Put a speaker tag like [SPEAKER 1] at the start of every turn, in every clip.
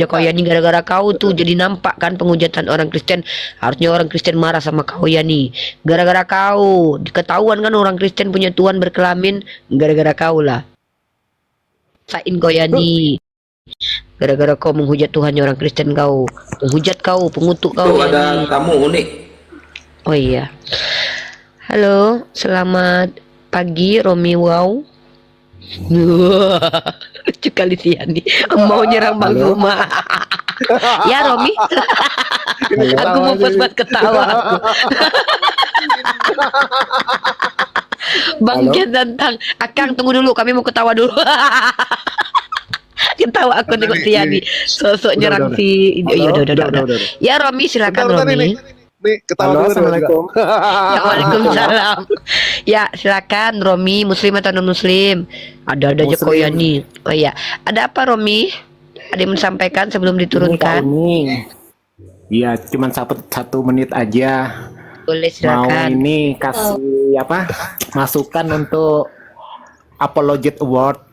[SPEAKER 1] kau Yani, gara-gara kau tuh jadi nampak kan penghujatan orang Kristen. Harusnya orang Kristen marah sama kau Yani. Gara-gara kau ketahuan kan orang Kristen punya Tuhan berkelamin, gara-gara kau lah. Sain kau Yani. Gara-gara kau menghujat Tuhannya orang Kristen kau. Menghujat kau, pengutuk kau
[SPEAKER 2] Tuh ada
[SPEAKER 1] Yani.
[SPEAKER 2] tamu unik.
[SPEAKER 1] Oh iya. Halo, selamat pagi Romi Wow. Lucu kali sih Yani. Mau nyerang Bang Zuma. Ya Romi. Aku mau buat ketawa aku. Bangkit tentang Akang, tunggu dulu, kami mau ketawa dulu. Ketawa aku tengok si Yani sosok nyerang si. Ya udah. Ya Romi, silakan Romi.
[SPEAKER 3] Nih, ketawa
[SPEAKER 4] Halo,
[SPEAKER 3] dulu.
[SPEAKER 4] assalamualaikum.
[SPEAKER 1] Ya, waalaikumsalam. Ya, silakan Romi, muslim atau non muslim? Ada aja kok
[SPEAKER 4] Muslim.
[SPEAKER 1] Yani. Oh iya, ada apa Romi? Ada yang menyampaikan sebelum
[SPEAKER 4] Ini Kak
[SPEAKER 1] diturunkan?
[SPEAKER 4] Uni. Iya, cuman satu menit aja.
[SPEAKER 1] Boleh,
[SPEAKER 4] Mau
[SPEAKER 1] silakan.
[SPEAKER 4] ini kasih apa? Masukan untuk Apologet Award.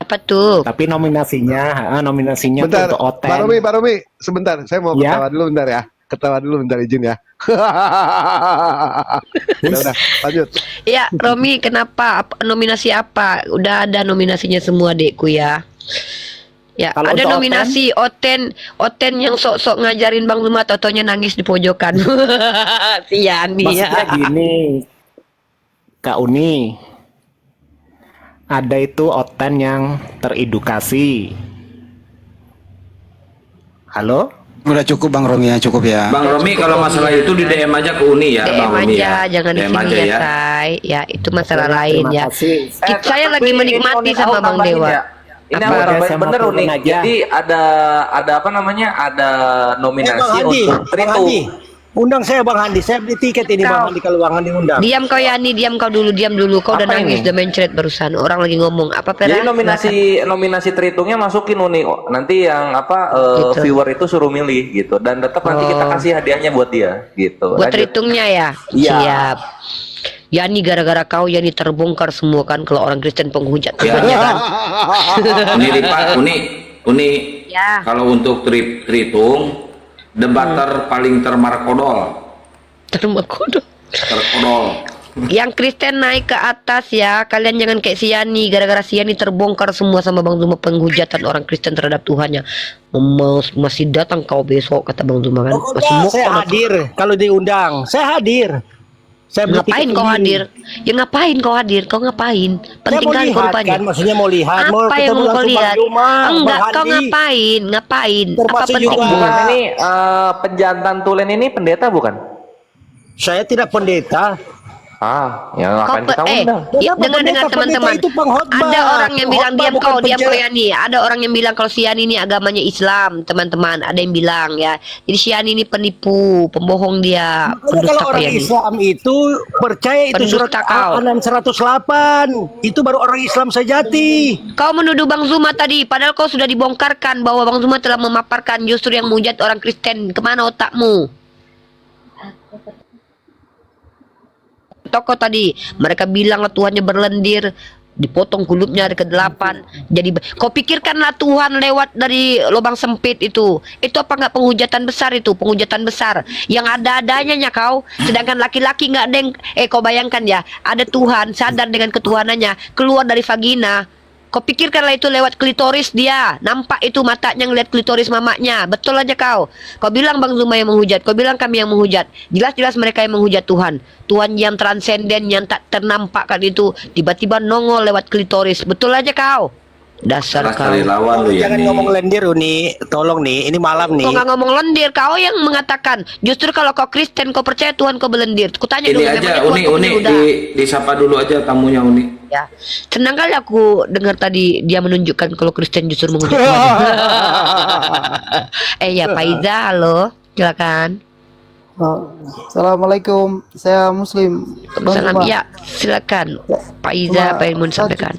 [SPEAKER 1] Apa tuh?
[SPEAKER 4] Tapi nominasinya
[SPEAKER 3] Bentar,
[SPEAKER 4] untuk Oten.
[SPEAKER 3] Pak Romi, sebentar. Saya mau
[SPEAKER 4] Ya.
[SPEAKER 3] ketawa dulu bentar ya. Ketawa dulu bentar, izin ya. Udah, lanjut.
[SPEAKER 1] Ya, Romi, kenapa? Nominasi apa? Udah ada nominasinya semua, Dekku ya. Ya,
[SPEAKER 4] Kalau
[SPEAKER 1] ada
[SPEAKER 4] untuk
[SPEAKER 1] nominasi Oten yang sok-sok ngajarin Bang Zuma, totonya nangis di pojokan. Si Yani
[SPEAKER 4] Maksudnya
[SPEAKER 1] ya.
[SPEAKER 4] gini, Kak Uni, ada itu Oten yang teredukasi. Halo?
[SPEAKER 5] Udah cukup Bang Romi ya, cukup ya.
[SPEAKER 2] Bang Romi kalau masalah itu di DM aja ke Uni ya,
[SPEAKER 1] DM
[SPEAKER 2] Bang Romi
[SPEAKER 1] aja,
[SPEAKER 2] ya.
[SPEAKER 1] jangan di
[SPEAKER 2] DM
[SPEAKER 1] sini
[SPEAKER 2] aja
[SPEAKER 1] ya,
[SPEAKER 2] ya.
[SPEAKER 1] Say. Ya, itu masalah
[SPEAKER 4] Terima
[SPEAKER 1] lain ya.
[SPEAKER 4] kasih.
[SPEAKER 1] Saya lagi menikmati sama Bang Dewa.
[SPEAKER 6] Ini
[SPEAKER 1] Apa?
[SPEAKER 6] aku tambahin
[SPEAKER 4] Saya mau
[SPEAKER 6] bener
[SPEAKER 4] turun
[SPEAKER 6] nih.
[SPEAKER 4] aja.
[SPEAKER 6] Jadi ada apa namanya? Ada nominasi
[SPEAKER 7] Bang Handi,
[SPEAKER 6] untuk
[SPEAKER 7] Bang
[SPEAKER 6] Tritu.
[SPEAKER 7] Handi. Undang saya Bang Handi, saya beli tiket ini Bang Handi kalau Bang Handi undang.
[SPEAKER 1] Diam kau Yani, diam kau dulu, diam dulu. Kau udah
[SPEAKER 6] Apa
[SPEAKER 1] nangis,
[SPEAKER 6] ini?
[SPEAKER 1] udah mencret barusan. Orang lagi ngomong. Apa
[SPEAKER 6] Jadi
[SPEAKER 1] Pera?
[SPEAKER 6] nominasi Tritungnya masukin Uni. Nanti yang apa
[SPEAKER 1] Gitu.
[SPEAKER 6] viewer itu suruh milih gitu. Dan tetap nanti kita
[SPEAKER 1] Oh.
[SPEAKER 6] kasih hadiahnya buat dia gitu.
[SPEAKER 1] Buat
[SPEAKER 6] Lanjut.
[SPEAKER 1] terhitungnya ya.
[SPEAKER 6] Iya.
[SPEAKER 1] Siap. Yani gara-gara kau Yani terbongkar semua kan kalau orang Kristen penghujat Tuhannya kan.
[SPEAKER 2] Uni Pak, Uni.
[SPEAKER 1] Ya.
[SPEAKER 2] Kalau untuk Tritung, debater paling termarkodol.
[SPEAKER 1] Termakodo.
[SPEAKER 2] Terkodol.
[SPEAKER 1] Yang Kristen naik ke atas ya. Kalian jangan kayak si Yani. Gara-gara si Yani terbongkar semua sama Bang Zuma penghujatan orang Kristen terhadap Tuhannya. Masih datang kau besok kata Bang Zuma kan. Masih
[SPEAKER 7] Pokoknya
[SPEAKER 1] mau
[SPEAKER 7] saya
[SPEAKER 1] kau datang.
[SPEAKER 7] hadir kalau diundang. Saya hadir. Saya beli
[SPEAKER 1] Ngapain
[SPEAKER 7] tiket
[SPEAKER 1] kau
[SPEAKER 7] ini.
[SPEAKER 1] hadir? Ya ngapain kau hadir? Kau ngapain?
[SPEAKER 7] Saya
[SPEAKER 1] Penting
[SPEAKER 7] mau
[SPEAKER 1] kali kau
[SPEAKER 7] lihat
[SPEAKER 1] rupanya.
[SPEAKER 7] kan, maksudnya mau lihat, mau
[SPEAKER 1] Apa yang
[SPEAKER 7] ketemu
[SPEAKER 1] mau kau
[SPEAKER 7] langsung Bang
[SPEAKER 1] lihat?
[SPEAKER 7] Zuma,
[SPEAKER 1] Enggak,
[SPEAKER 7] Bang
[SPEAKER 1] kau
[SPEAKER 7] Handi.
[SPEAKER 1] ngapain? Ngapain? Apa
[SPEAKER 7] Termasuk
[SPEAKER 1] penting?
[SPEAKER 7] juga-
[SPEAKER 6] Bukan ini penjantan tulen ini pendeta bukan?
[SPEAKER 7] Saya tidak pendeta.
[SPEAKER 6] Ya ngapain kita undang?
[SPEAKER 1] Ya,
[SPEAKER 7] Bukan
[SPEAKER 1] dengar
[SPEAKER 7] pendeta,
[SPEAKER 1] teman-teman.
[SPEAKER 7] pendeta itu pengkhotbah.
[SPEAKER 1] Ada orang yang bilang
[SPEAKER 7] Pengkhotbah
[SPEAKER 1] diam
[SPEAKER 7] bukan
[SPEAKER 1] kau, diam kau
[SPEAKER 7] penjara.
[SPEAKER 1] Yani. Ada orang yang bilang kalau si Yani ini agamanya Islam, teman-teman. Ada yang bilang ya. Jadi si Yani ini penipu, pembohong dia,
[SPEAKER 7] Makanya
[SPEAKER 1] pendusta
[SPEAKER 7] kalau
[SPEAKER 1] kau
[SPEAKER 7] orang
[SPEAKER 1] Yani.
[SPEAKER 7] Islam itu percaya itu
[SPEAKER 1] Pendusta
[SPEAKER 7] surat
[SPEAKER 1] kau.
[SPEAKER 7] Al-An'am 108. Itu baru orang Islam sejati.
[SPEAKER 1] Kau menuduh Bang Zuma tadi, padahal kau sudah dibongkarkan bahwa Bang Zuma telah memaparkan justru yang menghujat orang Kristen. Kemana otakmu? Toko tadi, mereka bilang lah Tuhannya berlendir, dipotong kulupnya ke-8. Jadi kau pikirkanlah Tuhan lewat dari lubang sempit itu apa nggak penghujatan besar? Itu penghujatan besar yang ada-adanya kau, sedangkan laki-laki nggak ada yang, kau bayangkan ya, ada Tuhan sadar dengan ketuhanannya keluar dari vagina. Kau pikirkanlah itu lewat klitoris dia. Nampak itu matanya ngeliat klitoris mamaknya. Betul aja kau. Kau bilang Bang Zuma yang menghujat. Kau bilang kami yang menghujat. Jelas-jelas mereka yang menghujat Tuhan. Tuhan yang transenden, yang tak ternampakkan itu tiba-tiba nongol lewat klitoris. Betul aja kau. Dasar
[SPEAKER 2] Keras
[SPEAKER 1] kau.
[SPEAKER 2] kali lawan lu
[SPEAKER 7] Jangan
[SPEAKER 2] Yani.
[SPEAKER 7] ngomong lendir Uni, tolong nih, ini malam nih.
[SPEAKER 1] Kau nggak ngomong lendir. Kau yang mengatakan. Justru kalau kau Kristen, kau percaya Tuhan kau belendir. Kutanya
[SPEAKER 2] Ini
[SPEAKER 1] dulu.
[SPEAKER 2] aja
[SPEAKER 1] memangnya Tuhan kau
[SPEAKER 2] Uni
[SPEAKER 1] beludak?
[SPEAKER 2] disapa dulu aja tamunya Uni.
[SPEAKER 1] Ya, senang kali aku dengar tadi dia menunjukkan kalau Kristen justru menghujat Tuhan. Ya Faiza, halo, silakan.
[SPEAKER 8] Assalamualaikum, saya Muslim. Bang
[SPEAKER 1] Salam,
[SPEAKER 8] Zuma.
[SPEAKER 1] ya silakan. Pak Iza, apa yang mau disampaikan?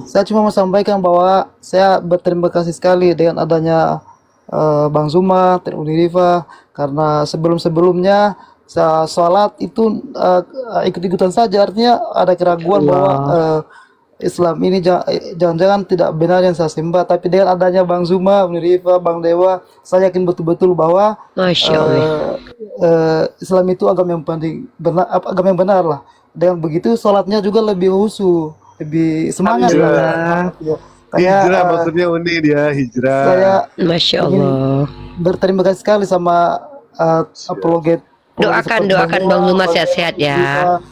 [SPEAKER 8] Saya cuma mau sampaikan bahwa saya berterima kasih sekali dengan adanya Bang Zuma, Uniriva, karena sebelum-sebelumnya saya sholat itu ikut-ikutan saja, artinya ada keraguan bahwa Islam ini jangan-jangan tidak benar yang saya sembah, tapi dengan adanya Bang Zuma, Uni Rifa, Bang Dewa, saya yakin betul-betul bahwa
[SPEAKER 1] Masya Allah.
[SPEAKER 8] Islam itu agama yang paling benar, agama yang benar lah. Dengan begitu sholatnya juga lebih khusyuk, lebih semangat
[SPEAKER 3] Hijrah.
[SPEAKER 8] lah. Ya. Kayak
[SPEAKER 3] Hijrah maksudnya Uni dia hijrah.
[SPEAKER 8] saya
[SPEAKER 1] Masya Allah.
[SPEAKER 8] berterima kasih sekali sama apologet.
[SPEAKER 1] Doakan Bang Zuma sehat-sehat ya.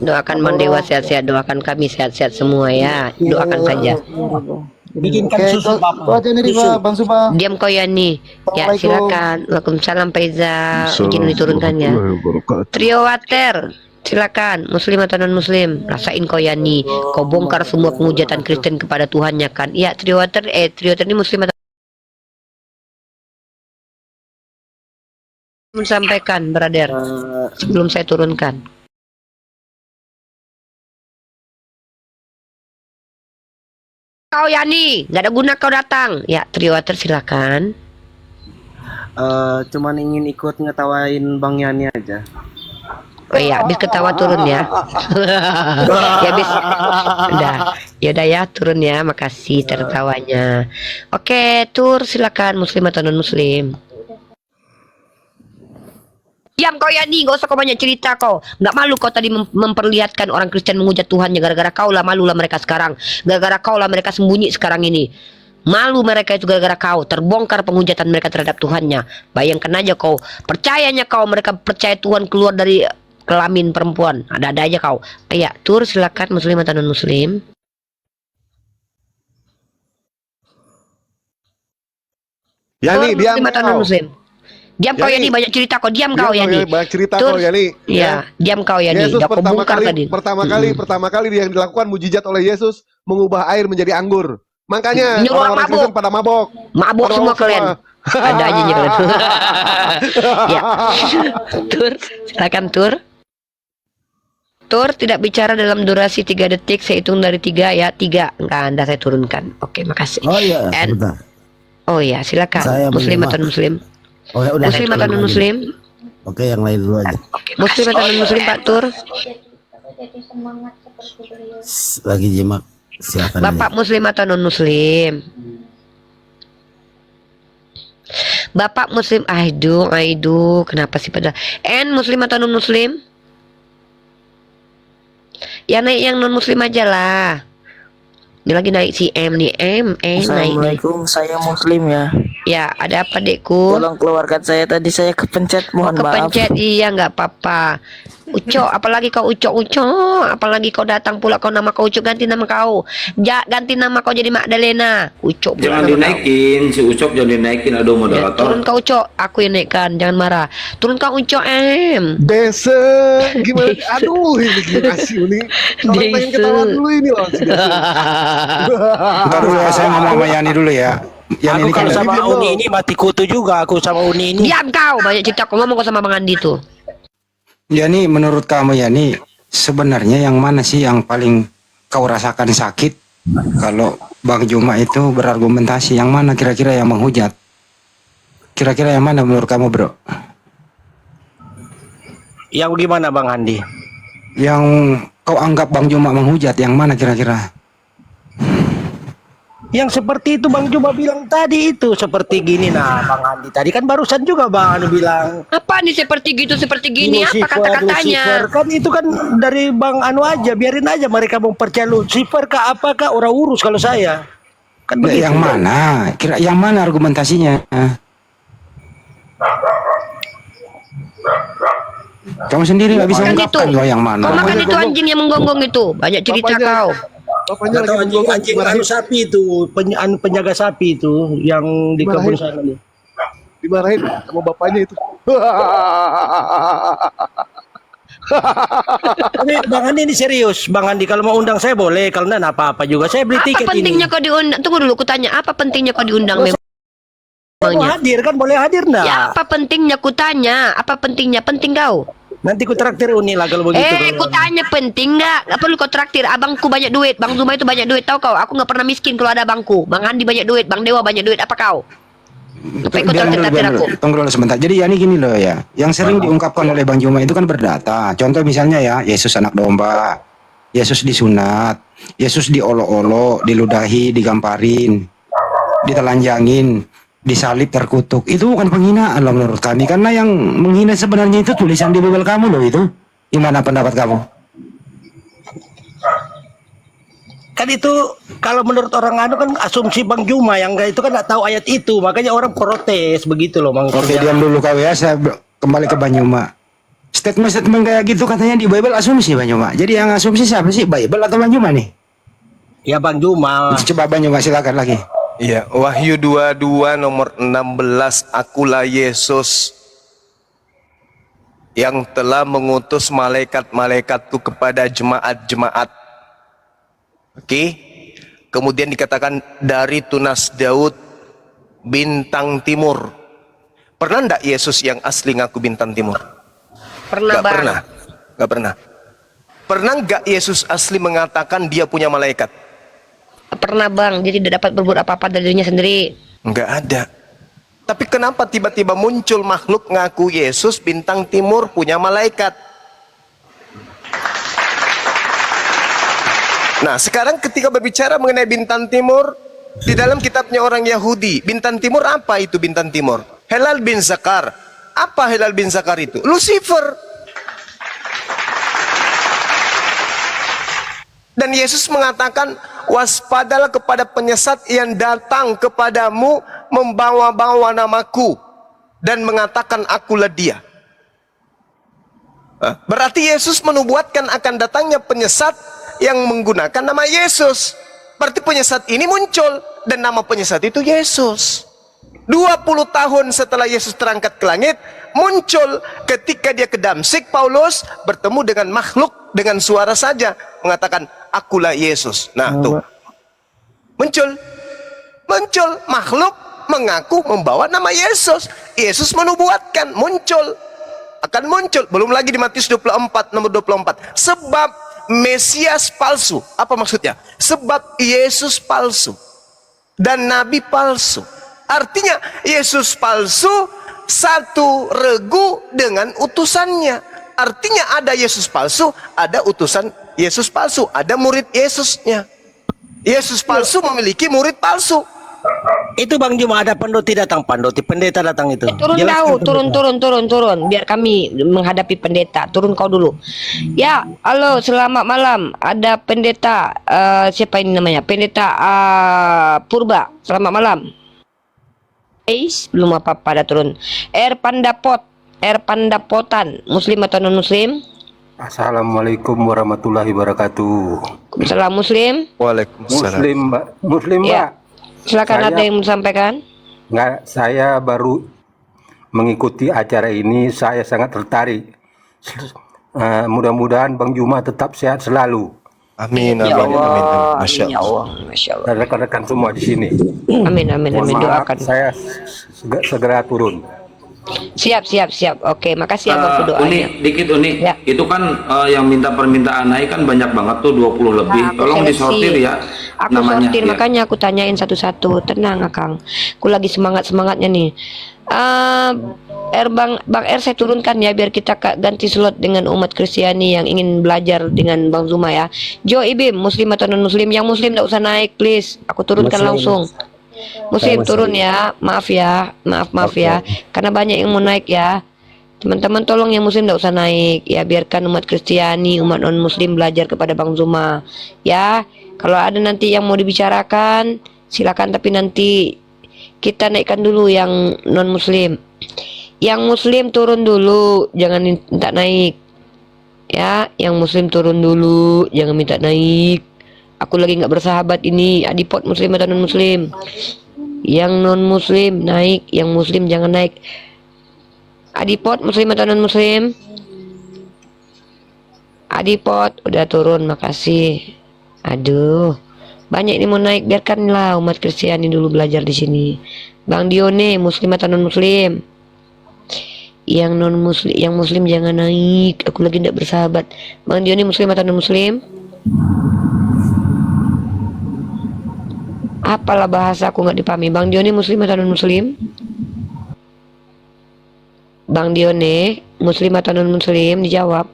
[SPEAKER 1] Doakan Bang Dewa sehat-sehat. Doakan kami sehat-sehat semua ya. Doakan saja.
[SPEAKER 7] Bikinkan
[SPEAKER 8] Oke,
[SPEAKER 7] susu
[SPEAKER 8] itu
[SPEAKER 7] papa.
[SPEAKER 8] aja nih Rifa, Bang Zuma.
[SPEAKER 1] Diam kau Yani. Ya
[SPEAKER 8] Assalamualaikum.
[SPEAKER 1] silakan. Waalaikumsalam Faiza. Izin diturunkan ya. Trio Water. Silakan, Muslim atau non Muslim, rasain kau Yani. Kau bongkar semua penghujatan Kristen kepada Tuhannya kan? Iya, Trio Water ini Muslim atau sampaikan, brother, sebelum saya turunkan. Kau Yani, nggak ada guna kau datang. Ya, Trio Water silakan.
[SPEAKER 9] Cuman ingin ikut ngetawain Bang Yani aja.
[SPEAKER 1] Oh iya, habis ketawa turun ya. Ya habis. Udah. Ya udah ya, turun ya. Makasih tertawanya. Oke, Tur silakan, Muslim atau non Muslim. Diam kau Yani, gak usah kau banyak cerita kau. Nggak malu kau tadi memperlihatkan orang Kristen menghujat Tuhannya. Gara-gara kau lah, malu lah mereka sekarang. Gara-gara kau lah mereka sembunyi sekarang ini. Malu mereka itu gara-gara kau. Terbongkar penghujatan mereka terhadap Tuhannya. Bayangkan aja kau. Percayanya kau, mereka percaya Tuhan keluar dari kelamin perempuan. Ada-ada aja kau. Iya, Tur silakan, Muslim atau non Muslim.
[SPEAKER 3] Yani
[SPEAKER 1] Tur,
[SPEAKER 3] diam
[SPEAKER 1] Muslim atau non Muslim. Diam kau Yani, banyak cerita kau. Diam kau Yani.
[SPEAKER 3] Banyak cerita
[SPEAKER 1] Tur,
[SPEAKER 3] kau Yani.
[SPEAKER 1] ya, diam kau Yani.
[SPEAKER 3] Yesus
[SPEAKER 1] Udah kau bongkar tadi.
[SPEAKER 3] pertama kali yang dilakukan mujizat oleh Yesus mengubah air menjadi anggur. Makanya
[SPEAKER 1] Nyuruh orang
[SPEAKER 3] orang-orang Kristen pada mabok.
[SPEAKER 1] Mabok
[SPEAKER 3] Pada
[SPEAKER 1] semua
[SPEAKER 3] mabok
[SPEAKER 1] kalian. Ada aja kalian. Ya. Tur, silakan Tur. Tur tidak bicara dalam durasi 3 detik. Saya hitung dari 3 ya. 3. Enggak, Anda saya turunkan. Oke, makasih.
[SPEAKER 9] Oh iya,
[SPEAKER 1] And-
[SPEAKER 9] sebentar.
[SPEAKER 1] Oh ya, silakan.
[SPEAKER 9] Saya
[SPEAKER 1] Muslim
[SPEAKER 9] menerima.
[SPEAKER 1] atau non Muslim?
[SPEAKER 9] Oh ya udah.
[SPEAKER 1] Muslim
[SPEAKER 9] saya
[SPEAKER 1] atau
[SPEAKER 9] turun
[SPEAKER 1] non
[SPEAKER 9] lagi.
[SPEAKER 1] Muslim?
[SPEAKER 9] Oke, yang lain dulu aja.
[SPEAKER 1] Muslim atau non Muslim Pak Tur?
[SPEAKER 9] Lagi jimak. Silakan.
[SPEAKER 1] Bapak Muslim atau non Muslim? Bapak Muslim, aduh, kenapa sih pada? Muslim atau non Muslim? Ya naik yang non Muslim aja lah. Dia lagi naik si M nih, naik.
[SPEAKER 10] Assalamualaikum, saya Muslim ya.
[SPEAKER 1] Ya, ada apa dekku?
[SPEAKER 10] Tolong keluarkan saya, tadi saya kepencet, mohon maaf.
[SPEAKER 1] Kepencet, iya nggak apa-apa. Ucok, apalagi kau Ucok, apalagi kau datang pula kau nama kau Ucok, ganti nama kau. Ganti nama kau jadi Magdalena. Ucok.
[SPEAKER 2] Jangan dinaikin, si Ucok jangan dinaikin. Aduh
[SPEAKER 1] Ya, turun
[SPEAKER 2] moderator.
[SPEAKER 1] kau Ucok, aku yang naikkan, jangan marah. Turun kau Ucok,
[SPEAKER 3] Desa, gimana? Aduh, ini gimana kasih Uni. Orang pengen ketawa dulu ini loh. Si Desa.
[SPEAKER 5] Bentar dulu ya, saya ngomong sama Yani dulu ya. Yani
[SPEAKER 7] Aku
[SPEAKER 5] ini kan
[SPEAKER 7] kalau sama Uni ini mati kutu juga. Aku sama Uni ini.
[SPEAKER 1] Diam kau, banyak cerita kau ngomong kau sama Bang Andi tuh.
[SPEAKER 5] Yani, menurut kamu Yani, sebenarnya yang mana sih yang paling kau rasakan sakit kalau Bang Juma itu berargumentasi? Yang mana kira-kira yang menghujat? Kira-kira yang mana menurut kamu, Bro?
[SPEAKER 7] Yang gimana Bang Andi?
[SPEAKER 5] Yang kau anggap Bang Juma menghujat, yang mana kira-kira?
[SPEAKER 7] Yang seperti itu Bang Juma bilang tadi itu seperti gini. Nah Bang Andi tadi kan barusan juga Bang Andi bilang
[SPEAKER 1] Apa nih seperti gitu, seperti gini? Apa
[SPEAKER 7] Lucifer,
[SPEAKER 1] kata-katanya?
[SPEAKER 7] kan itu kan dari Bang Anu aja, biarin aja mereka mempercaya Lucifer kah apakah orang urus kalau saya kan
[SPEAKER 5] Ya,
[SPEAKER 7] begitu.
[SPEAKER 5] yang mana? Kira yang mana argumentasinya? Kamu sendiri nggak bisa
[SPEAKER 1] Kan
[SPEAKER 5] mengungkapkan
[SPEAKER 1] itu.
[SPEAKER 5] loh yang mana.
[SPEAKER 1] Kau makan itu anjing yang menggonggong itu. Banyak cerita
[SPEAKER 3] Bapaknya-
[SPEAKER 1] kau.
[SPEAKER 3] Bapaknya
[SPEAKER 7] Atau
[SPEAKER 3] lagi
[SPEAKER 7] anjing anu sapi itu penjaga sapi itu yang di kebun sana nih.
[SPEAKER 3] dimarahin sama bapaknya itu.
[SPEAKER 7] Tapi Bang Andi ini serius, Bang Andi kalau mau undang saya boleh, kalau enggak apa-apa juga. Saya beli
[SPEAKER 1] Apa
[SPEAKER 7] tiket
[SPEAKER 1] pentingnya
[SPEAKER 7] ini.
[SPEAKER 1] kau diundang? Tunggu dulu, ku tanya. Apa pentingnya kau diundang
[SPEAKER 7] Saya mau
[SPEAKER 1] memangnya?
[SPEAKER 7] hadir kan, boleh hadir enggak?
[SPEAKER 1] Ya, apa pentingnya ku tanya? Apa pentingnya? Penting kau.
[SPEAKER 7] Nanti ku traktir Uni lah kalau begitu.
[SPEAKER 1] Ku tanya penting nggak? Nggak perlu kau traktir. Abangku banyak duit. Bang Zuma itu banyak duit. Tahu kau? Aku nggak pernah miskin kalau ada abangku. Bang Andi banyak duit. Bang Dewa banyak duit. Apa kau? Apa ikut traktir aku?
[SPEAKER 5] Tunggu dulu sebentar. Jadi Yani gini loh ya, yang sering diungkapkan oleh Bang Juma itu kan berdata. Contoh misalnya ya, Yesus anak domba. Yesus disunat, Yesus diolok-olok, diludahi, digamparin, ditelanjangin, disalib, terkutuk. Itu bukan penghinaan loh menurut kami, karena yang menghina sebenarnya itu tulisan di Bible kamu loh itu. Gimana pendapat kamu?
[SPEAKER 7] Kan itu kalau menurut orang anu kan asumsi Bang Juma yang enggak itu kan nggak tahu ayat itu, makanya orang protes begitu loh Bang.
[SPEAKER 5] Oke, diam dulu kau ya, saya kembali ke Banyuma. Statement kayak gitu katanya di Bible asumsi Banyuma. Jadi yang asumsi siapa sih? Bible atau Banyuma nih?
[SPEAKER 7] Ya Bang Juma.
[SPEAKER 5] Coba Banyuma silakan lagi.
[SPEAKER 11] Iya, Wahyu 22 nomor 16, akulah Yesus yang telah mengutus malaikat-malaikatku kepada jemaat-jemaat. Oke. Kemudian dikatakan dari tunas Daud, bintang timur. Pernah enggak Yesus yang asli ngaku bintang timur?
[SPEAKER 1] Pernah,
[SPEAKER 11] Gak
[SPEAKER 1] Bang.
[SPEAKER 11] pernah. Gak pernah. Pernah enggak Yesus asli mengatakan dia punya malaikat?
[SPEAKER 1] Pernah, Bang. Jadi tidak dapat berbuat apa-apa dari dirinya sendiri.
[SPEAKER 11] Enggak ada. Tapi kenapa tiba-tiba muncul makhluk ngaku Yesus bintang timur punya malaikat? Nah, sekarang ketika berbicara mengenai bintang timur, di dalam kitabnya orang Yahudi, bintang timur apa itu bintang timur? Helal bin Zakar. Apa Helal bin Zakar itu? Lucifer. Dan Yesus mengatakan, waspadalah kepada penyesat yang datang kepadamu membawa-bawa namaku dan mengatakan akulah dia. Berarti Yesus menubuatkan akan datangnya penyesat yang menggunakan nama Yesus. Berarti penyesat ini muncul dan nama penyesat itu Yesus. 20 tahun setelah Yesus terangkat ke langit, muncul ketika dia ke Damsik, Paulus bertemu dengan makhluk dengan suara saja mengatakan akulah Yesus. Nah, tuh. Muncul makhluk mengaku membawa nama Yesus. Yesus menubuatkan akan muncul. Belum lagi di Matius 24 nomor 24. Sebab Mesias palsu. Apa maksudnya? Sebab Yesus palsu dan nabi palsu. Artinya Yesus palsu satu regu dengan utusannya. Artinya ada Yesus palsu, ada utusan Yesus palsu, ada murid Yesusnya. Yesus palsu memiliki murid palsu.
[SPEAKER 7] Itu Bang Juma ada pendeta datang itu.
[SPEAKER 1] Turun
[SPEAKER 7] Jelaskan
[SPEAKER 1] turun. Biar kami menghadapi pendeta. Turun kau dulu. Ya, halo, selamat malam. Ada pendeta, siapa ini namanya? Pendeta Purba. Selamat malam. Belum apa-apa, ada turun. Pandapotan. Muslim atau non-muslim?
[SPEAKER 4] Assalamualaikum warahmatullahi wabarakatuh.
[SPEAKER 1] Salam muslim.
[SPEAKER 11] Waalaikumsalam.
[SPEAKER 4] Muslim Mbak.
[SPEAKER 1] Ya. Silakan,
[SPEAKER 4] Saya-
[SPEAKER 1] ada yang mau disampaikan?
[SPEAKER 4] Nggak, saya baru mengikuti acara ini, saya sangat tertarik. Mudah-mudahan Bang Juma tetap sehat selalu.
[SPEAKER 11] Amin,
[SPEAKER 1] Ya
[SPEAKER 11] amin, amin, amin.
[SPEAKER 1] Allah,
[SPEAKER 11] Masya
[SPEAKER 1] ya
[SPEAKER 11] Allah.
[SPEAKER 1] Allah, Masya Allah.
[SPEAKER 4] Dan rekan-rekan semua di sini.
[SPEAKER 1] Amin,
[SPEAKER 4] Mohon maaf,
[SPEAKER 1] doakan.
[SPEAKER 4] saya segera turun.
[SPEAKER 1] Siap. Oke, makasih ya Bang doanya.
[SPEAKER 2] Uni, dikit Uni.
[SPEAKER 1] Ya.
[SPEAKER 2] Itu kan yang minta permintaan naik kan banyak banget tuh 20 lebih.
[SPEAKER 1] Aku
[SPEAKER 2] Tolong
[SPEAKER 1] seleksi.
[SPEAKER 2] disortir ya
[SPEAKER 1] Aku
[SPEAKER 2] namanya.
[SPEAKER 1] sortir,
[SPEAKER 2] Ya.
[SPEAKER 1] makanya aku tanyain satu-satu. Tenang Akang, aku lagi semangatnya nih. Bang R saya turunkan ya biar kita ganti slot dengan umat Kristiani yang ingin belajar dengan Bang Zuma ya. Jo Ibim, muslim atau non muslim? Yang muslim tidak usah naik please. Aku turunkan langsung. Muslim turun ya. Maaf ya. Karena banyak yang mau naik ya. Teman-teman tolong yang muslim tidak usah naik ya, biarkan umat Kristiani, umat non muslim belajar kepada Bang Zuma ya. Kalau ada nanti yang mau dibicarakan silakan, tapi nanti kita naikkan dulu yang non muslim. Yang muslim turun dulu, jangan minta naik ya. Yang muslim turun dulu, jangan minta naik. Aku lagi nggak bersahabat ini. Adipot muslim atau non muslim? Yang non muslim naik, yang muslim jangan naik. Adipot muslim atau non muslim? Adipot udah turun, makasih. Aduh, banyak ini mau naik, biarkanlah umat Kristiani dulu belajar di sini. Bang Dione, muslim atau non muslim? Yang non muslim, yang muslim jangan naik. Aku lagi tidak bersahabat. Bang Dione, muslim atau non muslim? Apalah bahasa aku nggak dipahami. Bang Dione, muslim atau non muslim? Bang Dione, muslim atau non muslim? Dijawab.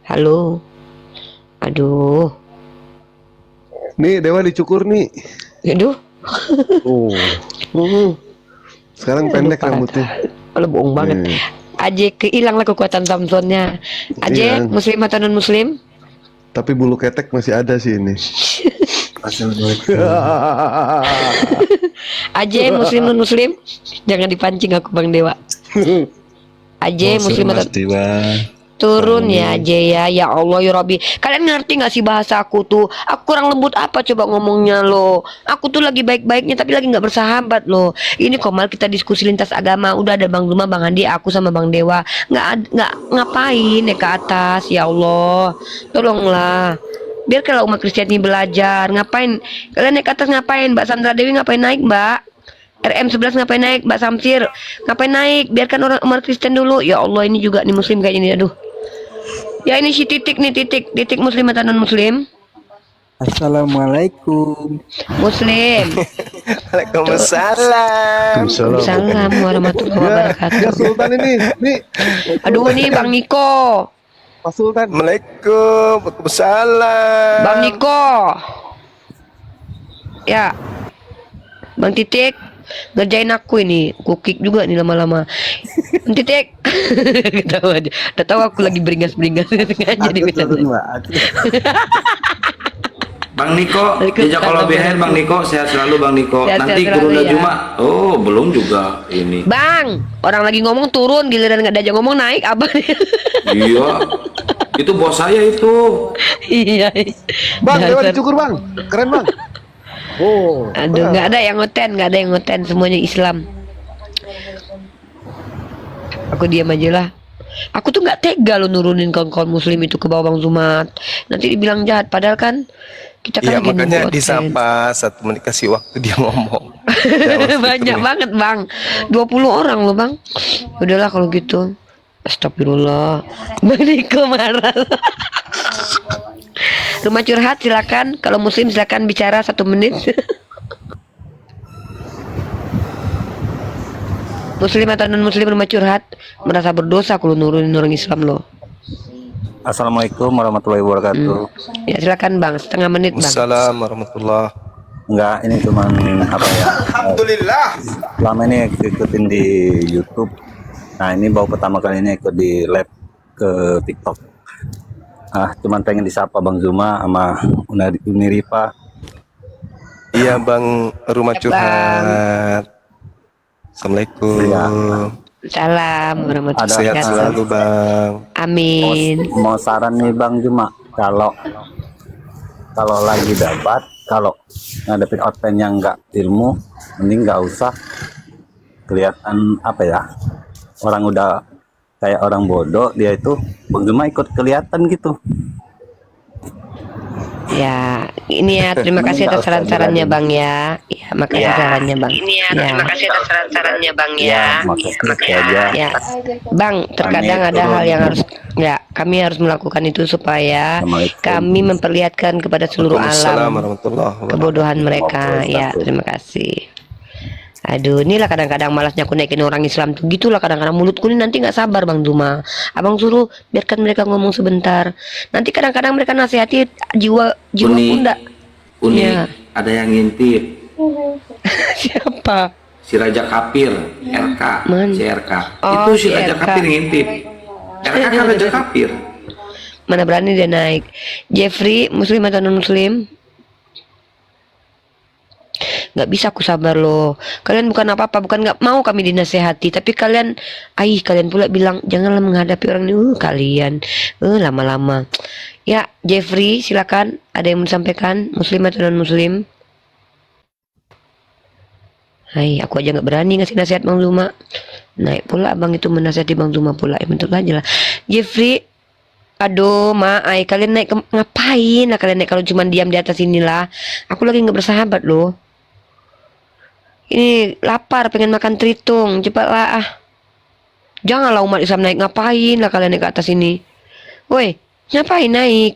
[SPEAKER 1] Halo. Aduh.
[SPEAKER 3] Nih Dewa dicukur nih.
[SPEAKER 1] Aduh.
[SPEAKER 3] Oh. Sekarang pendek rambutnya.
[SPEAKER 1] Kalau bohong banget. Aje kehilang lah kekuatan Samsonnya. Aje
[SPEAKER 3] Hilang.
[SPEAKER 1] muslim atau non muslim?
[SPEAKER 3] Tapi bulu ketek masih ada sih ini.
[SPEAKER 1] Aje muslim non muslim? Jangan dipancing aku Bang Dewa. Aje muslim atau turun ya Aje ya Allah ya Rabbi. Kalian ngerti nggak sih bahasa aku tuh? Aku kurang lembut apa coba ngomongnya lo? Aku tuh lagi baik-baiknya tapi lagi nggak bersahabat loh. Ini Komal kita diskusi lintas agama. Udah ada Bang Zuma, Bang Andi, aku sama Bang Dewa. Nggak ngapain ya ke atas ya Allah. Tolonglah. Biar kalau umat Kristen ini belajar. Ngapain? Kalian naik ke atas ngapain? Mbak Sandra Dewi ngapain naik Mbak? RM11 ngapain naik? Mbak Samsir ngapain naik? Biarkan orang umat Kristen dulu. Ya Allah ini juga nih muslim kayaknya nih. Aduh. Ya ini si titik nih, titik muslim atau non muslim?
[SPEAKER 10] Assalamualaikum.
[SPEAKER 1] Muslim.
[SPEAKER 11] Waalaikumsalam.
[SPEAKER 1] Assalamualaikum warahmatullahi wabarakatuh.
[SPEAKER 3] Ya Sultan ini, nih.
[SPEAKER 1] Aduh nih Bang Niko.
[SPEAKER 3] Pak Sultan.
[SPEAKER 11] Assalamualaikum. Waalaikumsalam.
[SPEAKER 1] Bang Niko. Ya. Bang Titik ngerjain aku ini, kukik juga nih lama-lama. Bang Titik. Ketawa aja. Udah tahu aku lagi beringas-beringas sengaja di
[SPEAKER 2] Bang Niko, jejak kalau behind Bang Niko, sehat selalu Bang Niko.
[SPEAKER 1] Sehat
[SPEAKER 2] Nanti
[SPEAKER 1] selalu,
[SPEAKER 2] Gurunda
[SPEAKER 1] ya.
[SPEAKER 2] Juma. Oh, belum juga ini.
[SPEAKER 1] Bang, orang lagi ngomong turun, giliran nggak diajak ngomong naik abang.
[SPEAKER 2] Iya. Itu bos saya itu.
[SPEAKER 1] Iya.
[SPEAKER 3] Bang, Dewa
[SPEAKER 1] Dasar.
[SPEAKER 3] dicukur Bang. Keren Bang. Oh.
[SPEAKER 1] Aduh, nggak ada yang ngoten, semuanya Islam. Aku diam aja lah. Aku tuh nggak tega lo nurunin kawan-kawan muslim itu ke bawah Bang Zumat. Nanti dibilang jahat, padahal kan kita kan
[SPEAKER 11] Iya
[SPEAKER 1] lagi
[SPEAKER 11] makanya
[SPEAKER 1] nunggu
[SPEAKER 11] disapa 1 menit kasih waktu dia ngomong.
[SPEAKER 1] banyak banget Bang, 20 orang loh Bang. Udahlah kalau gitu. Astagfirullah. Bang Niko marah. Rumah curhat silakan. Kalau muslim silakan bicara 1 menit. Muslim atau non muslim rumah curhat merasa berdosa kalau nurunin orang Islam loh.
[SPEAKER 4] Assalamualaikum warahmatullahi wabarakatuh.
[SPEAKER 1] Ya silakan Bang, setengah menit Bang.
[SPEAKER 11] Assalamualaikum warahmatullah.
[SPEAKER 4] Enggak, ini cuman apa ya?
[SPEAKER 11] Alhamdulillah.
[SPEAKER 4] Selama ini ikutin di YouTube. Nah, ini baru pertama kali ini ikut di live ke TikTok. Cuman pengen disapa Bang Zuma sama Uni Rifa.
[SPEAKER 11] Iya Bang, rumah curhat. Assalamualaikum.
[SPEAKER 4] Iya.
[SPEAKER 1] Salam warahmatullahi
[SPEAKER 11] Sehat
[SPEAKER 1] wabarakatuh.
[SPEAKER 11] selalu Bang.
[SPEAKER 1] Amin.
[SPEAKER 4] Mau saran nih Bang Zuma, kalau lagi debat, kalau ngadepin outline yang nggak ilmu, mending nggak usah kelihatan apa ya, orang udah kayak orang bodoh, dia itu Bang Zuma ikut kelihatan gitu.
[SPEAKER 1] Ya, ini ya terima kasih atas saran-sarannya Bang ya. Ya, makasih sarannya Bang. Ini ya, terima kasih atas saran-sarannya Bang ya. Ya, Bang, terkadang ada hal yang harus kami harus melakukan itu supaya kami memperlihatkan kepada seluruh alam kebodohan mereka. Ya, terima kasih. Aduh, inilah kadang-kadang malasnya aku naikin orang Islam tuh gitulah kadang-kadang mulutku ini nanti nggak sabar Bang Zuma. Abang suruh biarkan mereka ngomong sebentar. Nanti kadang-kadang mereka nasihati jiwa bunda.
[SPEAKER 2] Uni,
[SPEAKER 1] Ya.
[SPEAKER 2] ada yang ngintip.
[SPEAKER 1] Siapa?
[SPEAKER 2] Si Raja Kapir, RK, CRK.
[SPEAKER 1] Oh,
[SPEAKER 2] Itu si Raja
[SPEAKER 1] CRK.
[SPEAKER 2] Kapir ngintip. RK kan Raja Kapir.
[SPEAKER 1] Mana berani dia naik. Jeffrey, muslim atau non muslim? Nggak bisa aku sabar loh. Kalian bukan apa-apa, bukan nggak mau kami dinasehati, tapi kalian pula bilang janganlah menghadapi orang ini. Kalian lama-lama. Ya, Jeffrey, silakan. Ada yang mau disampaikan, muslim atau non muslim? Aku aja nggak berani ngasih nasihat Bang Zuma. Naik pula abang itu menasihati Bang Zuma pula. Ya betul aja lah. Jeffrey, aduh kalian naik ngapain lah kalian naik kalau cuma diam di atas inilah. Aku lagi nggak bersahabat loh. Ini lapar pengen makan tritung, cepatlah Janganlah umat Islam naik, ngapain lah kalian naik ke atas ini. Woi, ngapain naik?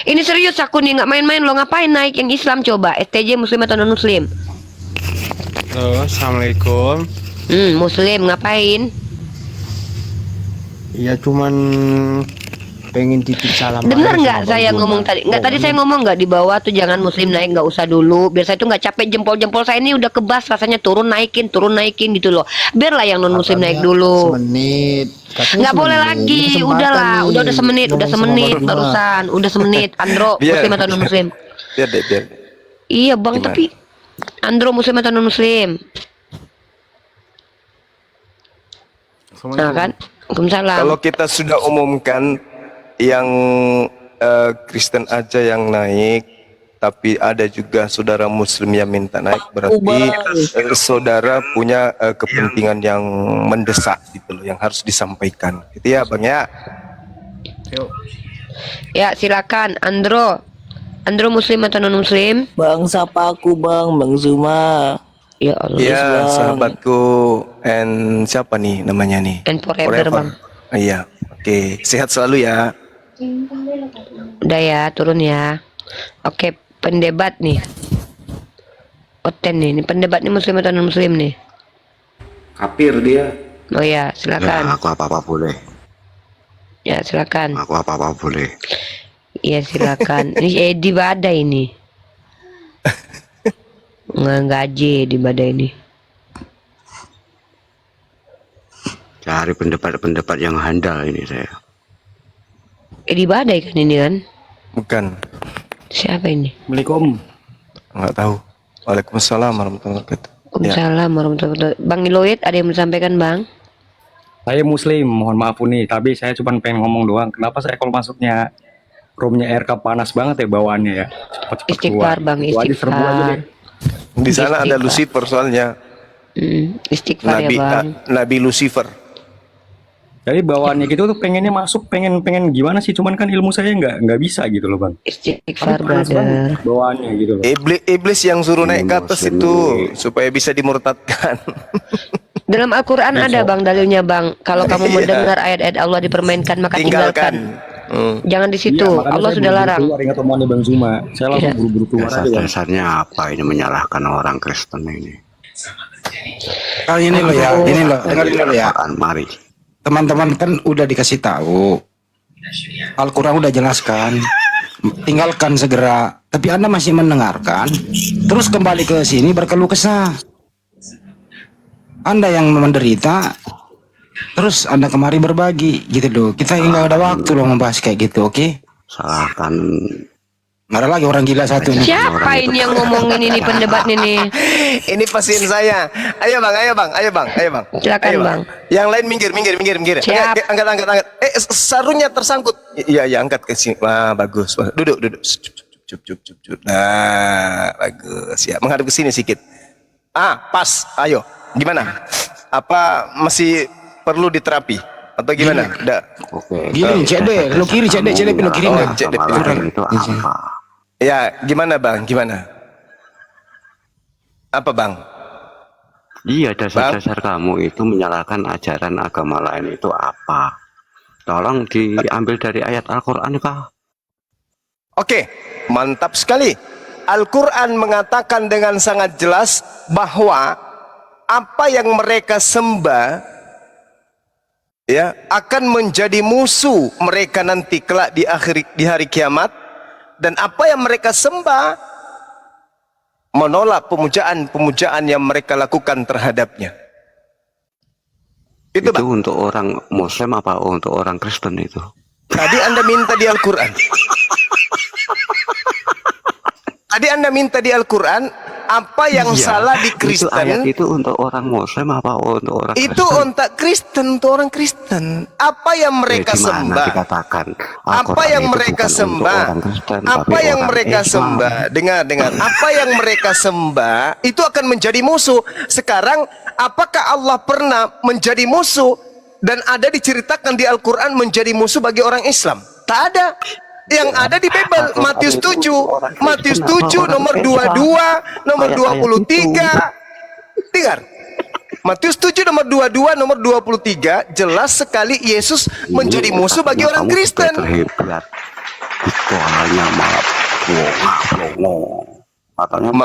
[SPEAKER 1] Ini serius aku nih, nggak main-main loh. Ngapain naik yang Islam coba? STJ muslim atau non muslim?
[SPEAKER 12] Halo, assalamualaikum.
[SPEAKER 1] Muslim ngapain?
[SPEAKER 12] Ya cuman
[SPEAKER 13] pengen titip salam.
[SPEAKER 1] Dengar nggak saya ngomong tadi? Nggak, tadi saya ngomong nggak di bawah tuh jangan muslim naik, nggak usah dulu. Biar saya tuh nggak capek, jempol-jempol saya ini udah kebas rasanya, turun naikin gitu loh. Biarlah yang non muslim naik dulu.
[SPEAKER 13] Semenit.
[SPEAKER 1] Nggak boleh lagi, udahlah, udah semenit barusan, udah semenit. Andro
[SPEAKER 11] Biar.
[SPEAKER 1] muslim atau non muslim?
[SPEAKER 11] Biar deh, biar.
[SPEAKER 1] Iya bang,
[SPEAKER 11] Gimana?
[SPEAKER 1] tapi Andro muslim atau non muslim? Nah kan, Waalaikumsalam.
[SPEAKER 11] Kalau kita sudah umumkan yang Kristen aja yang naik, tapi ada juga saudara Muslim yang minta naik, berarti saudara punya kepentingan yang mendesak gitu loh, yang harus disampaikan. Gitu ya, Bang ya.
[SPEAKER 1] Ya silakan, Andro. Andro muslim atau non muslim?
[SPEAKER 10] Bang, sapa aku bang, Bang Zuma.
[SPEAKER 1] Ya Allah.
[SPEAKER 11] Iya,
[SPEAKER 10] Bang.
[SPEAKER 11] sahabatku. And siapa nih namanya nih?
[SPEAKER 1] And forever, Bang.
[SPEAKER 11] Iya, oke. Sehat selalu ya.
[SPEAKER 1] Udah ya, turun ya. Oke, pendebat nih. Oten nih, ini pendebat nih muslim atau non muslim nih?
[SPEAKER 2] Kafir dia.
[SPEAKER 1] Oh ya, silakan.
[SPEAKER 9] Aku apa-apa boleh.
[SPEAKER 1] Ya, silakan.
[SPEAKER 9] Aku apa-apa boleh.
[SPEAKER 1] Iya, silakan. Ini Edi Badai ini. Ngaji di Badai ini.
[SPEAKER 9] Cari pendapat-pendapat yang handal ini saya.
[SPEAKER 1] Edi Badai kan ini kan?
[SPEAKER 11] Bukan.
[SPEAKER 1] Siapa ini?
[SPEAKER 13] Assalamualaikum.
[SPEAKER 11] Enggak tahu. Waalaikumsalam warahmatullahi wabarakatuh.
[SPEAKER 1] Waalaikumsalam warahmatullahi wabarakatuh. Bang Iloid, ada yang menyampaikan Bang?
[SPEAKER 14] Saya muslim, mohon maaf nih, tapi saya cuma pengen ngomong doang. Kenapa saya kalau masuknya roomnya RK panas banget ya bawaannya ya? Cepet-cepet
[SPEAKER 1] Istighfar
[SPEAKER 14] keluar.
[SPEAKER 1] Bang,
[SPEAKER 14] Itu aja serbu aja
[SPEAKER 1] istighfar.
[SPEAKER 14] deh.
[SPEAKER 11] Di sana ada
[SPEAKER 1] Istighfar.
[SPEAKER 11] Lucifer soalnya.
[SPEAKER 1] Istighfar
[SPEAKER 11] Nabi
[SPEAKER 1] ya Bang.
[SPEAKER 11] Nabi Lucifer.
[SPEAKER 14] Jadi bawaannya gitu tuh pengennya masuk, pengen gimana sih? Cuman kan ilmu saya nggak bisa gitu loh Bang.
[SPEAKER 1] Istighfar
[SPEAKER 14] Panas
[SPEAKER 1] brother.
[SPEAKER 14] banget bawaannya gitu loh.
[SPEAKER 11] Iblis yang suruh naik ke atas itu supaya bisa dimurtadkan.
[SPEAKER 1] Dalam Al-Quran ada Bang dalilnya Bang. Kalau kamu
[SPEAKER 11] Iya.
[SPEAKER 1] mendengar ayat-ayat Allah dipermainkan maka tinggalkan. Jangan di situ.
[SPEAKER 14] Iya, makanya
[SPEAKER 1] Allah
[SPEAKER 14] saya
[SPEAKER 1] sudah
[SPEAKER 14] buru-buru
[SPEAKER 1] larang.
[SPEAKER 14] keluar, ingat omongannya Bang Zuma. Saya langsung
[SPEAKER 1] Iya.
[SPEAKER 14] buru-buru keluar aja Bang.
[SPEAKER 9] Dasar-dasarnya apa ini menyalahkan orang Kristen ini?
[SPEAKER 5] Oh, ini loh ya, ini loh, dengar dulu ya.
[SPEAKER 9] Mari.
[SPEAKER 5] Teman-teman kan udah dikasih tahu. Al-Quran udah jelaskan. Tinggalkan segera. Tapi Anda masih mendengarkan. Terus kembali ke sini berkeluh kesah. Anda yang menderita. Terus Anda kemari berbagi gitu loh. Kita nggak ada waktu loh membahas kayak gitu, oke?
[SPEAKER 9] Salahkan.
[SPEAKER 5] Nggak ada lagi orang gila satu ini.
[SPEAKER 1] Siapa ini yang ngomongin ini pendebat ini?
[SPEAKER 11] Ini pasien saya. Ayo Bang, ayo Bang, ayo Bang, ayo Bang.
[SPEAKER 1] Silakan,
[SPEAKER 11] Ayo,
[SPEAKER 1] Bang.
[SPEAKER 11] Yang lain minggir.
[SPEAKER 1] Siap.
[SPEAKER 11] Angkat. Sarungnya tersangkut. Iya, angkat ke sini. Wah, bagus. Duduk. Cup. Nah, bagus. Ya, menghadap ke sini sedikit. Pas. Ayo. Gimana? Apa masih perlu diterapi atau gimana? Udah.
[SPEAKER 5] Gini, cek deh. Lu kiri, cek deh. Lu kiri
[SPEAKER 11] Oh,
[SPEAKER 5] nggak?
[SPEAKER 11] cek deh.
[SPEAKER 9] Itu apa?
[SPEAKER 11] Ya, gimana Bang? Gimana? Apa Bang?
[SPEAKER 9] Iya, dasar-dasar kamu itu menyalahkan ajaran agama lain itu apa? Tolong diambil dari ayat Al-Quran kah?
[SPEAKER 11] Oke, mantap sekali. Al-Quran mengatakan dengan sangat jelas bahwa apa yang mereka sembah ya akan menjadi musuh mereka nanti kelak di hari kiamat, dan apa yang mereka sembah menolak pemujaan yang mereka lakukan terhadapnya.
[SPEAKER 9] Itu untuk orang Muslim apa untuk orang Kristen itu?
[SPEAKER 11] Tadi Anda minta di Al-Quran. Tadi Anda minta di Al-Quran apa yang
[SPEAKER 9] Iya,
[SPEAKER 11] salah di
[SPEAKER 9] Itu ayat
[SPEAKER 11] Kristen.
[SPEAKER 9] itu untuk orang Muslim apa untuk orang
[SPEAKER 11] Itu
[SPEAKER 9] Kristen?
[SPEAKER 11] untuk Kristen, untuk orang Kristen. Apa yang mereka
[SPEAKER 9] Di mana
[SPEAKER 11] sembah?
[SPEAKER 9] dikatakan
[SPEAKER 11] Apa
[SPEAKER 9] Al-Quran
[SPEAKER 11] yang
[SPEAKER 9] itu
[SPEAKER 11] mereka
[SPEAKER 9] bukan untuk
[SPEAKER 11] sembah?
[SPEAKER 9] orang Kristen,
[SPEAKER 11] Apa
[SPEAKER 9] tapi
[SPEAKER 11] yang
[SPEAKER 9] orang
[SPEAKER 11] mereka
[SPEAKER 9] Islam.
[SPEAKER 11] sembah? Dengar. Apa yang mereka sembah itu akan menjadi musuh. Sekarang, apakah Allah pernah menjadi musuh dan ada diceritakan di Al-Quran menjadi musuh bagi orang Islam? Tak ada. Yang ada di Bible, Matius 7, nomor 22, nomor 23. Dengar. Matius 7 nomor 22, nomor 23 jelas sekali Yesus menjadi musuh bagi orang Kristen.
[SPEAKER 9] Hebat. Itu hanya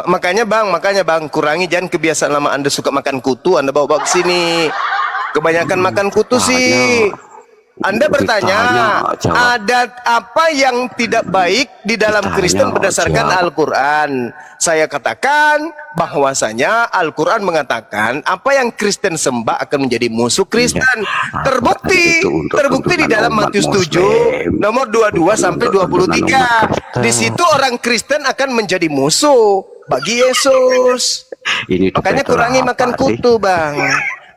[SPEAKER 11] Makanya bang, kurangi jangan kebiasaan lama Anda suka makan kutu, Anda bawa ke sini. Kebanyakan makan kutu sih. Anda bertanya, adat apa yang tidak baik di dalam Kristen berdasarkan Al-Quran? Saya katakan bahwasanya Al-Quran mengatakan apa yang Kristen sembah akan menjadi musuh Kristen. Terbukti di dalam Matius 7 nomor 22 sampai 23. Di situ orang Kristen akan menjadi musuh bagi Yesus. Makanya kurangi makan kutu, Bang.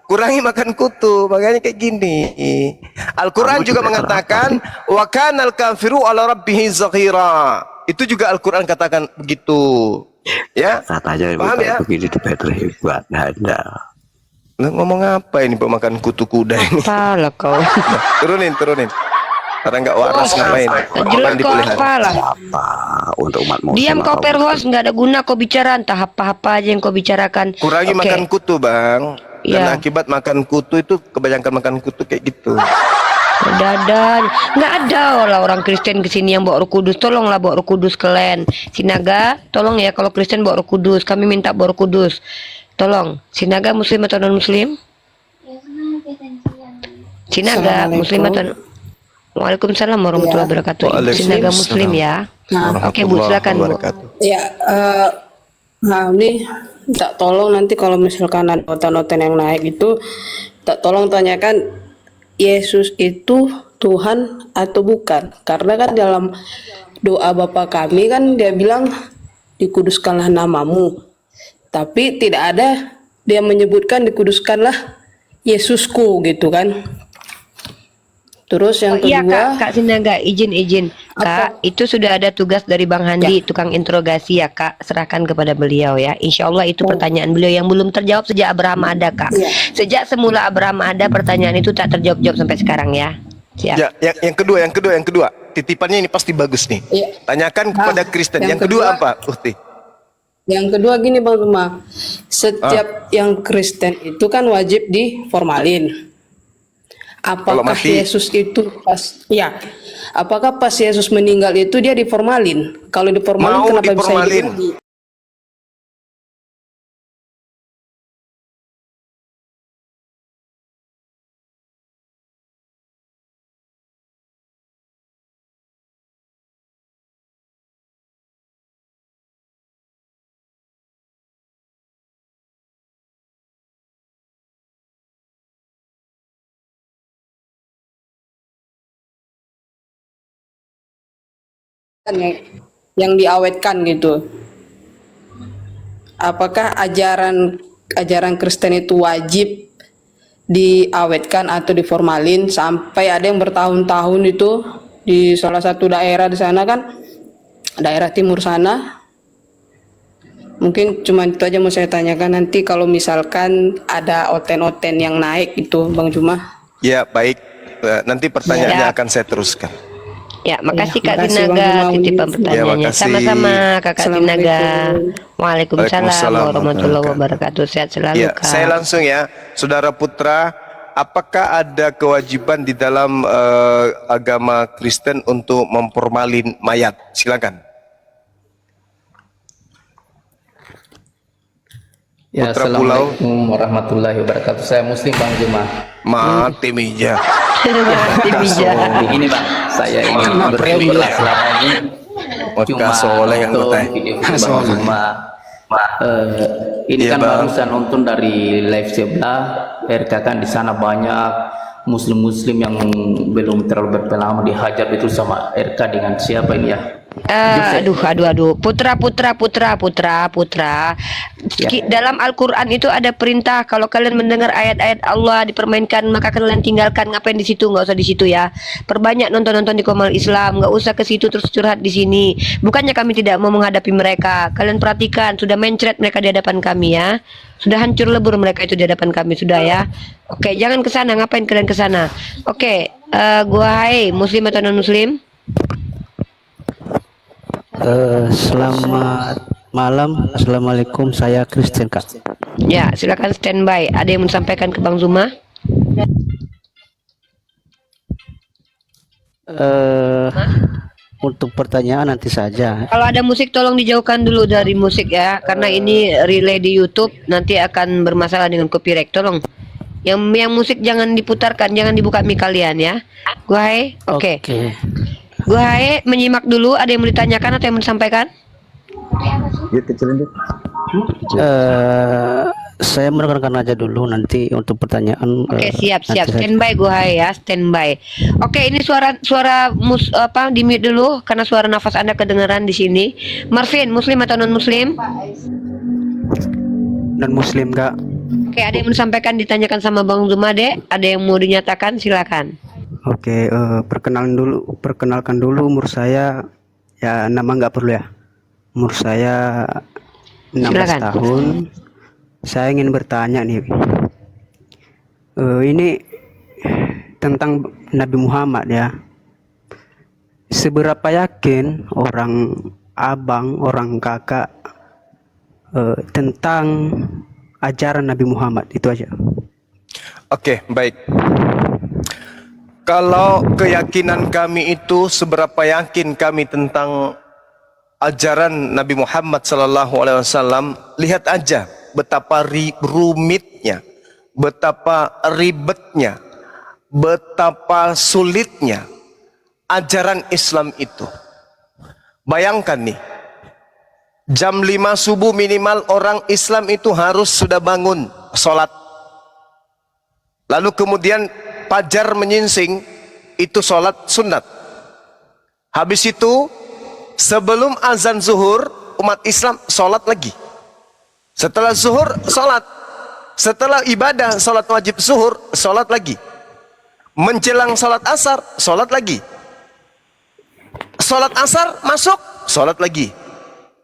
[SPEAKER 11] Kurangi makan kutu, makanya kayak gini. Al-Quran juga mengatakan wa kanal kafiru ala rabbihi zaghira. Itu juga Al-Quran katakan begitu. Ya.
[SPEAKER 9] Katanya
[SPEAKER 11] paham ya?
[SPEAKER 9] begini hebat Anda.
[SPEAKER 11] Ngomong apa ini pemakan kutu kuda ini?
[SPEAKER 1] Apalah kau.
[SPEAKER 11] Turunin. Karena nggak waras ngapain?
[SPEAKER 1] Jelas kau apalah.
[SPEAKER 9] Apa untuk umat muslim?
[SPEAKER 1] Diam kau perhost, nggak ada guna kau bicara, entah apa-apa aja yang kau bicarakan.
[SPEAKER 11] Kurangi makan kutu, Bang. Dan akibat makan kutu itu kebanyakan makan kutu kayak gitu.
[SPEAKER 1] Nggak ada lah orang Kristen kesini yang bawa Roh Kudus. Tolonglah bawa Roh Kudus kalian. Sinaga, tolong ya kalau Kristen bawa Roh Kudus. Kami minta bawa Roh Kudus. Tolong. Sinaga Muslim atau non Muslim? Sinaga Muslim atau Waalaikumsalam warahmatullahi wabarakatuh. Sinaga Muslim ya. Oke Bu, silakan Bu.
[SPEAKER 13] Ya, nah ini tak tolong nanti kalau misalkan ada noten-noten yang naik itu, tak tolong tanyakan Yesus itu Tuhan atau bukan? Karena kan dalam doa Bapa kami kan dia bilang dikuduskanlah namamu, tapi tidak ada dia menyebutkan dikuduskanlah Yesusku gitu kan. Terus yang kedua,
[SPEAKER 1] iya Kak Sinaga, izin Kak, itu sudah ada tugas dari Bang Handi, tukang interogasi ya Kak, serahkan kepada beliau ya. Insya Allah itu pertanyaan beliau yang belum terjawab sejak Abraham ada Kak. Sejak semula Abraham ada, pertanyaan itu tak terjawab sampai sekarang ya. Siap.
[SPEAKER 11] Ya, yang kedua, titipannya ini pasti bagus nih. Tanyakan kepada Kristen. Yang kedua apa, Uhti?
[SPEAKER 13] Yang kedua gini Bang Zuma, setiap yang Kristen itu kan wajib diformalin. Apakah Yesus itu apakah pas Yesus meninggal itu dia diformalin? Kalau diformalin kenapa bisa hidup? Yang diawetkan gitu. Apakah ajaran Kristen itu wajib diawetkan atau diformalin sampai ada yang bertahun-tahun itu di salah satu daerah di sana kan, daerah timur sana. Mungkin cuma itu aja mau saya tanyakan nanti kalau misalkan ada oten-oten yang naik itu Bang Juma.
[SPEAKER 11] Ya baik, nanti pertanyaannya akan saya teruskan.
[SPEAKER 1] Ya, makasih Kak Sinaga titipan pertanyaannya. Sama-sama Kakak Sinaga. Waalaikumsalam warahmatullahi wabarakatuh. Sehat selalu Kak.
[SPEAKER 11] Saya langsung ya, Saudara Putra, apakah ada kewajiban di dalam agama Kristen untuk memformalin mayat? Silakan.
[SPEAKER 15] Ya, Assalamualaikum warahmatullahi wabarakatuh. Saya Muslim Bang Juma.
[SPEAKER 11] Mati meja.
[SPEAKER 15] Ini Bang, saya ini bersyukurlah selama ini cuma nonton video Bang Juma. Ini kan barusan nonton dari live sebelah RK kan di sana banyak muslim-muslim yang belum terlalu berpengalaman dihajar itu sama RK dengan siapa ini ya?
[SPEAKER 1] Aduh. Putra. Dalam Al-Quran itu ada perintah kalau kalian mendengar ayat-ayat Allah dipermainkan maka kalian tinggalkan. Ngapain di situ? Nggak usah di situ ya. Perbanyak nonton di Komal Islam. Nggak usah ke situ terus curhat di sini. Bukannya kami tidak mau menghadapi mereka. Kalian perhatikan sudah mencret mereka di hadapan kami ya. Sudah hancur lebur mereka itu di hadapan kami sudah ya. Oke, jangan ke sana. Ngapain kalian ke sana? Oke, gua hai Muslim atau non Muslim?
[SPEAKER 16] Selamat malam, assalamualaikum. Saya Kristen Kak.
[SPEAKER 1] Ya, silakan standby. Ada yang mau disampaikan ke Bang Zuma?
[SPEAKER 16] Untuk pertanyaan nanti saja.
[SPEAKER 1] Kalau ada musik tolong dijauhkan dulu dari musik ya, karena ini relay di YouTube nanti akan bermasalah dengan copyright. Tolong Yang musik jangan diputarkan, jangan dibuka mic kalian ya. Gua Hae, oke. Gua Hae menyimak dulu, ada yang mau ditanyakan atau yang mau disampaikan?
[SPEAKER 16] Saya mendengarkan aja dulu nanti untuk pertanyaan.
[SPEAKER 1] Oke, siap. Standby gua Hae ya, standby. Oke, ini suara di mute dulu karena suara nafas Anda kedengaran di sini. Marvin, muslim atau non muslim?
[SPEAKER 16] Non muslim, Kak.
[SPEAKER 1] Oke, ada yang mau disampaikan, ditanyakan sama Bang Zuma, Dek? Ada yang mau dinyatakan? Silakan.
[SPEAKER 16] Oke, perkenalkan dulu umur saya, ya nama nggak perlu ya. Umur saya 16
[SPEAKER 1] Silakan.
[SPEAKER 16] tahun. Saya ingin bertanya nih, ini tentang Nabi Muhammad ya. Seberapa yakin orang abang, orang kakak tentang ajaran Nabi Muhammad? Itu aja.
[SPEAKER 11] Oke, baik. Kalau keyakinan kami itu seberapa yakin kami tentang ajaran Nabi Muhammad SAW, lihat aja betapa rumitnya, betapa ribetnya, betapa sulitnya ajaran Islam itu. Bayangkan nih, jam 5 subuh minimal orang Islam itu harus sudah bangun sholat. Lalu kemudian fajar menyingsing, itu sholat sunat. Habis itu sebelum azan zuhur umat Islam sholat lagi. Setelah zuhur sholat, setelah ibadah sholat wajib zuhur sholat lagi. Menjelang sholat asar sholat lagi. Sholat asar masuk sholat lagi.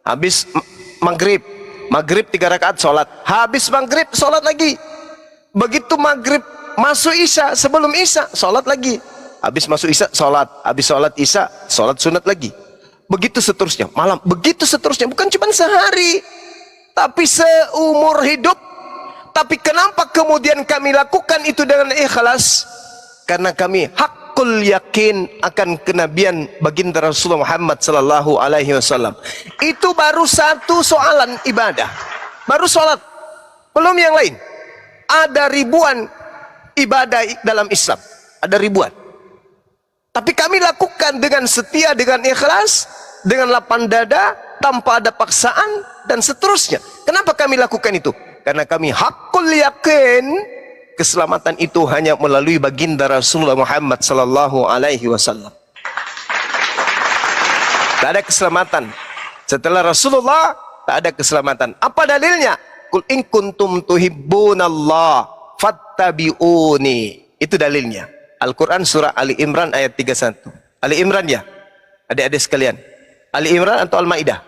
[SPEAKER 11] Habis maghrib 3 rakaat sholat. Habis maghrib sholat lagi. Begitu maghrib masuk isya, sebelum isya sholat lagi. Habis masuk isya sholat. Habis sholat isya sholat sunat lagi. Begitu seterusnya, malam begitu seterusnya. Bukan cuma sehari, tapi seumur hidup. Tapi kenapa kemudian kami lakukan itu dengan ikhlas? Karena kami hakul yakin akan kenabian baginda Rasulullah Muhammad sallallahu alaihi wasallam. Itu baru satu soalan ibadah, baru sholat, belum yang lain. Ada ribuan ibadah dalam Islam, ada ribuan. Tapi kami lakukan dengan setia, dengan ikhlas, dengan lapang dada, tanpa ada paksaan dan seterusnya. Kenapa kami lakukan itu? Karena kami hakul yakin keselamatan itu hanya melalui baginda Rasulullah Muhammad sallallahu alaihi wasallam. Tak ada keselamatan setelah Rasulullah, tak ada keselamatan. Apa dalilnya? Qul in kuntum tuhibbunallah fattabi'uni. Itu dalilnya. Al-Quran surah Ali Imran ayat 31. Ali Imran ya, adik-adik sekalian. Ali Imran atau Al-Maidah?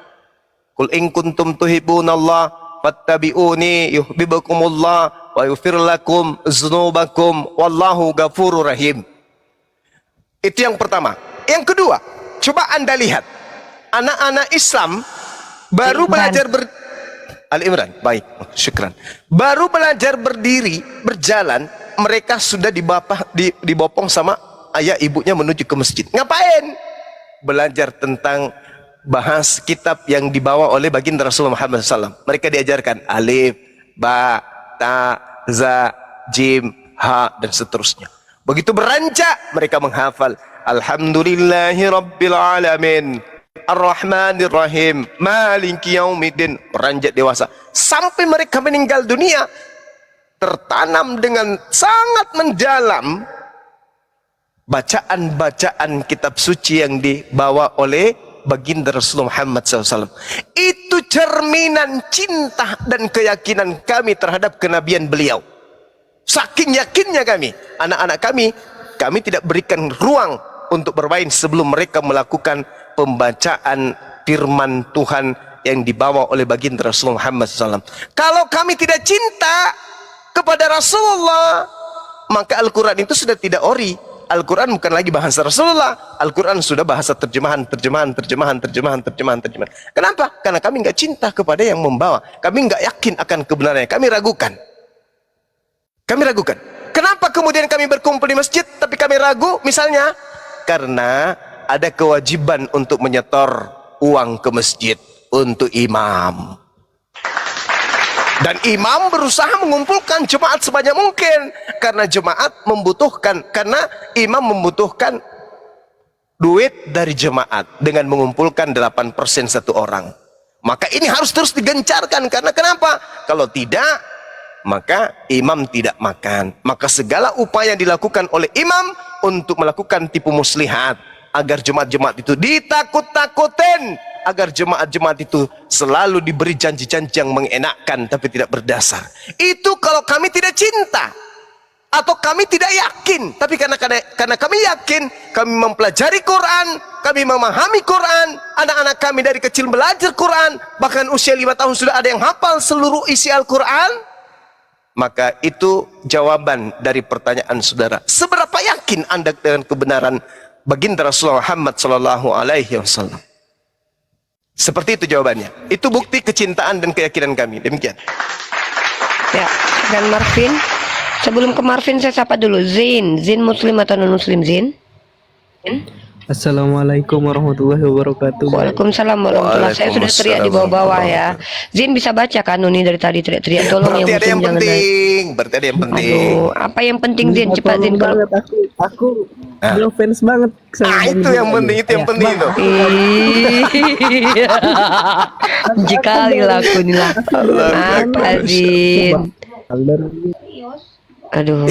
[SPEAKER 11] Qul in kuntum tuhibbunallah fattabi'uni yuhibbukumullah wa yaghfir lakum dzunubakum wallahu ghafurur rahim. Itu yang pertama. Yang kedua, coba Anda lihat anak-anak Islam baru belajar Ali Imran, baik, syukran. Baru belajar berdiri, berjalan, mereka sudah dibopong sama ayah ibunya menuju ke masjid. Ngapain? Belajar tentang bahas kitab yang dibawa oleh baginda Rasulullah Muhammad SAW. Mereka diajarkan alif, ba, ta, za, jim, ha, dan seterusnya. Begitu beranjak, mereka menghafal Alhamdulillahi Rabbil Alamin Ar-Rahmanir Rahim Maliki Yaumiddin. Beranjak dewasa sampai mereka meninggal dunia, tertanam dengan sangat mendalam bacaan-bacaan kitab suci yang dibawa oleh baginda Rasulullah Muhammad SAW. Itu cerminan cinta dan keyakinan kami terhadap kenabian beliau. Saking yakinnya kami, anak-anak kami tidak berikan ruang untuk bermain sebelum mereka melakukan pembacaan firman Tuhan yang dibawa oleh baginda Rasulullah Muhammad SAW. Kalau kami tidak cinta kepada Rasulullah, maka Al-Quran itu sudah tidak ori. Al-Quran bukan lagi bahasa Rasulullah. Al-Quran sudah bahasa terjemahan. Kenapa? Karena kami nggak cinta kepada yang membawa. Kami nggak yakin akan kebenarannya. Kami ragukan. Kenapa kemudian kami berkumpul di masjid tapi kami ragu? Misalnya, karena ada kewajiban untuk menyetor uang ke masjid untuk imam. Dan imam berusaha mengumpulkan jemaat sebanyak mungkin karena imam membutuhkan duit dari jemaat dengan mengumpulkan 8% satu orang. Maka ini harus terus digencarkan, karena kenapa? Kalau tidak, maka imam tidak makan. Maka segala upaya dilakukan oleh imam untuk melakukan tipu muslihat agar jemaat-jemaat itu ditakut-takutin, agar jemaat-jemaat itu selalu diberi janji-janji yang mengenakkan tapi tidak berdasar. Itu kalau kami tidak cinta atau kami tidak yakin, tapi karena kami yakin, kami mempelajari Quran, kami memahami Quran, anak-anak kami dari kecil belajar Quran, bahkan usia 5 tahun sudah ada yang hafal seluruh isi Al-Quran, maka itu jawaban dari pertanyaan saudara. Seberapa yakin Anda dengan kebenaran baginda Rasulullah Muhammad sallallahu alaihi wasallam? Seperti itu jawabannya. Itu bukti kecintaan dan keyakinan kami. Demikian.
[SPEAKER 1] Ya, dan Marvin. Sebelum ke Marvin saya sapa dulu Zin. Zin muslim atau non muslim, Zin?
[SPEAKER 17] Assalamualaikum warahmatullahi wabarakatuh.
[SPEAKER 1] Waalaikumsalam warahmatullahi wabarakatuh. Saya sudah teriak di bawah-bawah ya. Zin bisa baca kan Nuni dari tadi teriak-teriak. Tolong
[SPEAKER 11] Berarti
[SPEAKER 1] yang
[SPEAKER 11] ada yang
[SPEAKER 1] muslim jangan naik.
[SPEAKER 11] penting. Berarti ada yang penting.
[SPEAKER 1] Aduh, apa yang penting Zin? Cepat Zin. Kalau
[SPEAKER 17] Aku fans banget sama
[SPEAKER 11] itu yang penting, itu yang penting itu.
[SPEAKER 1] Jikali laku nih lah. Apa Zin? Aduh,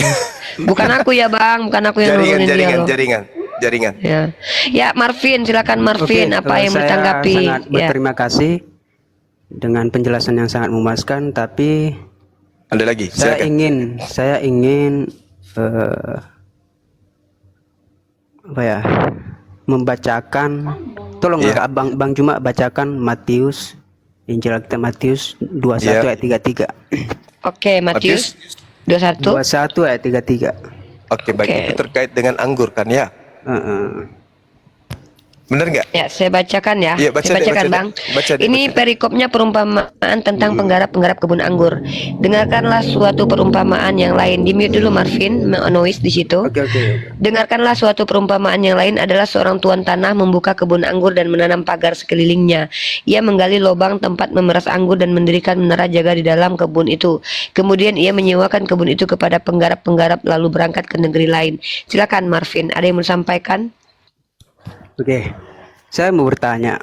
[SPEAKER 1] bukan aku ya Bang, bukan aku yang nurunin dia loh.
[SPEAKER 11] Jaringan.
[SPEAKER 1] Ya Marvin, silakan Marvin. Apa yang bertanggapi?
[SPEAKER 16] Saya sangat berterima kasih dengan penjelasan yang sangat memuaskan, tapi
[SPEAKER 11] ada lagi.
[SPEAKER 16] Saya ingin apa ya, membacakan, tolong Bang Juma bacakan Matius, Injil kita Matius 21 ayat 33.
[SPEAKER 1] Oke, Matius 21
[SPEAKER 16] ayat 33.
[SPEAKER 11] Oke, baik. Itu terkait dengan anggur kan ya? Bener nggak?
[SPEAKER 1] Ya, saya bacakan ya.
[SPEAKER 11] Iya,
[SPEAKER 1] Saya bacakan Bang. Ini perikopnya perumpamaan tentang penggarap-penggarap kebun anggur. Dengarkanlah suatu perumpamaan yang lain. Di mute dulu Marvin, noise di situ. Dengarkanlah suatu perumpamaan yang lain adalah seorang tuan tanah membuka kebun anggur dan menanam pagar sekelilingnya. Ia menggali lubang tempat memeras anggur dan mendirikan menara jaga di dalam kebun itu. Kemudian ia menyewakan kebun itu kepada penggarap-penggarap lalu berangkat ke negeri lain. Silakan Marvin, ada yang mau disampaikan?
[SPEAKER 16] Oke, saya mau bertanya,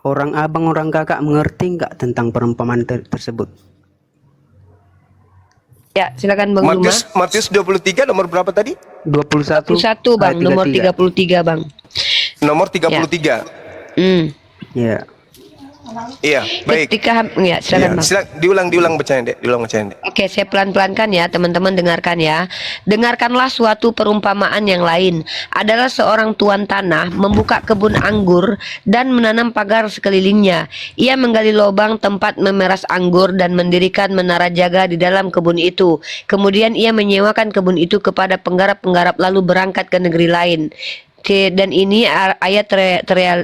[SPEAKER 16] orang abang, orang kakak mengerti nggak tentang perumpamaan tersebut?
[SPEAKER 1] Ya, silakan Bang Juma.
[SPEAKER 11] Matius 23 nomor berapa tadi?
[SPEAKER 16] 21
[SPEAKER 1] Bang, nomor 33 Bang.
[SPEAKER 11] Nomor 33.
[SPEAKER 16] Ya.
[SPEAKER 11] Iya, baik.
[SPEAKER 1] Ya, silakan Bang.
[SPEAKER 11] Diulang bacanya, Dek.
[SPEAKER 1] Oke, saya pelan-pelankan ya, teman-teman dengarkan ya. Dengarkanlah suatu perumpamaan yang lain. Adalah seorang tuan tanah membuka kebun anggur dan menanam pagar sekelilingnya. Ia menggali lubang tempat memeras anggur dan mendirikan menara jaga di dalam kebun itu. Kemudian ia menyewakan kebun itu kepada penggarap-penggarap lalu berangkat ke negeri lain. Dan ini ayat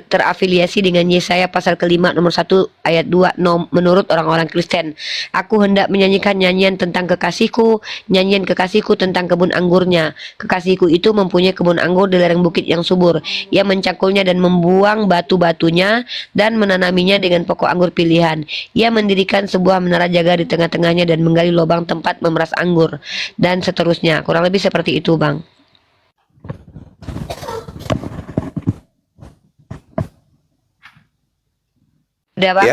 [SPEAKER 1] terafiliasi dengan Yesaya pasal ke-5 nomor 1 ayat 2 menurut orang-orang Kristen. Aku hendak menyanyikan nyanyian tentang kekasihku, nyanyian kekasihku tentang kebun anggurnya. Kekasihku itu mempunyai kebun anggur di lereng bukit yang subur. Ia mencangkulnya dan membuang batu-batunya dan menanaminya dengan pokok anggur pilihan. Ia mendirikan sebuah menara jaga di tengah-tengahnya dan menggali lubang tempat memeras anggur dan seterusnya. Kurang lebih seperti itu, Bang. Sudah, Bang?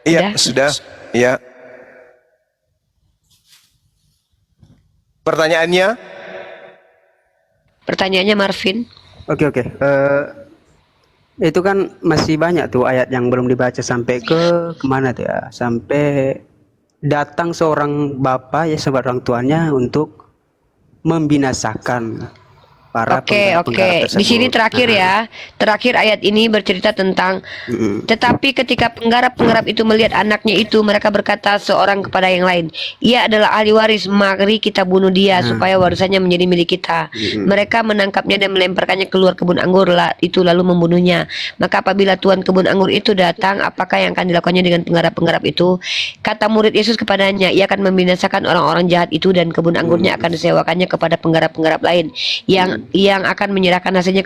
[SPEAKER 11] Iya, sudah. Ya.
[SPEAKER 1] Pertanyaannya Marvin.
[SPEAKER 16] Oke. Itu kan masih banyak tuh ayat yang belum dibaca sampai ke kemana tuh ya? Sampai datang seorang bapak ya, seorang tuannya untuk membinasakan para
[SPEAKER 1] Oke. Di sini terakhir ya. Terakhir ayat ini bercerita tentang tetapi ketika penggarap-penggarap itu melihat anaknya itu, mereka berkata seorang kepada yang lain, ia adalah ahli waris, mari kita bunuh dia supaya warisannya menjadi milik kita. Mereka menangkapnya dan melemparkannya keluar kebun anggur itu lalu membunuhnya. Maka apabila tuan kebun anggur itu datang, apakah yang akan dilakukannya dengan penggarap-penggarap itu? Kata murid Yesus kepadanya, ia akan membinasakan orang-orang jahat itu dan kebun anggurnya akan disewakannya kepada penggarap-penggarap lain yang yang akan menyerahkan hasilnya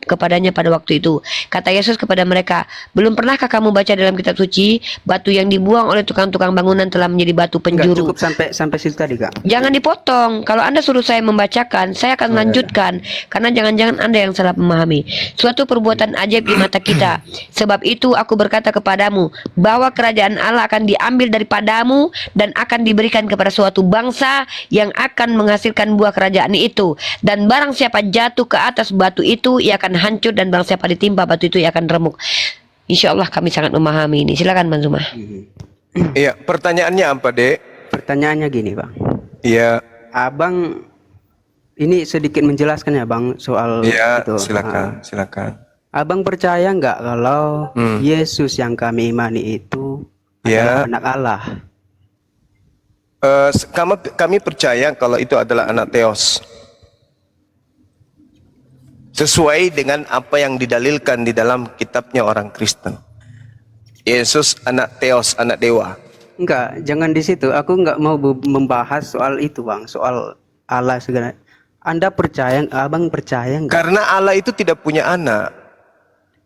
[SPEAKER 1] kepadanya pada waktu itu. Kata Yesus kepada mereka, belum pernahkah kamu baca dalam kitab suci, batu yang dibuang oleh tukang-tukang bangunan telah menjadi batu
[SPEAKER 16] Enggak
[SPEAKER 1] penjuru.
[SPEAKER 16] cukup sampai situ tadi, Kak.
[SPEAKER 1] Jangan dipotong. Kalau Anda suruh saya membacakan, saya akan lanjutkan. Karena jangan-jangan Anda yang salah memahami. Suatu perbuatan ajaib di mata kita. Sebab itu aku berkata kepadamu, bahwa kerajaan Allah akan diambil daripadamu dan akan diberikan kepada suatu bangsa yang akan menghasilkan buah kerajaan itu. Dan barang siapa jatuh ke atas batu itu, ia akan hancur, dan barang siapa ditimpa batu itu, ia akan remuk. Insya Allah kami sangat memahami ini. Silakan Bang Zuma.
[SPEAKER 11] Iya, pertanyaannya apa, Dek?
[SPEAKER 16] Pertanyaannya gini, Bang.
[SPEAKER 11] Iya.
[SPEAKER 16] Abang ini sedikit menjelaskan ya, Bang, soal
[SPEAKER 11] Iya,
[SPEAKER 16] itu.
[SPEAKER 11] silakan, silakan.
[SPEAKER 16] Abang percaya nggak kalau Yesus yang kami imani itu adalah anak Allah?
[SPEAKER 11] Kami percaya kalau itu adalah anak Theos. Sesuai dengan apa yang didalilkan di dalam kitabnya orang Kristen. Yesus anak Theos, anak dewa.
[SPEAKER 16] Enggak, jangan di situ. Aku nggak mau membahas soal itu, Bang. Soal Allah segala. Anda percaya, Abang percaya nggak?
[SPEAKER 11] Karena Allah itu tidak punya anak.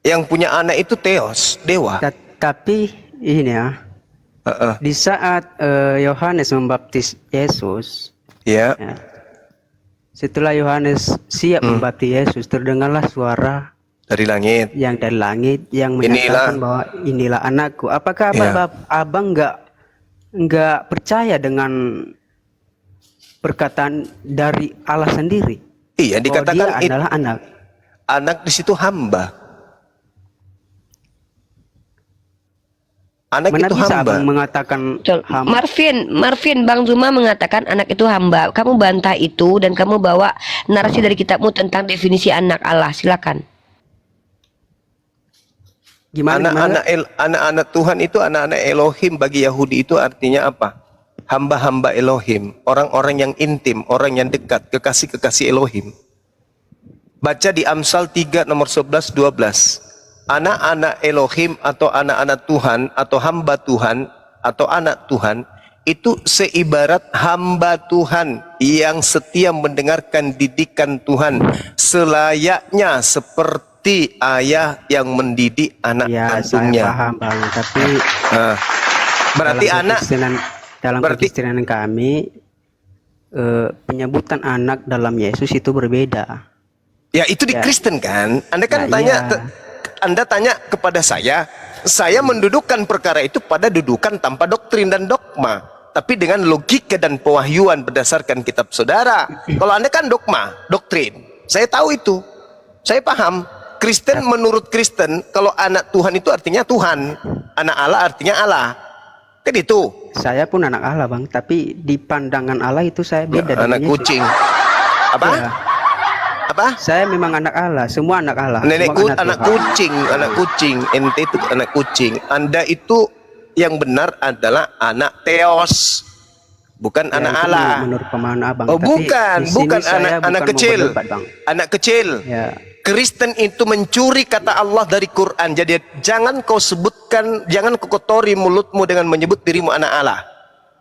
[SPEAKER 11] Yang punya anak itu Theos, dewa.
[SPEAKER 16] Tapi ini ya, di saat Yohanes membaptis Yesus, ya, setelah Yohanes siap membaptis Yesus, terdengarlah suara
[SPEAKER 11] dari langit,
[SPEAKER 16] yang menyatakan bahwa inilah anakku. Apakah abang nggak percaya dengan perkataan dari Allah sendiri?
[SPEAKER 11] Iya, dikatakan
[SPEAKER 16] dia adalah anak.
[SPEAKER 11] Anak di situ hamba. Anak
[SPEAKER 16] Mana
[SPEAKER 11] itu
[SPEAKER 16] bisa
[SPEAKER 11] hamba.
[SPEAKER 16] Abang mengatakan hamba?
[SPEAKER 1] Marvin, Bang Zuma mengatakan anak itu hamba. Kamu bantah itu dan kamu bawa narasi dari kitabmu tentang definisi anak Allah. Silakan.
[SPEAKER 11] Anak-anak Tuhan itu anak-anak Elohim. Bagi Yahudi itu artinya apa? Hamba-hamba Elohim, orang-orang yang intim, orang yang dekat, kekasih-kekasih Elohim. Baca di Amsal 3 nomor 11-12. Anak-anak Elohim atau anak-anak Tuhan atau hamba Tuhan atau anak Tuhan itu seibarat hamba Tuhan yang setia mendengarkan didikan Tuhan selayaknya seperti ayah yang mendidik anak kandungnya.
[SPEAKER 16] Saya paham, Bang, tapi
[SPEAKER 11] berarti
[SPEAKER 16] dalam kekristenan kami penyebutan anak dalam Yesus itu berbeda.
[SPEAKER 11] Ya itu di Kristen kan. Anda kan Anda tanya kepada saya mendudukkan perkara itu pada dudukan tanpa doktrin dan dogma, tapi dengan logika dan pewahyuan berdasarkan kitab saudara. Kalau Anda kan dogma, doktrin. Saya tahu itu. Saya paham. Kristen menurut Kristen, kalau anak Tuhan itu artinya Tuhan, anak Allah artinya Allah. Kan itu.
[SPEAKER 16] Saya pun anak Allah, Bang, tapi di pandangan Allah itu saya beda.
[SPEAKER 11] Anak kucing. Apa?
[SPEAKER 16] Ya. Apa? Saya memang anak Allah, semua anak Allah.
[SPEAKER 11] Anak kucing, ente itu anak kucing. Anda itu yang benar adalah anak Theos, bukan anak Allah.
[SPEAKER 16] Menurut pemahaman Abang.
[SPEAKER 11] Oh, bukan anak kecil. Anak kecil.
[SPEAKER 16] Ya.
[SPEAKER 11] Kristen itu mencuri kata Allah dari Quran. Jadi jangan kau kotori mulutmu dengan menyebut dirimu anak Allah.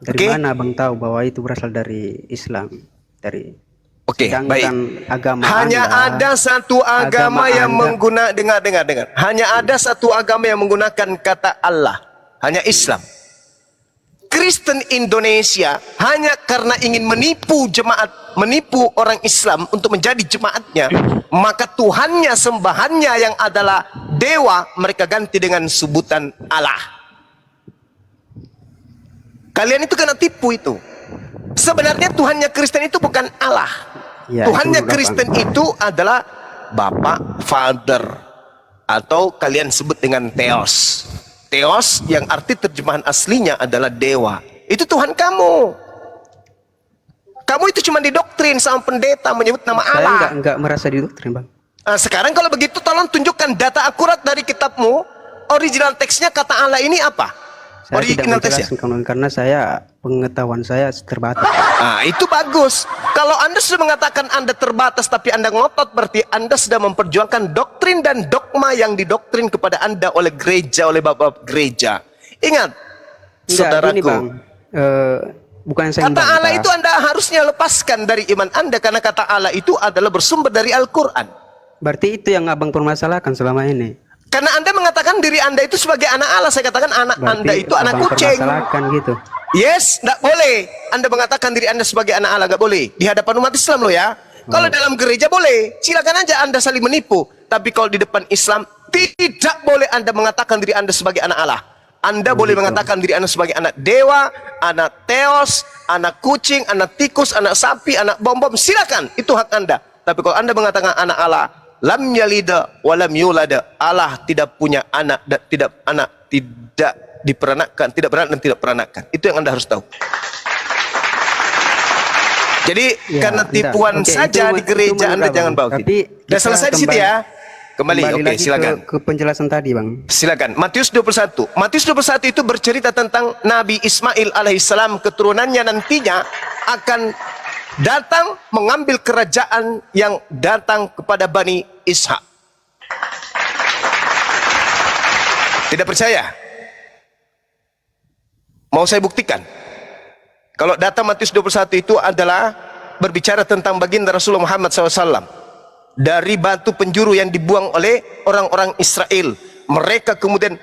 [SPEAKER 16] Dari mana Abang tahu bahwa itu berasal dari Islam?
[SPEAKER 11] Oke, baik. Hanya ada satu agama yang menggunakan dengar. Hanya ada satu agama yang menggunakan kata Allah, hanya Islam. Kristen Indonesia hanya karena ingin menipu orang Islam untuk menjadi jemaatnya, maka Tuhannya, sembahannya yang adalah dewa, mereka ganti dengan sebutan Allah. Kalian itu kena tipu itu. Sebenarnya Tuhannya Kristen itu bukan Allah.
[SPEAKER 16] Ya,
[SPEAKER 11] Tuhannya Kristen itu adalah Bapak, Father, atau kalian sebut dengan Theos. Theos yang arti terjemahan aslinya adalah dewa. Itu Tuhan kamu. Kamu itu cuma didoktrin sama pendeta menyebut nama Allah.
[SPEAKER 16] Saya enggak merasa didoktrin, Bang.
[SPEAKER 11] Nah, sekarang kalau begitu tolong tunjukkan data akurat dari kitabmu. Original teksnya kata Allah ini apa?
[SPEAKER 16] Saya tidak menjelaskan karena pengetahuan saya terbatas.
[SPEAKER 11] Nah, itu bagus. Kalau Anda sudah mengatakan Anda terbatas tapi Anda ngotot, berarti Anda sudah memperjuangkan doktrin dan dogma yang didoktrin kepada Anda oleh gereja, oleh bapak gereja. Ingat, saudaraku.
[SPEAKER 16] Gini, Bang. bukan saya yang
[SPEAKER 11] Kata Allah
[SPEAKER 16] bantah.
[SPEAKER 11] itu Anda harusnya lepaskan dari iman Anda, karena kata Allah itu adalah bersumber dari Al-Quran.
[SPEAKER 16] Berarti itu yang abang permasalahkan selama ini.
[SPEAKER 11] Karena Anda mengatakan diri Anda itu sebagai anak Allah, saya katakan anak
[SPEAKER 16] Berarti
[SPEAKER 11] Anda itu anak
[SPEAKER 16] abang
[SPEAKER 11] kucing.
[SPEAKER 16] permasalahkan gitu.
[SPEAKER 11] Yes, tidak boleh. Anda mengatakan diri Anda sebagai anak Allah, nggak boleh. Di hadapan umat Islam loh ya. Kalau dalam gereja boleh, silakan aja Anda saling menipu. Tapi kalau di depan Islam, tidak boleh Anda mengatakan diri Anda sebagai anak Allah. Anda boleh mengatakan diri Anda sebagai anak dewa, anak teos, anak kucing, anak tikus, anak sapi, anak bom-bom, silakan. Itu hak Anda. Tapi kalau Anda mengatakan anak Allah, lam yalida wa lam yulada, Allah tidak punya anak dan tidak diperanakkan, tidak beranak dan tidak peranakkan. Itu yang Anda harus tahu. Jadi
[SPEAKER 16] Ya,
[SPEAKER 11] karena
[SPEAKER 16] bentar.
[SPEAKER 11] tipuan
[SPEAKER 16] Oke,
[SPEAKER 11] saja
[SPEAKER 16] itu-
[SPEAKER 11] di gereja
[SPEAKER 16] itu
[SPEAKER 11] Anda
[SPEAKER 16] menurut
[SPEAKER 11] jangan
[SPEAKER 16] abang.
[SPEAKER 11] bawa.
[SPEAKER 16] Tapi
[SPEAKER 11] Sudah
[SPEAKER 16] kita
[SPEAKER 11] selesai di situ ya. Kembali, oke,
[SPEAKER 16] lagi
[SPEAKER 11] silakan.
[SPEAKER 16] ke penjelasan tadi, Bang.
[SPEAKER 11] Silakan. Matius 21. Matius 21 itu bercerita tentang Nabi Ismail alaihissalam, keturunannya nantinya akan datang mengambil kerajaan yang datang kepada Bani Ishak. Tidak percaya? Mau saya buktikan? Kalau data Matius 21 itu adalah berbicara tentang baginda Rasulullah Muhammad SAW. Dari batu penjuru yang dibuang oleh orang-orang Israel. Mereka kemudian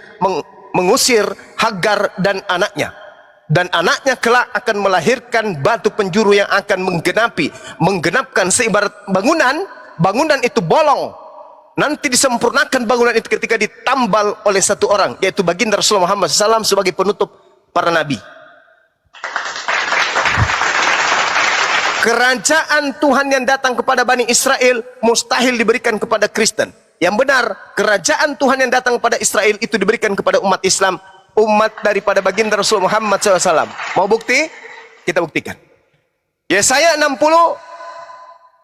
[SPEAKER 11] mengusir Hagar dan anaknya. Dan anaknya kelak akan melahirkan batu penjuru yang akan menggenapkan seibarat bangunan. Bangunan itu bolong. Nanti disempurnakan bangunan itu ketika ditambal oleh satu orang, yaitu baginda Rasulullah Muhammad SAW sebagai penutup para nabi. Kerajaan Tuhan yang datang kepada Bani Israel mustahil diberikan kepada Kristen. Yang benar, kerajaan Tuhan yang datang kepada Israel itu diberikan kepada umat Islam, umat daripada baginda Rasulullah Muhammad SAW. Mau bukti? Kita buktikan. Yesaya 60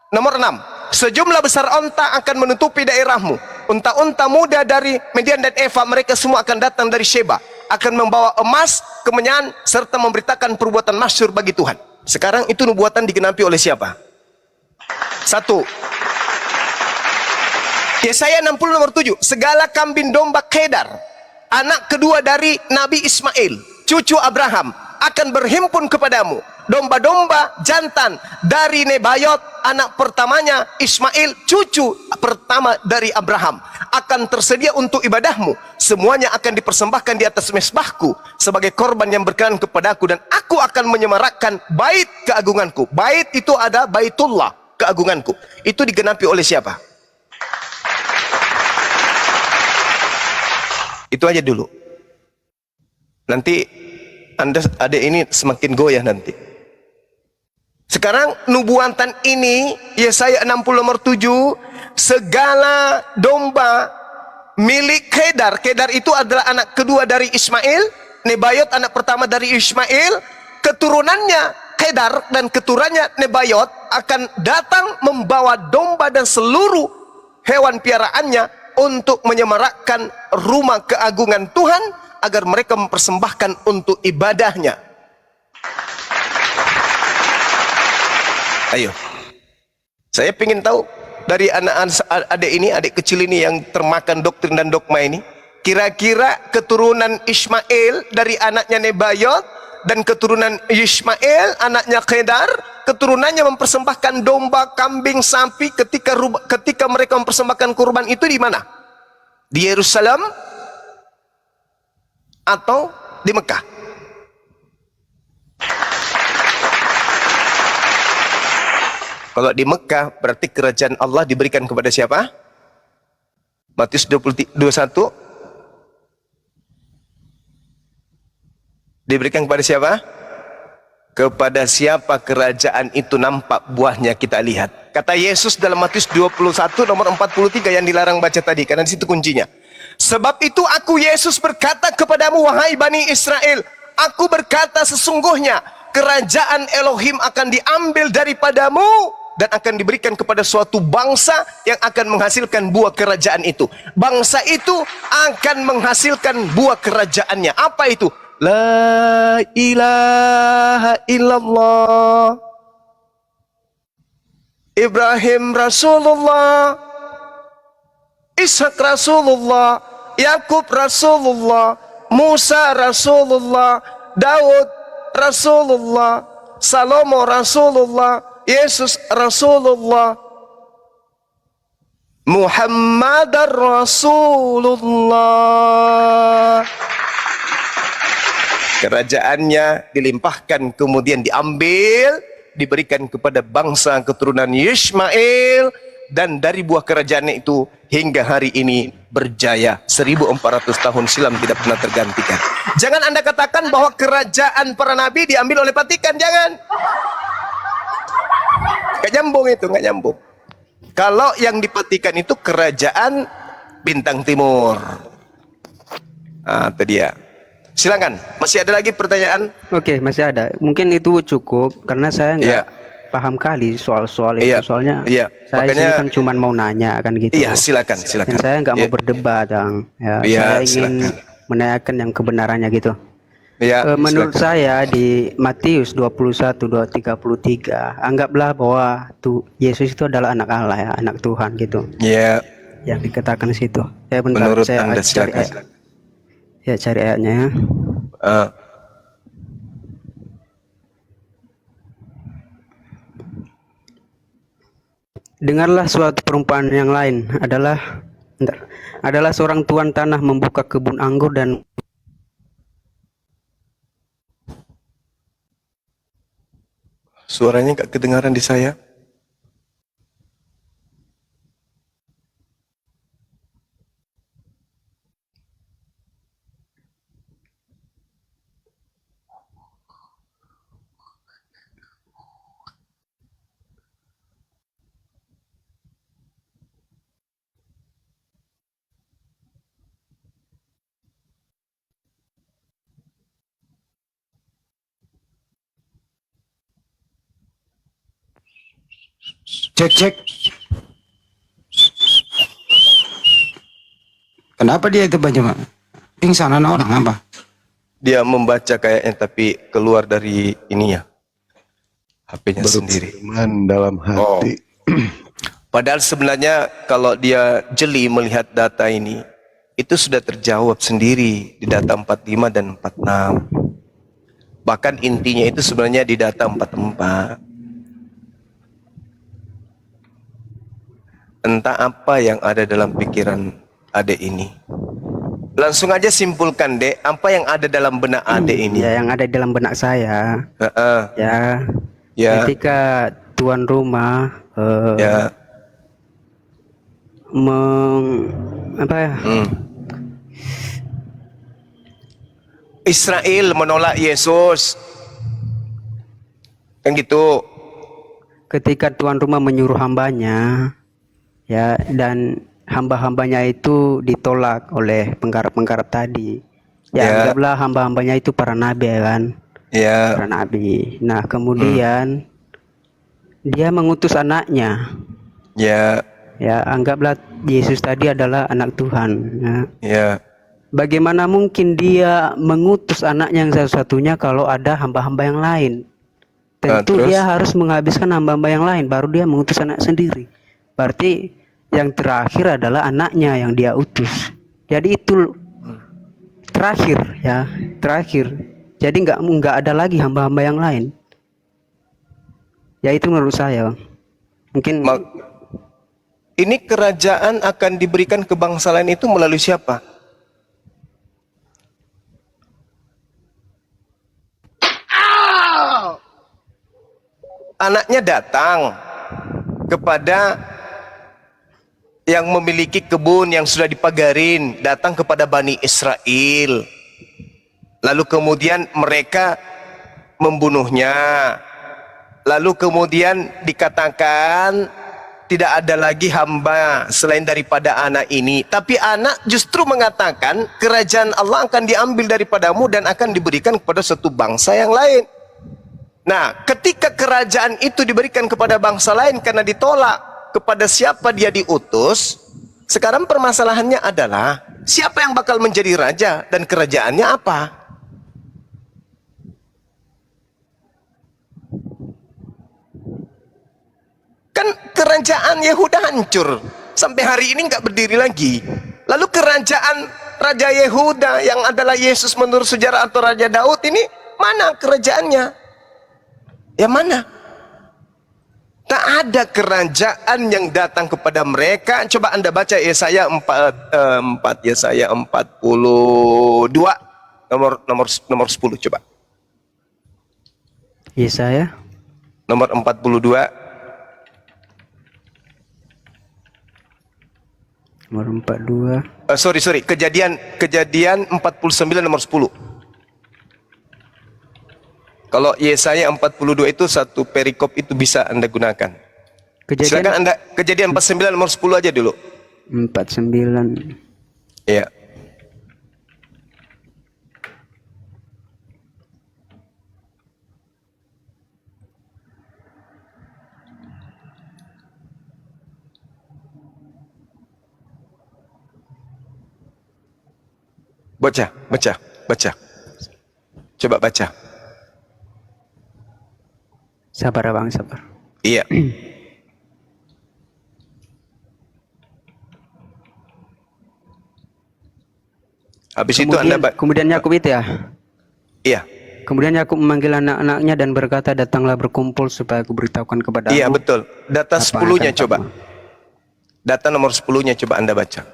[SPEAKER 11] nomor 6. Sejumlah besar onta akan menutupi daerahmu. Unta-unta muda dari Median dan Eva, mereka semua akan datang dari Sheba, akan membawa emas, kemenyan, serta memberitakan perbuatan masyhur bagi Tuhan. Sekarang itu nubuatan digenapi oleh siapa? Satu. Yesaya 60 nomor 7. Segala kambing domba Kedar, anak kedua dari Nabi Ismail, cucu Abraham, akan berhimpun kepadamu. Domba-domba jantan dari Nebayot, anak pertamanya Ismail, cucu pertama dari Abraham, akan tersedia untuk ibadahmu. Semuanya akan dipersembahkan di atas mezbahku sebagai korban yang berkenan kepadaku, dan aku akan menyemarakkan bait keagunganku. Bait itu ada baitullah, keagunganku. Itu digenapi oleh siapa? Itu aja dulu. Nanti Anda ada ini semakin goyah nanti. Sekarang nubuatan ini Yesaya 60 nomor 7, segala domba milik Kedar. Kedar itu adalah anak kedua dari Ismail, Nebayot anak pertama dari Ismail. Keturunannya Kedar dan keturunannya Nebayot akan datang membawa domba dan seluruh hewan piaraannya untuk menyemarakkan rumah keagungan Tuhan agar mereka mempersembahkan untuk ibadahnya. Ayo, saya ingin tahu dari adik ini, adik kecil ini yang termakan doktrin dan dogma ini, kira-kira keturunan Ismail dari anaknya Nebayot dan keturunan Ismail anaknya Kedar, keturunannya mempersembahkan domba, kambing, sapi ketika mereka mempersembahkan kurban itu di mana? Di Yerusalem atau di Mekah? Kalau di Mekah berarti kerajaan Allah diberikan kepada siapa? Matius 21 diberikan kepada siapa? Kepada siapa kerajaan itu nampak buahnya kita lihat. Kata Yesus dalam Matius 21 nomor 43 yang dilarang baca tadi, karena di situ kuncinya. Sebab itu aku Yesus berkata kepadamu, wahai Bani Israel, aku berkata sesungguhnya kerajaan Elohim akan diambil daripadamu dan akan diberikan kepada suatu bangsa yang akan menghasilkan buah kerajaan itu. Bangsa itu akan menghasilkan buah kerajaannya. Apa itu? La ilaha illallah, Ibrahim Rasulullah, Ishak Rasulullah, Yakub Rasulullah, Musa Rasulullah, Daud Rasulullah, Salomo Rasulullah, Yesus Rasulullah, Muhammadar Rasulullah. Kerajaannya dilimpahkan, kemudian diambil, diberikan kepada bangsa keturunan Yismail, dan dari buah kerajaannya itu hingga hari ini berjaya. 1400 tahun silam tidak pernah tergantikan. Jangan Anda katakan bahwa kerajaan para nabi diambil oleh Vatikan, jangan. Nggak nyambung itu, nggak nyambung. Kalau yang di Vatikan itu kerajaan Bintang Timur. Ah, itu dia. Silakan, masih ada lagi pertanyaan?
[SPEAKER 16] Oke, masih ada. Mungkin itu cukup karena saya nggak paham kali soal-soal itu. Soalnya saya
[SPEAKER 11] makanya,
[SPEAKER 16] sini kan cuma mau nanya kan gitu.
[SPEAKER 11] Iya, silakan.
[SPEAKER 16] Dan saya nggak mau berdebat, Bang. Saya ingin menanyakan yang kebenarannya gitu. Menurut saya di Matius 21:33, anggaplah bahwa Yesus itu adalah anak Allah ya, anak Tuhan gitu. Yang dikatakan di situ. Bentar,
[SPEAKER 11] menurut
[SPEAKER 16] saya
[SPEAKER 11] Anda
[SPEAKER 16] cari cari ayatnya ya. Dengarlah suatu perumpamaan yang lain adalah seorang tuan tanah membuka kebun anggur dan
[SPEAKER 11] suaranya nggak kedengaran di saya.
[SPEAKER 5] Cek. Kenapa dia itu Bang Juma? Pingsanan orang apa?
[SPEAKER 11] Dia membaca kayaknya tapi keluar dari ini ya, HP-nya sendiri.
[SPEAKER 3] Dalam hati.
[SPEAKER 11] Padahal sebenarnya kalau dia jeli melihat data ini, itu sudah terjawab sendiri di data 45 dan 46. Bahkan intinya itu sebenarnya di data 44. Entah apa yang ada dalam pikiran adek ini. Langsung aja simpulkan, Dek, apa yang ada dalam benak adek ini?
[SPEAKER 16] Ya, yang ada dalam benak saya. Ketika tuan rumah
[SPEAKER 11] Israel menolak Yesus. Kan gitu.
[SPEAKER 16] Ketika tuan rumah menyuruh hambanya, dan hamba-hambanya itu ditolak oleh penggarap-penggarap tadi. Anggaplah hamba-hambanya itu para nabi kan. Para nabi. Nah, kemudian dia mengutus anaknya. Anggaplah Yesus tadi adalah anak Tuhan. Bagaimana mungkin dia mengutus anaknya yang satu-satunya kalau ada hamba-hamba yang lain? Tentu dia harus menghabiskan hamba-hamba yang lain, baru dia mengutus anak sendiri. Berarti yang terakhir adalah anaknya yang dia utus. Jadi itu terakhir terakhir. Jadi nggak ada lagi hamba-hamba yang lain. Ya itu menurut saya, Bang. Mungkin
[SPEAKER 11] ini kerajaan akan diberikan ke bangsa lain itu melalui siapa? Anaknya datang kepada yang memiliki kebun yang sudah dipagarin, datang kepada Bani Israel. Lalu kemudian mereka membunuhnya. Lalu kemudian dikatakan tidak ada lagi hamba selain daripada anak ini. Tapi anak justru mengatakan kerajaan Allah akan diambil daripadamu dan akan diberikan kepada satu bangsa yang lain. Nah, ketika kerajaan itu diberikan kepada bangsa lain karena ditolak kepada siapa dia diutus, sekarang permasalahannya adalah siapa yang bakal menjadi raja dan kerajaannya apa? Kan kerajaan Yehuda hancur sampai hari ini nggak berdiri lagi. Lalu kerajaan Raja Yehuda yang adalah Yesus menurut sejarah atau Raja Daud ini mana kerajaannya? Ya mana? Tak ada kerajaan yang datang kepada mereka. Coba Anda baca Yesaya 4, Yesaya 42 nomor 10 coba.
[SPEAKER 16] Yesaya
[SPEAKER 11] Nomor 42.
[SPEAKER 16] nomor 42.
[SPEAKER 11] Sorry, Kejadian 49 nomor 10. Kalau Yesaya 42 itu satu perikop itu bisa Anda gunakan. Silakan Anda Kejadian 49 nomor 10 aja dulu.
[SPEAKER 16] 49.
[SPEAKER 11] Iya. Baca. Coba baca.
[SPEAKER 16] Sabar Bang, sabar.
[SPEAKER 11] Iya. Habis itu Anda
[SPEAKER 16] kemudian Yakub itu ya?
[SPEAKER 11] Iya.
[SPEAKER 16] Kemudian Yakub memanggil anak-anaknya dan berkata, datanglah berkumpul supaya aku beritahukan kepadamu.
[SPEAKER 11] Iya, betul. Data 10-nya coba. Data nomor 10-nya coba Anda baca.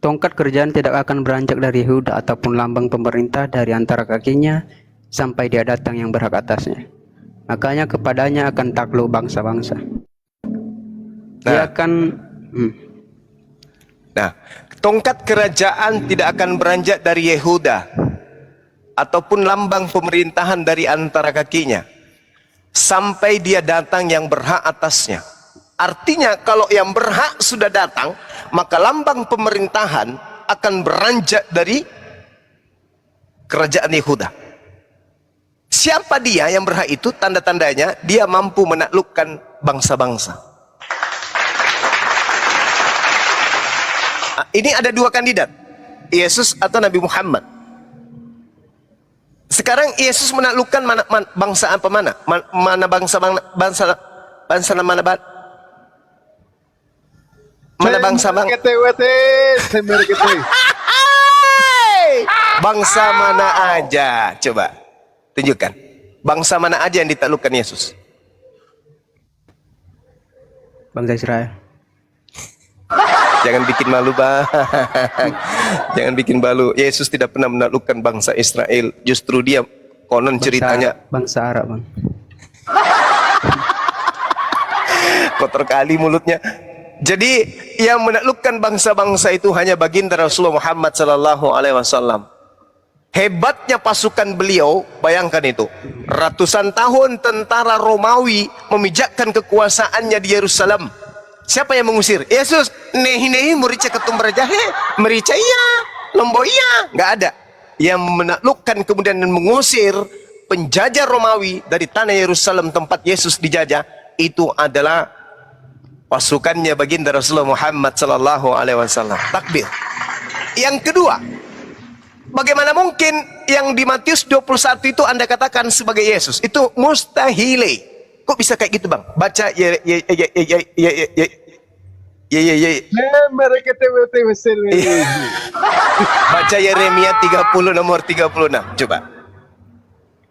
[SPEAKER 16] Tongkat kerajaan tidak akan beranjak dari Yehuda ataupun lambang pemerintah dari antara kakinya sampai dia datang yang berhak atasnya. Makanya kepadanya akan takluk bangsa-bangsa. Dia akan
[SPEAKER 11] Nah, tongkat kerajaan tidak akan beranjak dari Yehuda ataupun lambang pemerintahan dari antara kakinya sampai dia datang yang berhak atasnya. Artinya kalau yang berhak sudah datang, maka lambang pemerintahan akan beranjak dari kerajaan Yehuda. Siapa dia yang berhak itu? Tanda-tandanya dia mampu menaklukkan bangsa-bangsa. Ini ada dua kandidat, Yesus atau Nabi Muhammad. Sekarang Yesus menaklukkan bangsa apa mana? Mana bangsa mana bangsa bangsa mana aja? Coba tunjukkan. Bangsa mana aja yang ditaklukkan Yesus?
[SPEAKER 16] Bangsa Israel.
[SPEAKER 11] Jangan bikin malu, Bang. Jangan bikin malu. Yesus tidak pernah menaklukkan bangsa Israel. Justru dia konon ceritanya
[SPEAKER 16] bangsa Arab, Bang.
[SPEAKER 11] Kotor kali mulutnya. Jadi yang menaklukkan bangsa-bangsa itu hanya baginda Rasulullah Muhammad sallallahu alaihi wasallam. Hebatnya pasukan beliau, bayangkan itu. Ratusan tahun tentara Romawi memijakkan kekuasaannya di Yerusalem. Siapa yang mengusir? Yesus. Nehi merica ketum berjahe, merica iya, lombo iya, nggak ada. Yang menaklukkan kemudian mengusir penjajah Romawi dari tanah Yerusalem tempat Yesus dijajah, itu adalah pasukannya baginda Rasulullah Muhammad sallallahu alaihi wasallam. Takbir. Yang kedua, bagaimana mungkin yang di Matius 21 itu Anda katakan sebagai Yesus? Itu mustahile. Kok bisa kayak gitu, Bang? Baca baca Yeremia 30 nomor 36. Coba.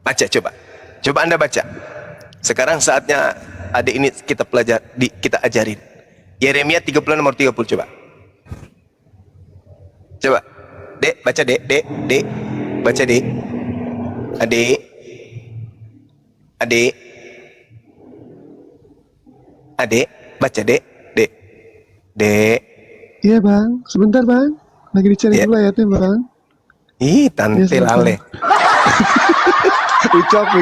[SPEAKER 11] Baca coba. Coba Anda baca. Sekarang saatnya adik ini kita kita ajarin. Yeremia 30 nomor 30 coba. Coba. Dek, baca Dek. Baca Dek. Adik, baca Dek.
[SPEAKER 3] Iya Bang, sebentar Bang. Lagi dicari dulu ayatnya Bang.
[SPEAKER 11] Ih, tante lale.
[SPEAKER 3] Ucap.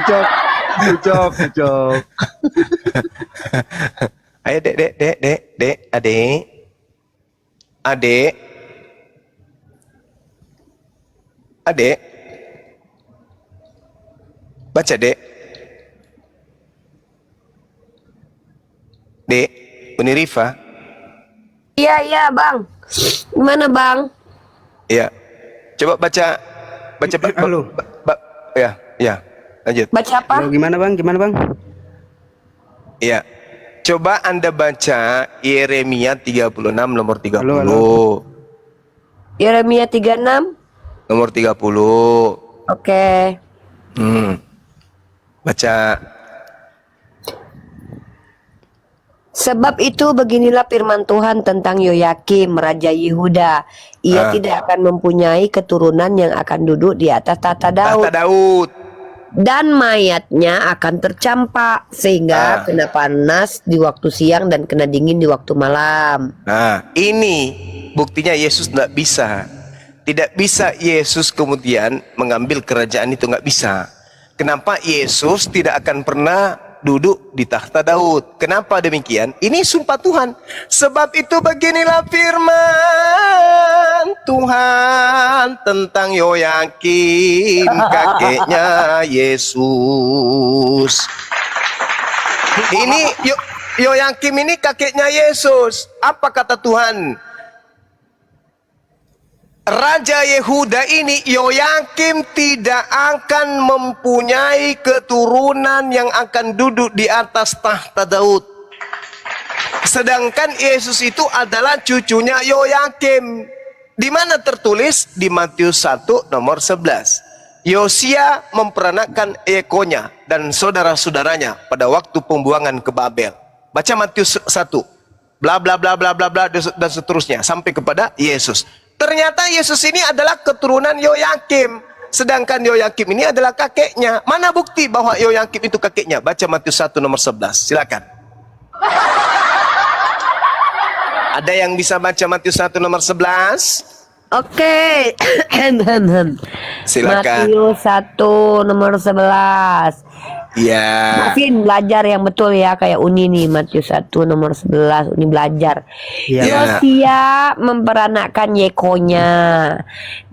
[SPEAKER 11] Ayo Dek, adik. Baca Dek. Dek, Uni Rifa.
[SPEAKER 1] Iya Bang. Gimana Bang?
[SPEAKER 11] Iya. Coba baca.
[SPEAKER 16] Halo.
[SPEAKER 11] Ya. Lanjut.
[SPEAKER 1] Baca apa?
[SPEAKER 16] Halo, gimana Bang?
[SPEAKER 11] Iya. Coba Anda baca Yeremia 36 nomor 30.
[SPEAKER 16] Halo.
[SPEAKER 1] Yeremia 36
[SPEAKER 11] nomor 30.
[SPEAKER 1] Oke.
[SPEAKER 11] Baca.
[SPEAKER 1] Sebab itu beginilah firman Tuhan tentang Yoyakim, Raja Yehuda. Ia tidak akan mempunyai keturunan yang akan duduk di atas tahta Daud. Dan mayatnya akan tercampak sehingga kena panas di waktu siang dan kena dingin di waktu malam.
[SPEAKER 11] Nah, ini buktinya Yesus tidak bisa. Tidak bisa Yesus kemudian mengambil kerajaan itu, nggak bisa. Kenapa Yesus tidak akan pernah duduk di tahta Daud? Kenapa demikian? Ini sumpah Tuhan. Sebab itu beginilah firman Tuhan tentang Yoyakim, kakeknya Yesus. Ini Yoyakim ini kakeknya Yesus. Apa kata Tuhan? Raja Yehuda ini, Yoyakim, tidak akan mempunyai keturunan yang akan duduk di atas tahta Daud. Sedangkan Yesus itu adalah cucunya Yoyakim. Di mana tertulis? Di Matius 1 nomor 11. Yosia memperanakan Yekonya dan saudara-saudaranya pada waktu pembuangan ke Babel. Baca Matius 1. Bla bla bla bla bla bla dan seterusnya sampai kepada Yesus. Ternyata Yesus ini adalah keturunan Yoyakim. Sedangkan Yoyakim ini adalah kakeknya. Mana bukti bahwa Yoyakim itu kakeknya? Baca Matius 1 nomor 11. Silakan. Ada yang bisa baca Matius 1 nomor 11?
[SPEAKER 1] Oke.
[SPEAKER 11] Silakan.
[SPEAKER 1] Matius 1 nomor 11.
[SPEAKER 11] Ya.
[SPEAKER 1] Mungkin belajar yang betul ya, kayak Uni nih, Matius 1 nomor 11, Uni belajar. Yosia memperanakkan Yekonya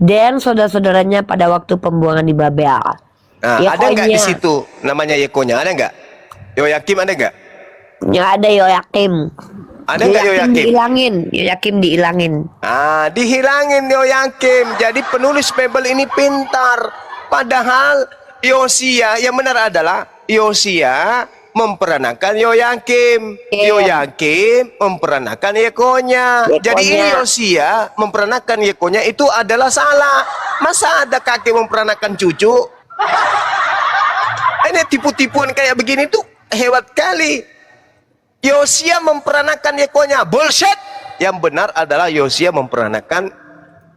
[SPEAKER 1] dan saudara-saudaranya pada waktu pembuangan di Babel.
[SPEAKER 11] Nah, ada nggak di situ namanya Yekonya? Ada nggak? Yoyakim ada nggak?
[SPEAKER 1] Nggak ada Yoyakim.
[SPEAKER 11] Ada nggak Yoyakim?
[SPEAKER 1] Yoyakim diilangin.
[SPEAKER 11] Dihilangin Yoyakim. Jadi penulis Bible ini pintar. Padahal Yosia yang benar adalah Yosia memperanakan Yoyakim. Yoyakim memperanakan Yekonya. Jadi ini Yosia memperanakan Yekonya itu adalah salah. Masa ada kakek memperanakan cucu? Ini tipu-tipuan kayak begini tuh hebat kali. Yosia memperanakan Yekonya, bullshit. Yang benar adalah Yosia memperanakan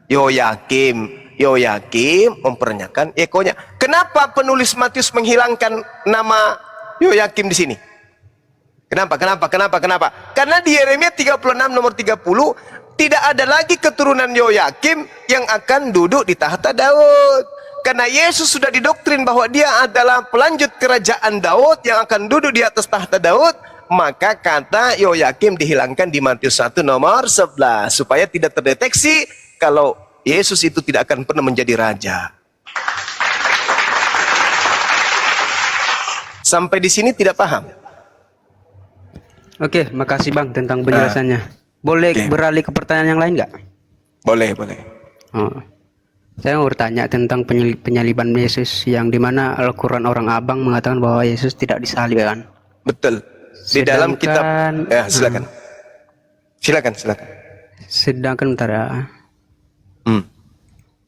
[SPEAKER 11] Yoyakim. Yoyakim memperanakan Yekonya. Kenapa penulis Matius menghilangkan nama Yoyakim di sini? Kenapa? Karena di Yeremia 36 nomor 30 tidak ada lagi keturunan Yoyakim yang akan duduk di tahta Daud. Karena Yesus sudah didoktrin bahwa dia adalah pelanjut kerajaan Daud yang akan duduk di atas tahta Daud, maka kata Yoyakim dihilangkan di Matius 1 nomor 11 supaya tidak terdeteksi kalau Yesus itu tidak akan pernah menjadi raja. Sampai di sini tidak paham?
[SPEAKER 16] Oke, makasih Bang tentang penjelasannya. Boleh beralih ke pertanyaan yang lain nggak?
[SPEAKER 11] Boleh.
[SPEAKER 16] Oh. Saya mau bertanya tentang penyaliban Yesus yang dimana Al-Quran orang Abang mengatakan bahwa Yesus tidak disalib kan?
[SPEAKER 11] Betul. Di dalam kitab. Ya, silakan. Silakan.
[SPEAKER 16] Sedangkan bentar ya.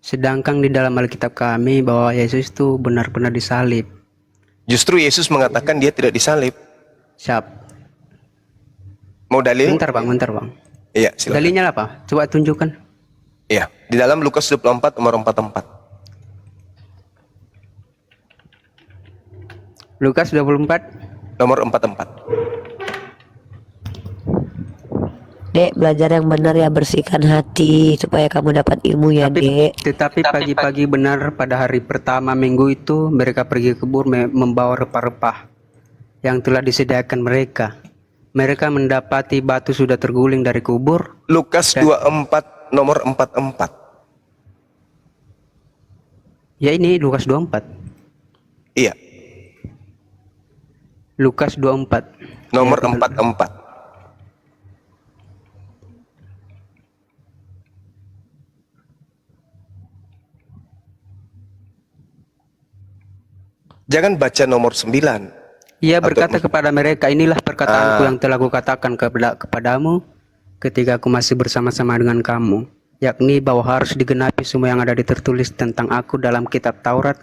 [SPEAKER 16] Sedangkan di dalam Alkitab kami bahwa Yesus itu benar-benar disalib.
[SPEAKER 11] Justru Yesus mengatakan dia tidak disalib.
[SPEAKER 16] Siap.
[SPEAKER 11] Mau dalil?
[SPEAKER 16] Bentar bang.
[SPEAKER 11] Iya, silakan.
[SPEAKER 16] Dalilnya apa? Coba tunjukkan.
[SPEAKER 11] Iya, di dalam Lukas 24 nomor 44.
[SPEAKER 16] Lukas 24
[SPEAKER 11] nomor 44.
[SPEAKER 1] Dek, belajar yang benar ya, bersihkan hati supaya kamu dapat ilmu ya, Dek.
[SPEAKER 16] Tetapi pagi-pagi benar pada hari pertama minggu itu mereka pergi ke kebun membawa rempah-rempah yang telah disediakan mereka. Mereka mendapati batu sudah terguling dari kubur.
[SPEAKER 11] Lukas 24 nomor 44.
[SPEAKER 16] Ya ini Lukas 24.
[SPEAKER 11] Iya.
[SPEAKER 16] Lukas 24
[SPEAKER 11] nomor 44. Jangan baca nomor 9.
[SPEAKER 16] Ia berkata kepada mereka, inilah perkataanku yang telah kukatakan kepadamu ketika aku masih bersama-sama dengan kamu. yakni bahwa harus digenapi semua yang ada tertulis tentang aku dalam kitab Taurat,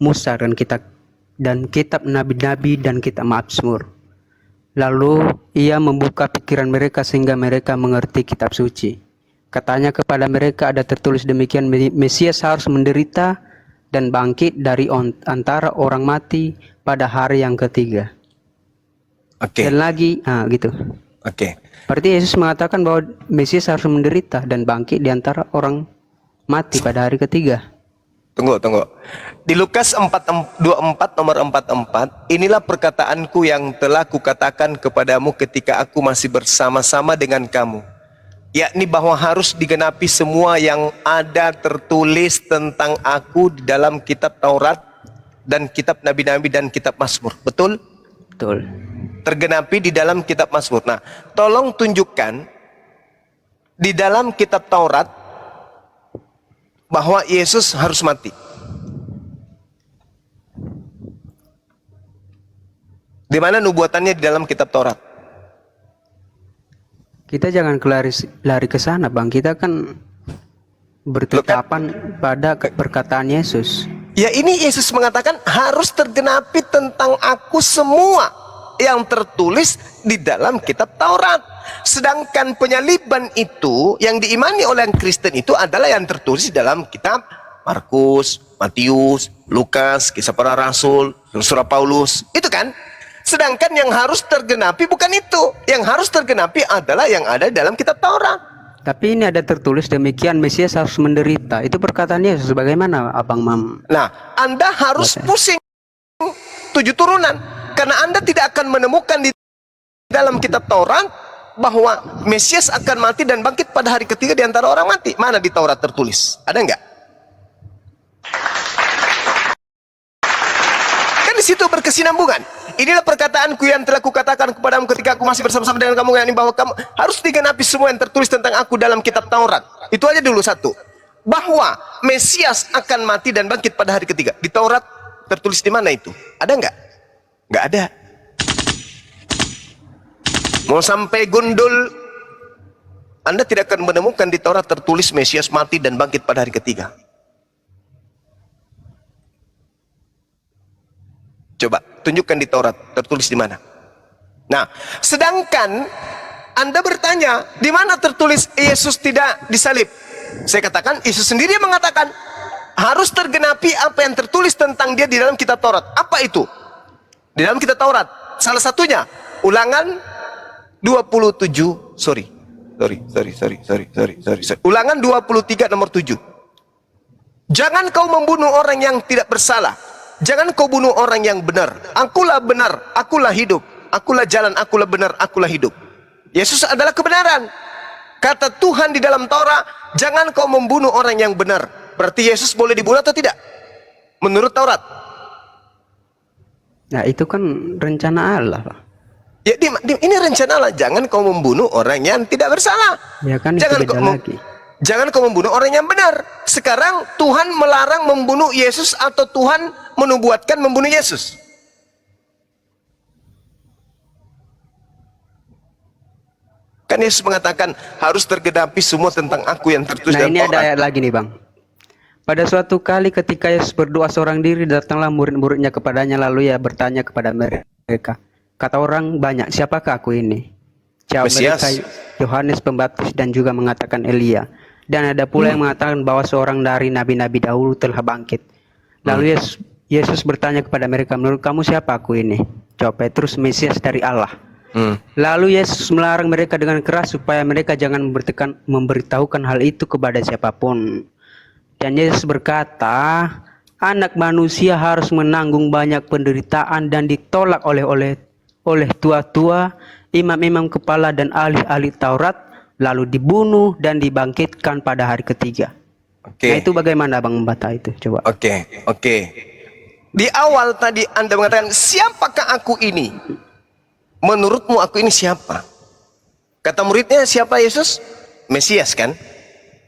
[SPEAKER 16] Musa dan kitab nabi-nabi dan kitab Mazmur. Lalu ia membuka pikiran mereka sehingga mereka mengerti kitab suci. Katanya kepada mereka ada tertulis demikian, Mesias harus menderita dan bangkit dari antara orang mati pada hari yang ketiga.
[SPEAKER 11] Oke.
[SPEAKER 16] Dan lagi, gitu.
[SPEAKER 11] Oke.
[SPEAKER 16] Berarti Yesus mengatakan bahwa Mesias harus menderita dan bangkit di antara orang mati pada hari ketiga.
[SPEAKER 11] Tunggu. Di Lukas 24 nomor 44, inilah perkataanku yang telah kukatakan kepadamu ketika aku masih bersama-sama dengan kamu. Yakni bahwa harus digenapi semua yang ada tertulis tentang aku di dalam kitab Taurat dan kitab nabi-nabi dan kitab Mazmur. Betul?
[SPEAKER 16] Betul.
[SPEAKER 11] Tergenapi di dalam kitab Mazmur. Nah, tolong tunjukkan di dalam kitab Taurat bahwa Yesus harus mati. Di mana nubuatannya di dalam kitab Taurat?
[SPEAKER 16] Kita jangan lari ke sana, Bang. Kita kan bertetapan pada perkataan Yesus.
[SPEAKER 11] Ya, ini Yesus mengatakan harus tergenapi tentang aku semua yang tertulis di dalam kitab Taurat. Sedangkan penyaliban itu yang diimani oleh Kristen itu adalah yang tertulis di dalam kitab Markus, Matius, Lukas, Kisah Para Rasul, Surah Paulus. Itu kan? Sedangkan yang harus tergenapi bukan itu. Yang harus tergenapi adalah yang ada di dalam kitab Taurat.
[SPEAKER 16] Tapi ini ada tertulis demikian, Mesias harus menderita. Itu perkataan Yesus. Bagaimana, Abang Mam?
[SPEAKER 11] Nah, Anda harus pusing 7 turunan. Karena Anda tidak akan menemukan di dalam kitab Taurat bahwa Mesias akan mati dan bangkit pada hari ketiga di antara orang mati. Mana di Taurat tertulis? Ada enggak? Kan di situ berkesinambungan. Inilah perkataanku yang telah kukatakan kepadamu ketika aku masih bersama-sama dengan kamu, yakni bahwa kamu harus digenapi semua yang tertulis tentang aku dalam kitab Taurat. Itu aja dulu satu. Bahwa Mesias akan mati dan bangkit pada hari ketiga. Di Taurat tertulis di mana itu? Ada enggak? Enggak ada. Mau sampai gundul, Anda tidak akan menemukan di Taurat tertulis Mesias mati dan bangkit pada hari ketiga. Coba tunjukkan di Taurat tertulis di mana. Nah, sedangkan Anda bertanya, di mana tertulis Yesus tidak disalib? Saya katakan, Yesus sendiri yang mengatakan harus tergenapi apa yang tertulis tentang dia di dalam kitab Taurat. Apa itu? Di dalam kitab Taurat, salah satunya Ulangan 27, Ulangan 23 nomor 7. Jangan kau membunuh orang yang tidak bersalah. Jangan kau bunuh orang yang benar. Akulah benar, akulah hidup. Akulah jalan, akulah benar, akulah hidup. Yesus adalah kebenaran. Kata Tuhan di dalam Taurat, jangan kau membunuh orang yang benar. Berarti Yesus boleh dibunuh atau tidak? Menurut Taurat.
[SPEAKER 16] Nah, itu kan rencana Allah, Pak.
[SPEAKER 11] Ya, ini rencana Allah. Jangan kau membunuh orang yang tidak bersalah.
[SPEAKER 16] Ya kan,
[SPEAKER 11] Jangan
[SPEAKER 16] itu beda lagi.
[SPEAKER 11] Jangan kau membunuh orang yang benar. Sekarang Tuhan melarang membunuh Yesus atau Tuhan menubuatkan membunuh Yesus? Kan Yesus mengatakan harus tergenapi semua tentang aku yang tertulis dalam
[SPEAKER 16] Nah, ini
[SPEAKER 11] Taurat.
[SPEAKER 16] ada ayat lagi nih, Bang. Pada suatu kali ketika Yesus berdoa seorang diri, datanglah murid-muridnya kepadanya, lalu ia bertanya kepada mereka. Kata orang banyak, siapakah aku ini? Jawab mereka, Yohanes Pembaptis, dan juga mengatakan Elia. Dan ada pula yang mengatakan bahwa seorang dari nabi-nabi dahulu telah bangkit. Lalu Yesus bertanya kepada mereka, menurut kamu siapa aku ini? Jawab Petrus, Mesias dari Allah. Lalu Yesus melarang mereka dengan keras supaya mereka jangan memberitahukan hal itu kepada siapapun. Dan Yesus berkata, anak manusia harus menanggung banyak penderitaan dan ditolak oleh tua-tua, imam-imam kepala dan ahli-ahli Taurat, lalu dibunuh dan dibangkitkan pada hari ketiga. Nah, itu bagaimana Bang membaca itu? Coba.
[SPEAKER 11] Oke. Di awal tadi Anda mengatakan, siapakah aku ini? Menurutmu aku ini siapa? Kata muridnya, siapa Yesus? Mesias kan?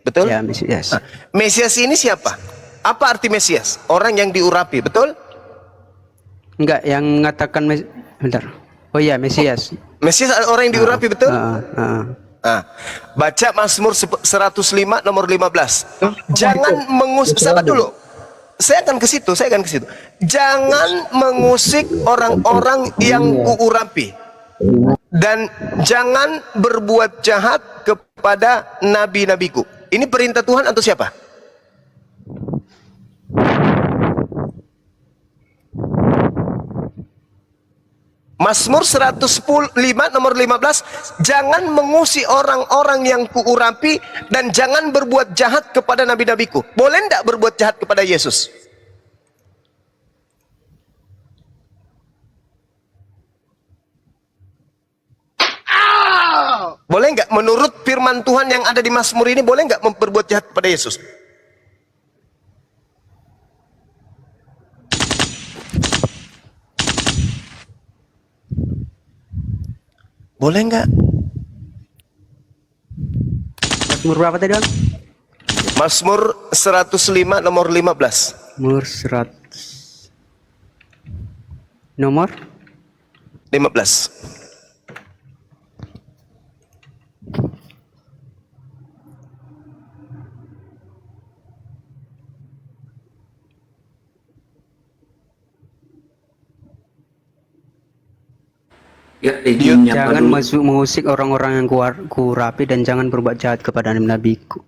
[SPEAKER 11] Betul?
[SPEAKER 16] Ya, Mesias.
[SPEAKER 11] Mesias ini siapa? Apa arti Mesias? Orang yang diurapi, betul?
[SPEAKER 16] Enggak, yang mengatakan bentar. Oh iya, Mesias.
[SPEAKER 11] Mesias orang yang diurapi, betul? Baca Mazmur 105 nomor 15. Jangan mengusik, sabar dulu. Saya akan ke situ. Jangan mengusik orang-orang yang kuurapi. Dan jangan berbuat jahat kepada nabi-nabiku. Ini perintah Tuhan atau siapa? Mazmur 105 nomor 15, jangan mengusik orang-orang yang kuurapi dan jangan berbuat jahat kepada nabi-nabiku. Boleh enggak berbuat jahat kepada Yesus? Boleh enggak menurut firman Tuhan yang ada di Mazmur ini, boleh enggak berbuat jahat kepada Yesus? Boleh enggak?
[SPEAKER 16] Mazmur berapa tadi, Bang?
[SPEAKER 11] Mazmur 105 nomor 15.
[SPEAKER 16] Mazmur 100 nomor
[SPEAKER 11] 15.
[SPEAKER 2] Ya, izinnya
[SPEAKER 16] jangan mengusik orang-orang yang kurapi dan jangan berbuat jahat kepada nabiku.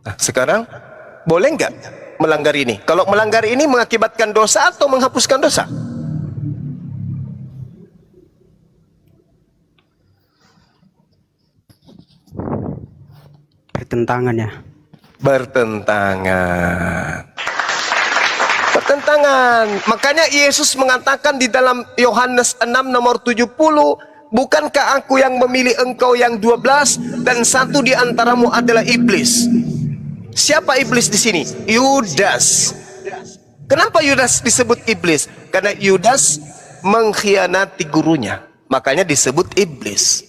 [SPEAKER 11] Nah, sekarang boleh nggak melanggar ini? Kalau melanggar ini mengakibatkan dosa atau menghapuskan dosa?
[SPEAKER 16] Bertentangan ya.
[SPEAKER 11] Bertentangan. Makanya Yesus mengatakan di dalam Yohanes 6 nomor 70, bukankah aku yang memilih engkau yang 12 dan satu di antaramu adalah iblis? Siapa iblis di sini? Yudas. Kenapa Yudas disebut iblis? Karena Yudas mengkhianati gurunya, makanya disebut iblis.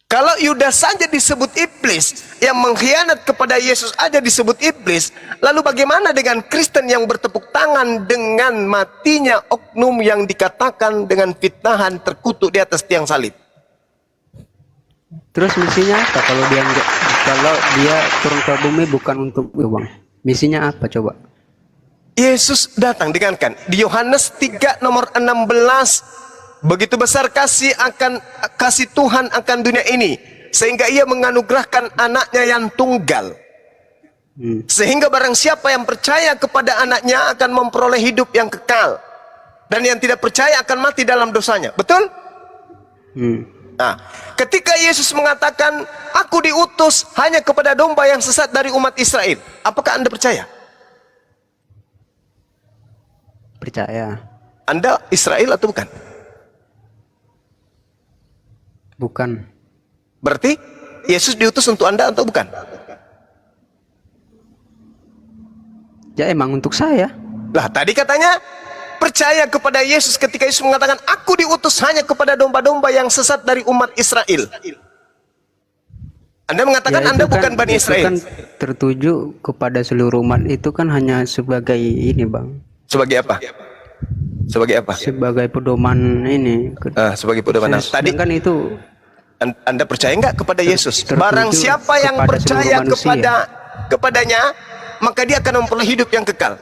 [SPEAKER 11] Kalau Yudas saja disebut iblis, yang mengkhianat kepada Yesus aja disebut iblis, lalu bagaimana dengan Kristen yang bertepuk tangan dengan matinya oknum yang dikatakan dengan fitnahan terkutuk di atas tiang salib?
[SPEAKER 16] Terus misinya apa kalau dia turun ke bumi bukan untuk uang? Misinya apa coba?
[SPEAKER 11] Yesus datang dengankan di Yohanes 3 nomor 16. Begitu besar kasih Tuhan akan dunia ini, sehingga ia menganugerahkan anaknya yang tunggal. Sehingga barang siapa yang percaya kepada anaknya akan memperoleh hidup yang kekal. Dan yang tidak percaya akan mati dalam dosanya. Betul? Nah, ketika Yesus mengatakan, aku diutus hanya kepada domba yang sesat dari umat Israel. Apakah Anda percaya?
[SPEAKER 16] Percaya.
[SPEAKER 11] Anda Israel atau bukan?
[SPEAKER 16] Bukan.
[SPEAKER 11] Berarti Yesus diutus untuk Anda atau bukan?
[SPEAKER 16] Ya emang untuk saya.
[SPEAKER 11] Lah tadi katanya percaya kepada Yesus ketika Yesus mengatakan aku diutus hanya kepada domba-domba yang sesat dari umat Israel. Anda mengatakan
[SPEAKER 16] ya,
[SPEAKER 11] Anda bukan Bani Israel.
[SPEAKER 16] Kan tertuju kepada seluruh umat itu kan hanya sebagai ini, Bang.
[SPEAKER 11] Sebagai apa? Sebagai apa?
[SPEAKER 16] Sebagai pedoman ini.
[SPEAKER 11] Sebagai pedoman. Tadi kan
[SPEAKER 16] itu
[SPEAKER 11] Anda percaya enggak kepada Yesus? Barang siapa yang percaya kepadanya, maka dia akan memperoleh hidup yang kekal.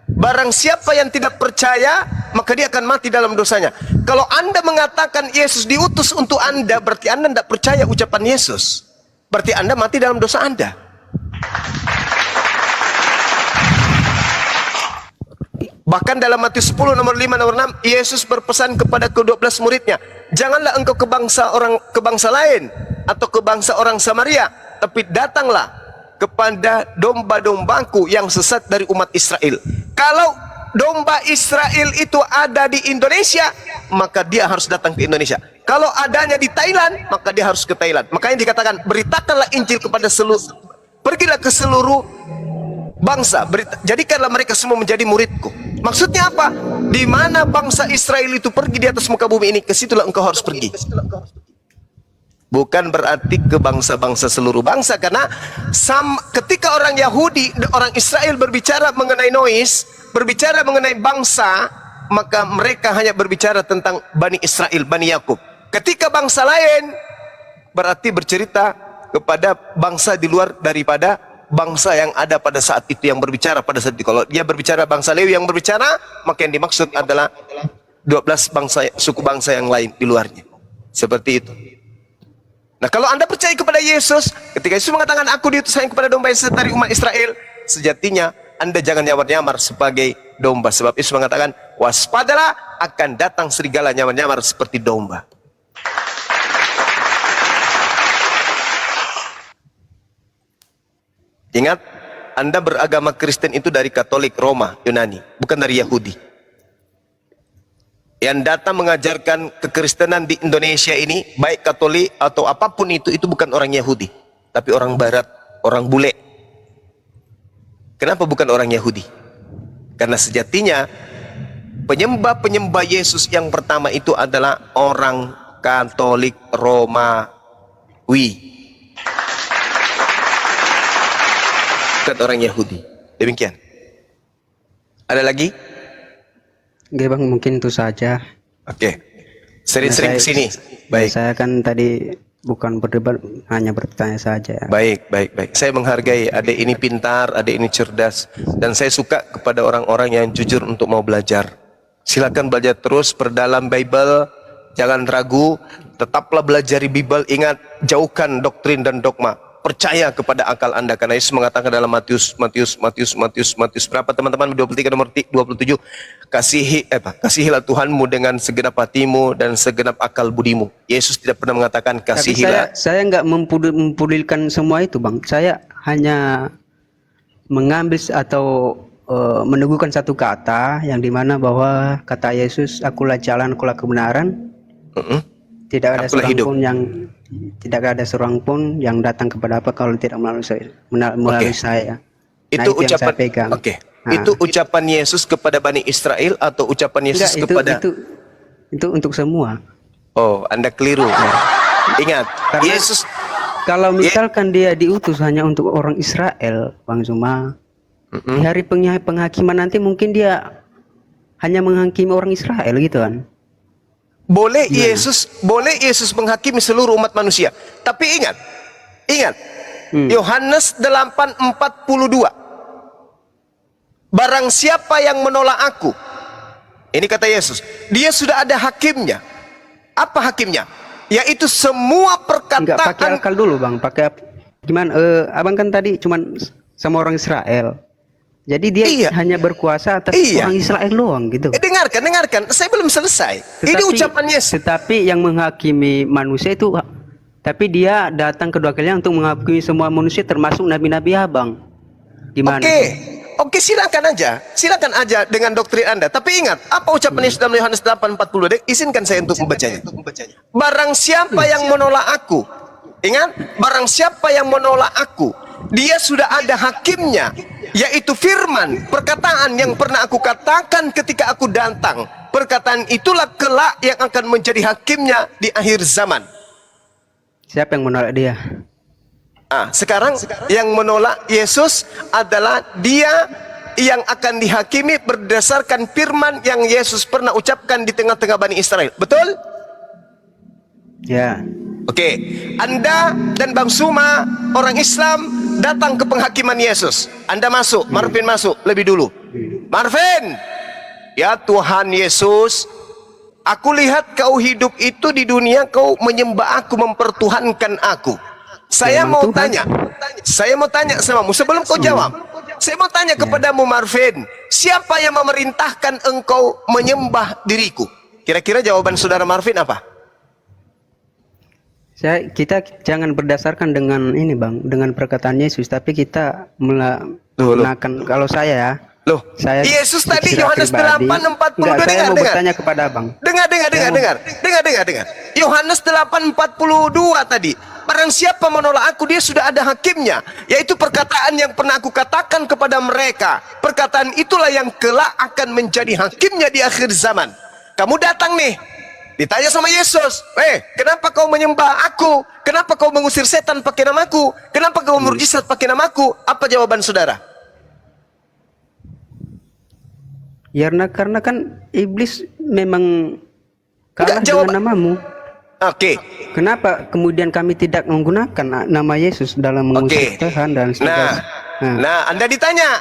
[SPEAKER 11] Barang siapa yang tidak percaya, maka dia akan mati dalam dosanya. Kalau Anda mengatakan Yesus diutus untuk Anda, berarti Anda tidak percaya ucapan Yesus. Berarti Anda mati dalam dosa Anda. Bahkan dalam Matius 10 nomor 5 nomor 6, Yesus berpesan kepada ke-12 muridnya, janganlah engkau ke bangsa lain atau ke bangsa orang Samaria, tapi datanglah kepada domba-dombaku yang sesat dari umat Israel. Kalau domba Israel itu ada di Indonesia, maka dia harus datang ke Indonesia. Kalau adanya di Thailand, maka dia harus ke Thailand. Makanya dikatakan, beritakanlah Injil kepada pergilah ke seluruh bangsa, jadikanlah mereka semua menjadi muridku. Maksudnya apa? Di mana bangsa Israel itu pergi di atas muka bumi ini, ke situlah engkau harus pergi. Bukan berarti ke bangsa-bangsa seluruh bangsa, karena ketika orang Yahudi, orang Israel berbicara mengenai nois, berbicara mengenai bangsa, maka mereka hanya berbicara tentang Bani Israel, Bani Yakub. Ketika bangsa lain berarti bercerita kepada bangsa di luar daripada bangsa yang ada pada saat itu, yang berbicara pada saat itu. Kalau dia berbicara bangsa Lewi yang berbicara, maka yang dimaksud adalah 12 bangsa, suku bangsa yang lain di luarnya. Seperti itu. Nah, kalau Anda percaya kepada Yesus, ketika Yesus mengatakan aku diutus hanya kepada domba yang sesat dari umat Israel, sejatinya Anda jangan nyamar-nyamar sebagai domba. Sebab Yesus mengatakan, waspadalah, akan datang serigala nyamar-nyamar seperti domba. Ingat, Anda beragama Kristen itu dari Katolik Roma, Yunani, bukan dari Yahudi. Yang datang mengajarkan kekristenan di Indonesia ini, baik Katolik atau apapun itu bukan orang Yahudi, tapi orang Barat, orang bule. Kenapa bukan orang Yahudi? Karena sejatinya penyembah-penyembah Yesus yang pertama itu adalah orang Katolik Romawi, bukan orang Yahudi. Demikian. Ada lagi?
[SPEAKER 16] Oke bang, mungkin itu saja.
[SPEAKER 11] Oke. Sering-sering kesini. Baik.
[SPEAKER 16] Saya kan tadi bukan berdebat, hanya bertanya saja.
[SPEAKER 11] Baik. Saya menghargai adik ini pintar, adik ini cerdas, dan saya suka kepada orang-orang yang jujur untuk mau belajar. Silakan belajar terus, perdalam Bible, jangan ragu, tetaplah belajar di Bible. Ingat, jauhkan doktrin dan dogma. Percaya kepada akal Anda, karena Yesus mengatakan dalam Matius berapa teman-teman? 23 nomor 27, kasihilah Tuhanmu dengan segenap hatimu dan segenap akal budimu. Yesus tidak pernah mengatakan kasihilah.
[SPEAKER 16] Tapi saya nggak mempulilkan semua itu bang. Saya hanya mengambil atau meneguhkan satu kata yang dimana bahwa kata Yesus, akulah jalan, akulah kebenaran. Tidak ada seorang pun yang datang kepada apa kalau tidak melalui saya.
[SPEAKER 11] Itu
[SPEAKER 16] yang
[SPEAKER 11] ucapan.
[SPEAKER 16] saya pegang.
[SPEAKER 11] Itu ucapan Yesus kepada Bani Israel atau ucapan Yesus kepada?
[SPEAKER 16] Itu untuk semua.
[SPEAKER 11] Oh, Anda keliru. Ingat,
[SPEAKER 16] karena
[SPEAKER 11] Yesus.
[SPEAKER 16] Kalau misalkan dia diutus hanya untuk orang Israel, Bang Zuma, di hari penghakiman nanti mungkin dia hanya menghakimi orang Israel gitu kan?
[SPEAKER 11] Boleh Yesus menghakimi seluruh umat manusia. Tapi ingat. Yohanes 8:42. Barang siapa yang menolak aku, ini kata Yesus, dia sudah ada hakimnya. Apa hakimnya? Yaitu semua perkataan.
[SPEAKER 16] Enggak pakai akal dulu bang, pakai gimana? Abang kan tadi cuman sama orang Israel. Jadi dia hanya berkuasa atas orang Israel doang gitu.
[SPEAKER 11] Dengarkan. Saya belum selesai. Ini ucapan Yesus.
[SPEAKER 16] Tetapi yang menghakimi manusia itu, tapi dia datang kedua kalinya untuk menghakimi semua manusia termasuk nabi-nabi abang. Gimana?
[SPEAKER 11] Oke, silakan aja dengan doktrin Anda. Tapi ingat, apa ucapan Yesus dalam Yohanes 8:40? Izinkan saya untuk membacanya. Barang siapa yang menolak aku, ingat, barang siapa yang menolak aku, dia sudah ada hakimnya, yaitu firman, perkataan yang pernah aku katakan ketika aku datang. Perkataan itulah kelak yang akan menjadi hakimnya di akhir zaman.
[SPEAKER 16] Siapa yang menolak dia?
[SPEAKER 11] Sekarang yang menolak Yesus adalah dia yang akan dihakimi berdasarkan firman yang Yesus pernah ucapkan di tengah-tengah Bani Israel. Betul?
[SPEAKER 16] Ya.
[SPEAKER 11] Oke, Anda dan Bang Suma, orang Islam, datang ke penghakiman Yesus. Anda masuk, Marvin masuk lebih dulu. Marvin, ya Tuhan Yesus, aku lihat kau hidup itu di dunia, kau menyembah aku, mempertuhankan aku. Saya mau tanya samamu sebelum kau jawab. Saya mau tanya kepadamu Marvin, siapa yang memerintahkan engkau menyembah diriku? Kira-kira jawaban saudara Marvin apa?
[SPEAKER 16] Kita jangan berdasarkan dengan ini bang, dengan perkataan Yesus, tapi kita melakukan. Kalau saya
[SPEAKER 11] Yesus tadi Yohanes 8:40.
[SPEAKER 16] Saya mau bertanya kepada abang.
[SPEAKER 11] Dengar. Yohanes 8:42 tadi. Barang siapa menolak aku, dia sudah ada hakimnya, yaitu perkataan yang pernah aku katakan kepada mereka. Perkataan itulah yang kelak akan menjadi hakimnya di akhir zaman. Kamu datang nih, ditanya sama Yesus, kenapa kau menyembah aku? Kenapa kau mengusir setan pakai namaku? Kenapa kau mukjizat pakai namaku? Apa jawaban saudara?
[SPEAKER 16] Ya, karena kan iblis memang kalah dengan namamu.
[SPEAKER 11] Oke.
[SPEAKER 16] Kenapa kemudian kami tidak menggunakan nama Yesus dalam mengusir setan dan sebagainya?
[SPEAKER 11] Nah, Anda ditanya,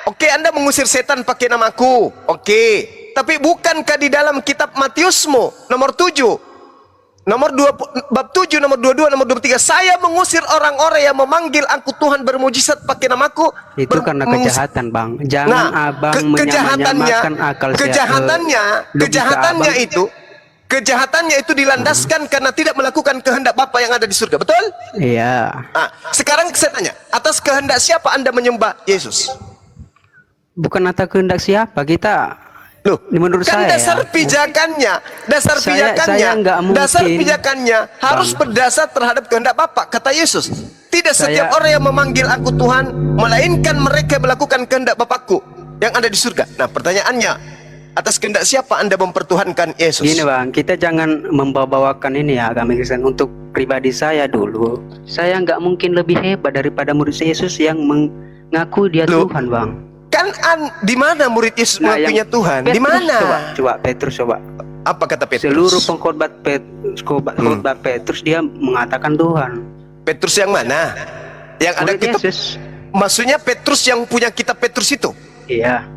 [SPEAKER 11] oke, Anda mengusir setan pakai namaku, oke. Tapi bukankah di dalam kitab Matiusmu nomor 7, nomor 2, bab 7, nomor 22, nomor 23, saya mengusir orang-orang yang memanggil aku Tuhan bermujizat pakai namaku?
[SPEAKER 16] Itu karena kejahatan, Bang. Jangan abang menyamakan akal sehat.
[SPEAKER 11] Kejahatannya itu dilandaskan karena tidak melakukan kehendak Bapa yang ada di surga, betul?
[SPEAKER 16] Iya.
[SPEAKER 11] Nah, sekarang saya tanya, atas kehendak siapa Anda menyembah Yesus?
[SPEAKER 16] Bukan atas kehendak siapa, kita.
[SPEAKER 11] Loh,
[SPEAKER 16] menurut
[SPEAKER 11] kan
[SPEAKER 16] saya
[SPEAKER 11] dasar pijakannya harus berdasar terhadap kehendak Bapa, kata Yesus. Tidak setiap orang yang memanggil aku Tuhan, melainkan mereka melakukan kehendak Bapakku yang ada di surga. Nah, pertanyaannya, atas kehendak siapa Anda mempertuhankan Yesus?
[SPEAKER 16] Gini Bang, kita jangan membawa-bawakan ini ya agama Kristen. Untuk pribadi saya dulu, saya nggak mungkin lebih hebat daripada murid Yesus yang mengaku dia Tuhan, Bang.
[SPEAKER 11] Kan di mana murid Yesus mengakuinya Tuhan? Di mana?
[SPEAKER 16] Coba Petrus coba.
[SPEAKER 11] Apa kata Petrus?
[SPEAKER 16] Seluruh pengkhotbah khotbah Petrus dia mengatakan Tuhan.
[SPEAKER 11] Petrus yang mana? Yang ada kitab
[SPEAKER 16] Yesus.
[SPEAKER 11] Maksudnya Petrus yang punya kitab Petrus itu?
[SPEAKER 16] Iya.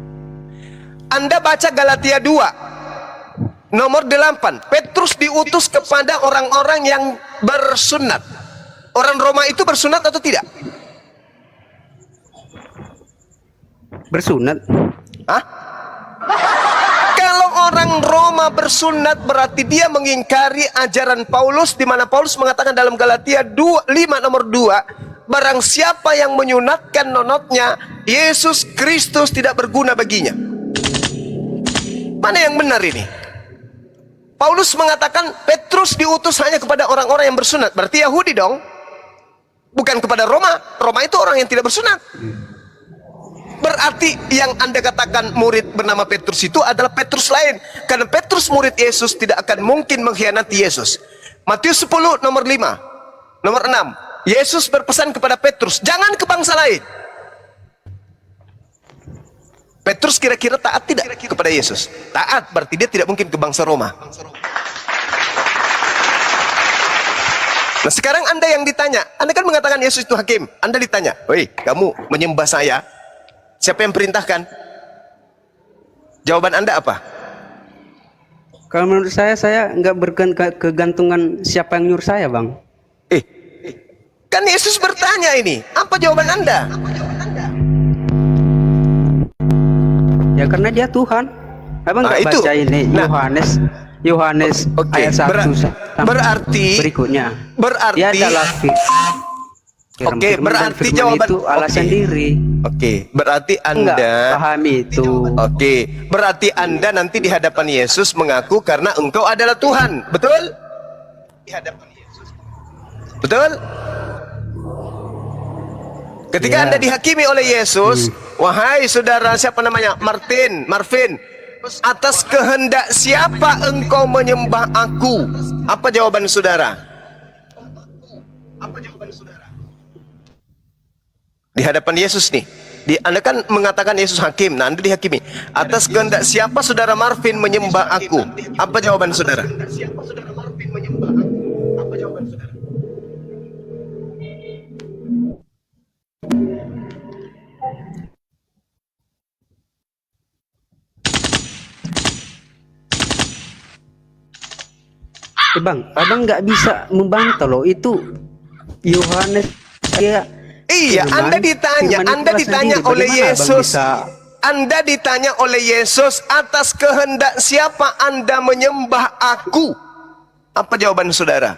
[SPEAKER 11] Anda baca Galatia 2 nomor 8. Petrus diutus kepada orang-orang yang bersunat. Orang Roma itu bersunat atau tidak?
[SPEAKER 16] Bersunat?
[SPEAKER 11] Hah? Kalau orang Roma bersunat berarti dia mengingkari ajaran Paulus, di mana Paulus mengatakan dalam Galatia 5 nomor 2, barang siapa yang menyunatkan nonotnya, Yesus Kristus tidak berguna baginya. Mana yang benar ini? Paulus mengatakan Petrus diutus hanya kepada orang-orang yang bersunat, berarti Yahudi dong, bukan kepada Roma. Roma itu orang yang tidak bersunat. Berarti yang Anda katakan murid bernama Petrus itu adalah Petrus lain. Karena Petrus murid Yesus tidak akan mungkin mengkhianati Yesus. Matius 10 nomor 5, nomor 6. Yesus berpesan kepada Petrus, jangan ke bangsa lain. Petrus kira-kira taat tidak kepada Yesus? Taat, berarti dia tidak mungkin ke bangsa Roma. Nah, sekarang Anda yang ditanya, Anda kan mengatakan Yesus itu hakim. Anda ditanya, "Woi, kamu menyembah saya? Siapa yang perintahkan?" Jawaban Anda apa?
[SPEAKER 16] Kalau menurut saya nggak berkegantungan siapa yang nyuruh saya, Bang.
[SPEAKER 11] Kan Yesus bertanya ini, apa jawaban Anda?
[SPEAKER 16] Ya karena dia Tuhan. Abang nggak baca ini Yohanes ayat 1
[SPEAKER 11] berarti
[SPEAKER 16] berikutnya.
[SPEAKER 11] Berarti
[SPEAKER 16] dia adalah
[SPEAKER 11] Oke, berarti jawaban
[SPEAKER 16] itu alasan diri.
[SPEAKER 11] Oke, berarti Anda
[SPEAKER 16] pahami itu.
[SPEAKER 11] Oke, berarti Anda nanti di hadapan Yesus mengaku karena engkau adalah Tuhan, betul? Di hadapan Yesus. Betul? Ketika Anda dihakimi oleh Yesus, wahai saudara, siapa namanya? Marvin, atas kehendak siapa engkau menyembah aku? Apa jawaban saudara? Apa jawaban saudara? Di hadapan Yesus nih, Anda kan mengatakan Yesus hakim, nah Anda dihakimi. Atas kehendak siapa saudara Marvin menyembah aku? Apa jawaban saudara? Apa jawaban saudara?
[SPEAKER 16] Bang, abang nggak bisa membantah loh itu Yohanes.
[SPEAKER 11] Iya, Anda ditanya oleh Yesus. Anda ditanya oleh Yesus, atas kehendak siapa Anda menyembah aku? Apa jawaban saudara?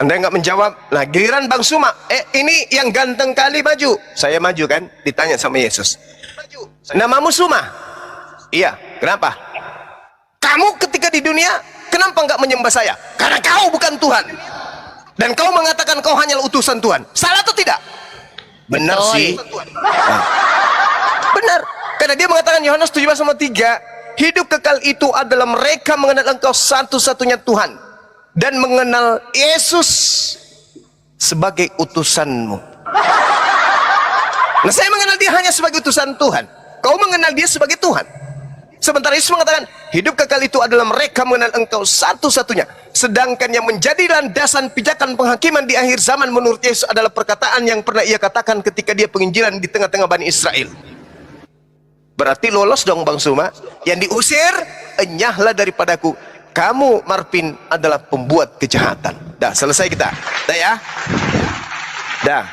[SPEAKER 11] Anda nggak menjawab. Nah, giliran Bang Suma, ini yang ganteng kali maju. Saya maju kan? Ditanya sama Yesus. Namamu Suma? Iya. Kenapa? Kamu ketika di dunia, kenapa nggak menyembah saya? Karena kau bukan Tuhan. Dan kau mengatakan kau hanyalah utusan Tuhan. Salah atau tidak? Benar sih. Nah, benar. Karena dia mengatakan Yohanes 17:3, hidup kekal itu adalah mereka mengenal Engkau satu-satunya Tuhan dan mengenal Yesus sebagai utusan-Mu. Nah, saya mengenal dia hanya sebagai utusan Tuhan. Kau mengenal dia sebagai Tuhan. Sementara Yesus mengatakan, hidup kekal itu adalah mereka mengenal Engkau satu-satunya. Sedangkan yang menjadi landasan pijakan penghakiman di akhir zaman menurut Yesus adalah perkataan yang pernah ia katakan ketika dia penginjilan di tengah-tengah Bani Israel. Berarti lolos dong Bang Suma. Yang diusir, enyahlah daripadaku. Kamu Marvin adalah pembuat kejahatan. Dah, selesai kita. Dah ya. Dah.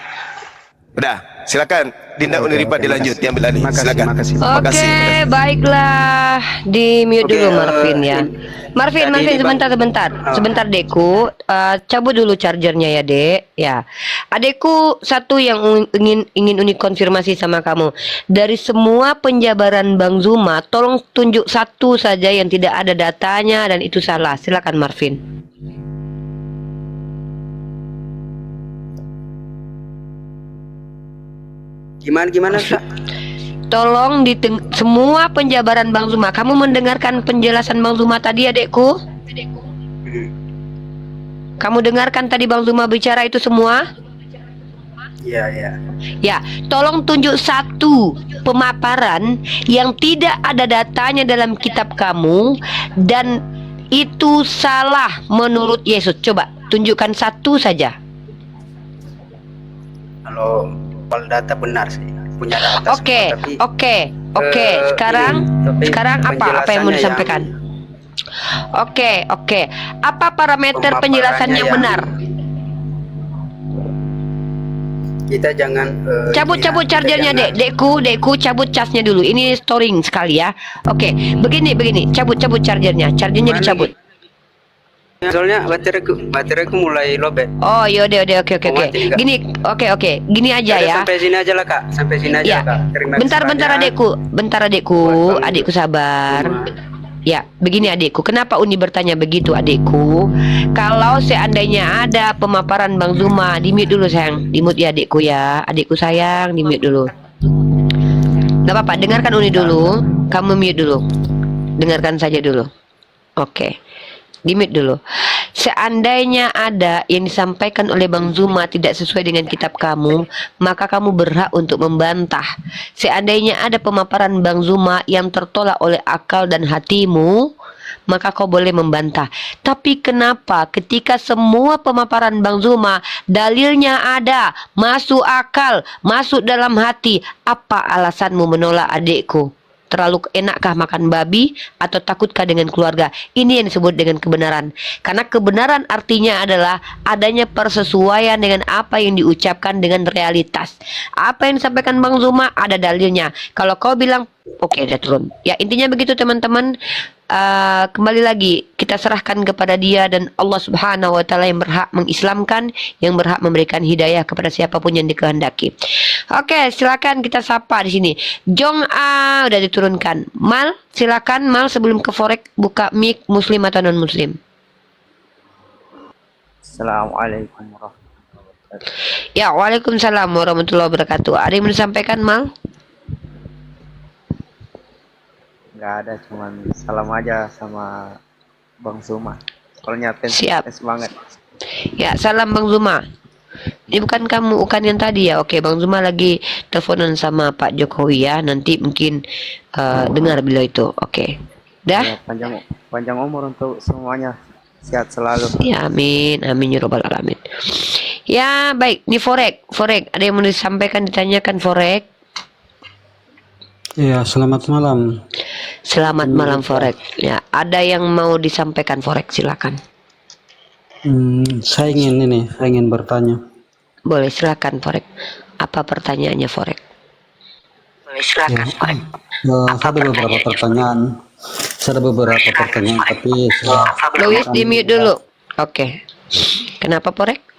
[SPEAKER 11] Udah, silakan Dinda Uniripa dilanjut, diambil alih. Silakan.
[SPEAKER 1] Oke, baiklah. Di mute dulu Marvin ya. Marvin, sebentar Deku. Cabut dulu chargernya ya, Dek. Ya. Adekku satu yang ingin Uni konfirmasi sama kamu. Dari semua penjabaran Bang Zuma, tolong tunjuk satu saja yang tidak ada datanya dan itu salah. Silakan Marvin.
[SPEAKER 16] Gimana Kak?
[SPEAKER 1] Tolong semua penjabaran Bang Zuma. Kamu mendengarkan penjelasan Bang Zuma tadi, adekku? Kamu dengarkan tadi Bang Zuma bicara itu semua?
[SPEAKER 16] Iya.
[SPEAKER 1] Ya, tolong tunjuk satu pemaparan yang tidak ada datanya dalam kitab kamu dan itu salah menurut Yesus. Coba tunjukkan satu saja.
[SPEAKER 16] Kalau data benar sih, punya data.
[SPEAKER 1] Oke. Sekarang apa yang mau disampaikan? Oke. Apa parameter penjelasan yang benar?
[SPEAKER 16] Kita jangan
[SPEAKER 1] cabut chargernya, Dekku cabut casnya dulu. Ini storing sekali ya. Oke, begini, cabut chargernya dicabut.
[SPEAKER 16] Soalnya bateraiku mulai lobet.
[SPEAKER 1] Oh, yaudah, oke. Gini aja ya.
[SPEAKER 16] Sampai sini aja lah Kak,
[SPEAKER 1] Ya.
[SPEAKER 16] Kak.
[SPEAKER 1] Bentar adekku, adekku sabar. Ya, begini adekku. Kenapa Uni bertanya begitu adekku? Kalau seandainya ada pemaparan Bang Zuma, di mute dulu sayang. Di mute ya adekku ya. Adekku sayang, di mute dulu. Gak apa-apa, dengarkan Uni dulu. Kamu mute dulu. Dengarkan saja dulu. Oke. Di mute dulu. Seandainya ada yang disampaikan oleh Bang Zuma tidak sesuai dengan kitab kamu, maka kamu berhak untuk membantah. Seandainya ada pemaparan Bang Zuma yang tertolak oleh akal dan hatimu, maka kau boleh membantah. Tapi kenapa ketika semua pemaparan Bang Zuma dalilnya ada, masuk akal, masuk dalam hati, apa alasanmu menolak adikku? Terlalu enakkah makan babi atau takutkah dengan keluarga? Ini yang disebut dengan kebenaran. Karena kebenaran artinya adalah adanya persesuaian dengan apa yang diucapkan dengan realitas. Apa yang disampaikan Bang Zuma ada dalilnya. Kalau kau bilang oke, dia turun. Ya, intinya begitu teman-teman. Kembali lagi kita serahkan kepada dia dan Allah Subhanahu wa taala yang berhak mengislamkan, yang berhak memberikan hidayah kepada siapapun yang dikehendaki. Oke, silakan kita sapa di sini. Jong A udah diturunkan. Mal, silakan Mal sebelum ke Forek buka mic muslim atau non muslim.
[SPEAKER 18] Assalamualaikum warahmatullahi wabarakatuh.
[SPEAKER 1] Ya, waalaikumsalam warahmatullahi wabarakatuh. Ada yang mau disampaikan Mal?
[SPEAKER 18] Nggak ada, cuman salam aja sama Bang Zuma. Soalnya
[SPEAKER 1] Siap.
[SPEAKER 18] banget.
[SPEAKER 1] Ya, salam Bang Zuma. Ini bukan yang tadi ya. Oke, Bang Zuma lagi teleponan sama Pak Jokowi ya. Nanti mungkin dengar beliau itu. Oke. Dah?
[SPEAKER 18] Ya, panjang umur untuk semuanya. Sehat selalu.
[SPEAKER 1] Ya, amin. Amin ya rabbal alamin. Ya, baik. Ini Forek. Ada yang mau disampaikan, ditanyakan Forek?
[SPEAKER 5] Ya, selamat malam.
[SPEAKER 1] Selamat malam Forek. Ya, ada yang mau disampaikan Forek, silakan.
[SPEAKER 5] Saya ingin bertanya.
[SPEAKER 1] Boleh, silakan Forek. Apa pertanyaannya Forek? Boleh, silakan Forek.
[SPEAKER 5] Saya ada beberapa pertanyaan, tapi
[SPEAKER 1] Louis di mute dulu. Oke. Kenapa Forek?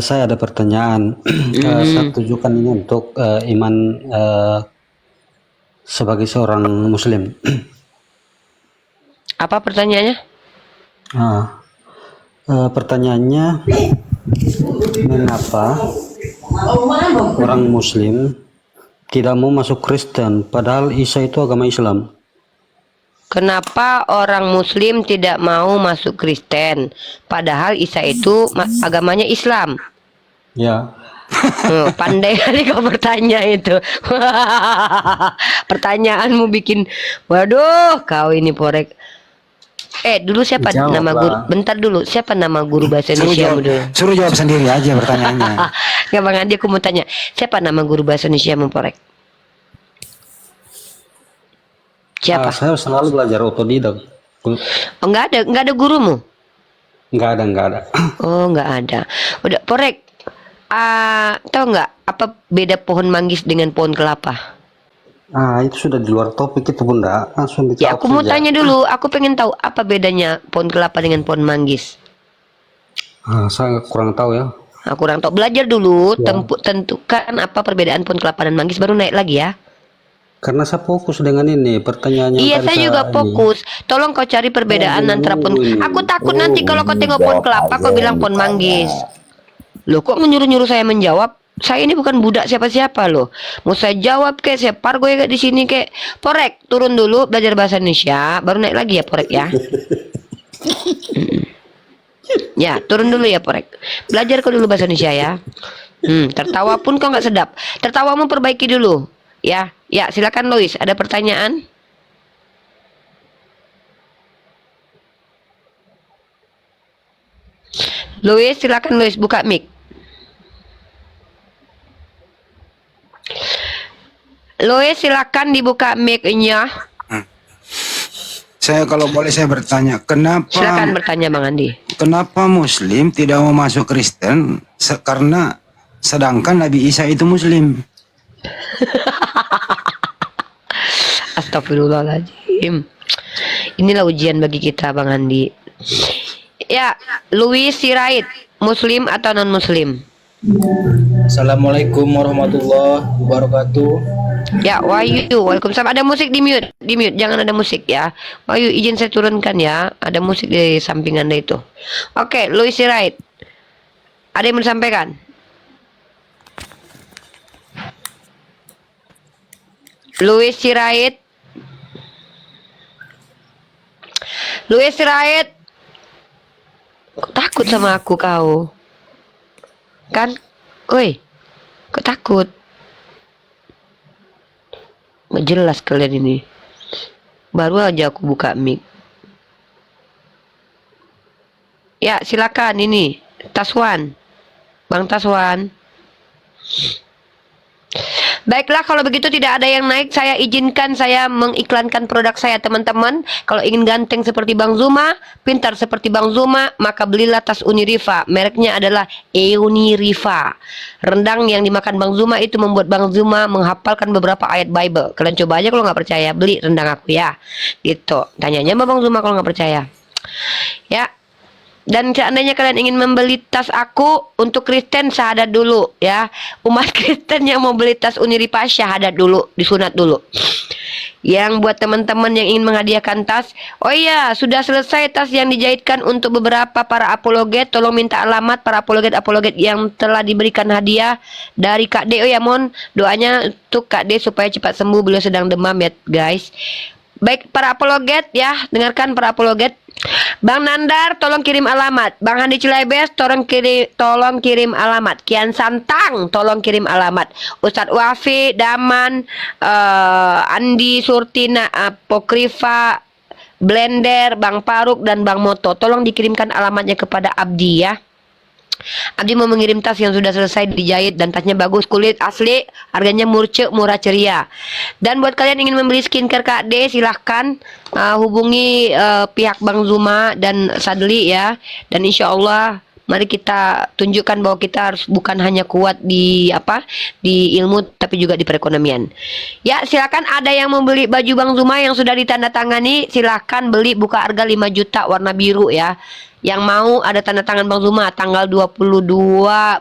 [SPEAKER 5] Saya ada pertanyaan. Saya tujukan ini untuk iman sebagai seorang Muslim.
[SPEAKER 1] Apa pertanyaannya?
[SPEAKER 5] Pertanyaannya, mengapa orang Muslim
[SPEAKER 19] tidak mau masuk Kristen, padahal Isa itu agama Islam.
[SPEAKER 1] Kenapa orang Muslim tidak mau masuk Kristen, padahal Isa itu agamanya Islam?
[SPEAKER 19] Ya.
[SPEAKER 1] Oh, pandai kali kau bertanya itu. Pertanyaanmu bikin, waduh, kau ini Porek. Dulu siapa
[SPEAKER 19] Jawab
[SPEAKER 1] nama
[SPEAKER 19] lah.
[SPEAKER 1] guru? Bentar dulu, siapa nama guru bahasa
[SPEAKER 5] Suruh
[SPEAKER 1] Indonesia
[SPEAKER 5] jawab,
[SPEAKER 1] dulu?
[SPEAKER 5] suruh jawab sendiri aja pertanyaannya.
[SPEAKER 1] Nggak Bang Andi, aku mau tanya, siapa nama guru bahasa Indonesia Porek? Siapa?
[SPEAKER 19] Saya selalu belajar otodidak.
[SPEAKER 1] Oh, nggak ada gurumu?
[SPEAKER 19] Nggak ada.
[SPEAKER 1] Oh, nggak ada. Udah, Porek, tahu nggak apa beda pohon manggis dengan pohon kelapa?
[SPEAKER 19] Itu sudah di luar topik itu Bunda. Langsung
[SPEAKER 1] Ya,
[SPEAKER 19] dijawab
[SPEAKER 1] aku mau
[SPEAKER 19] saja.
[SPEAKER 1] tanya dulu. Aku pengen tahu apa bedanya pohon kelapa dengan pohon manggis.
[SPEAKER 19] Saya kurang tahu ya.
[SPEAKER 1] Aku kurang tahu. Belajar dulu, tentukan apa perbedaan pohon kelapa dan manggis, baru naik lagi ya.
[SPEAKER 19] Karena saya fokus dengan ini pertanyaannya.
[SPEAKER 1] Iya, saya juga fokus. Tolong kau cari perbedaan antara pohon. Aku takut nanti kalau kau tengok pohon kelapa, kau bilang pohon manggis. Loh, kok menyuruh-nyuruh saya menjawab? Saya ini bukan budak siapa-siapa loh. Mau saya jawab kayak saya pargoy kayak di sini kayak. Porek, turun dulu belajar bahasa Indonesia, baru naik lagi ya Porek ya. Ya, turun dulu ya Porek. Belajar kau dulu bahasa Indonesia ya. Tertawa pun kau nggak sedap. Tertawamu perbaiki dulu. Ya, silakan Lois. Ada pertanyaan? Lois, silakan Lois buka mic. Lois, silakan dibuka mic-nya.
[SPEAKER 5] Saya kalau boleh saya bertanya,
[SPEAKER 1] Silakan bertanya Bang Andi.
[SPEAKER 5] kenapa Muslim tidak mau masuk Kristen? Karena sedangkan Nabi Isa itu Muslim.
[SPEAKER 1] Astagfirullahaladzim. Inilah ujian bagi kita Bang Andi. Ya, Louis Sirait, Muslim atau non Muslim?
[SPEAKER 20] Assalamualaikum warahmatullahi wabarakatuh.
[SPEAKER 1] Ya, Wahyu, waalaikumsalam. Ada musik di mute, jangan ada musik ya. Wahyu, izin saya turunkan ya. Ada musik di samping Anda itu. Oke, Louis Sirait. Ada yang mau disampaikan? Louis Sirait. Louis Sirait. Kok takut sama aku kau? Kan? Oi, kok takut? Nggak jelas kalian ini. Baru aja aku buka mic. Ya, silakan ini. Taswan. Bang Taswan. Baiklah, kalau begitu tidak ada yang naik, saya izinkan saya mengiklankan produk saya teman-teman. Kalau ingin ganteng seperti Bang Zuma, pintar seperti Bang Zuma, maka belilah tas Uniriva. Mereknya adalah Euniriva. Rendang yang dimakan Bang Zuma itu membuat Bang Zuma menghafalkan beberapa ayat Bible. Kalian coba aja kalau nggak percaya, beli rendang aku ya. Gitu. Tanyanya sama Bang Zuma kalau nggak percaya. Ya. Dan seandainya kalian ingin membeli tas aku untuk Kristen, syahadat dulu ya. Umat Kristen yang mau beli tas Uniriva, syahadat dulu, disunat dulu. Yang buat teman-teman yang ingin menghadiahkan tas, oh iya, sudah selesai tas yang dijahitkan untuk beberapa para apologet. Tolong minta alamat para apologet yang telah diberikan hadiah dari Kak D. Oh ya, mohon doanya untuk Kak D supaya cepat sembuh, beliau sedang demam ya guys. Baik para apologet ya, dengarkan para apologet. Bang Nandar tolong kirim alamat. Bang Handi Cilebes tolong kirim alamat. Kian Santang tolong kirim alamat. Ustadz Wafi, Daman, Andi Surtina, Apokrifa, Blender, Bang Faruk dan Bang Moto, tolong dikirimkan alamatnya kepada Abdi ya. Abdi mau mengirim tas yang sudah selesai dijahit dan tasnya bagus, kulit asli, harganya murah ceria. Dan buat kalian ingin membeli skincare Kak D, silahkan hubungi pihak Bang Zuma dan Sadli ya. Dan insya Allah mari kita tunjukkan bahwa kita harus bukan hanya kuat di di ilmu tapi juga di perekonomian. Ya, silakan ada yang mau beli baju Bang Zuma yang sudah ditandatangani, silahkan beli, buka harga 5 juta warna biru ya. Yang mau ada tanda tangan Bang Zuma tanggal 22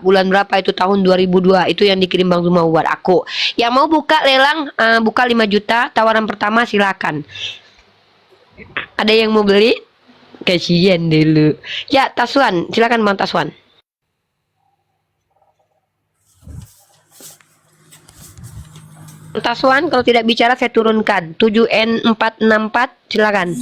[SPEAKER 1] bulan berapa itu tahun 2002 itu yang dikirim Bang Zuma buat aku. Yang mau buka lelang buka 5 juta tawaran pertama silakan. Ada yang mau beli? Kasihan dulu. Ya, Taswan, silakan Bang Taswan. Taswan, kalau tidak bicara saya turunkan. 7N464, silakan.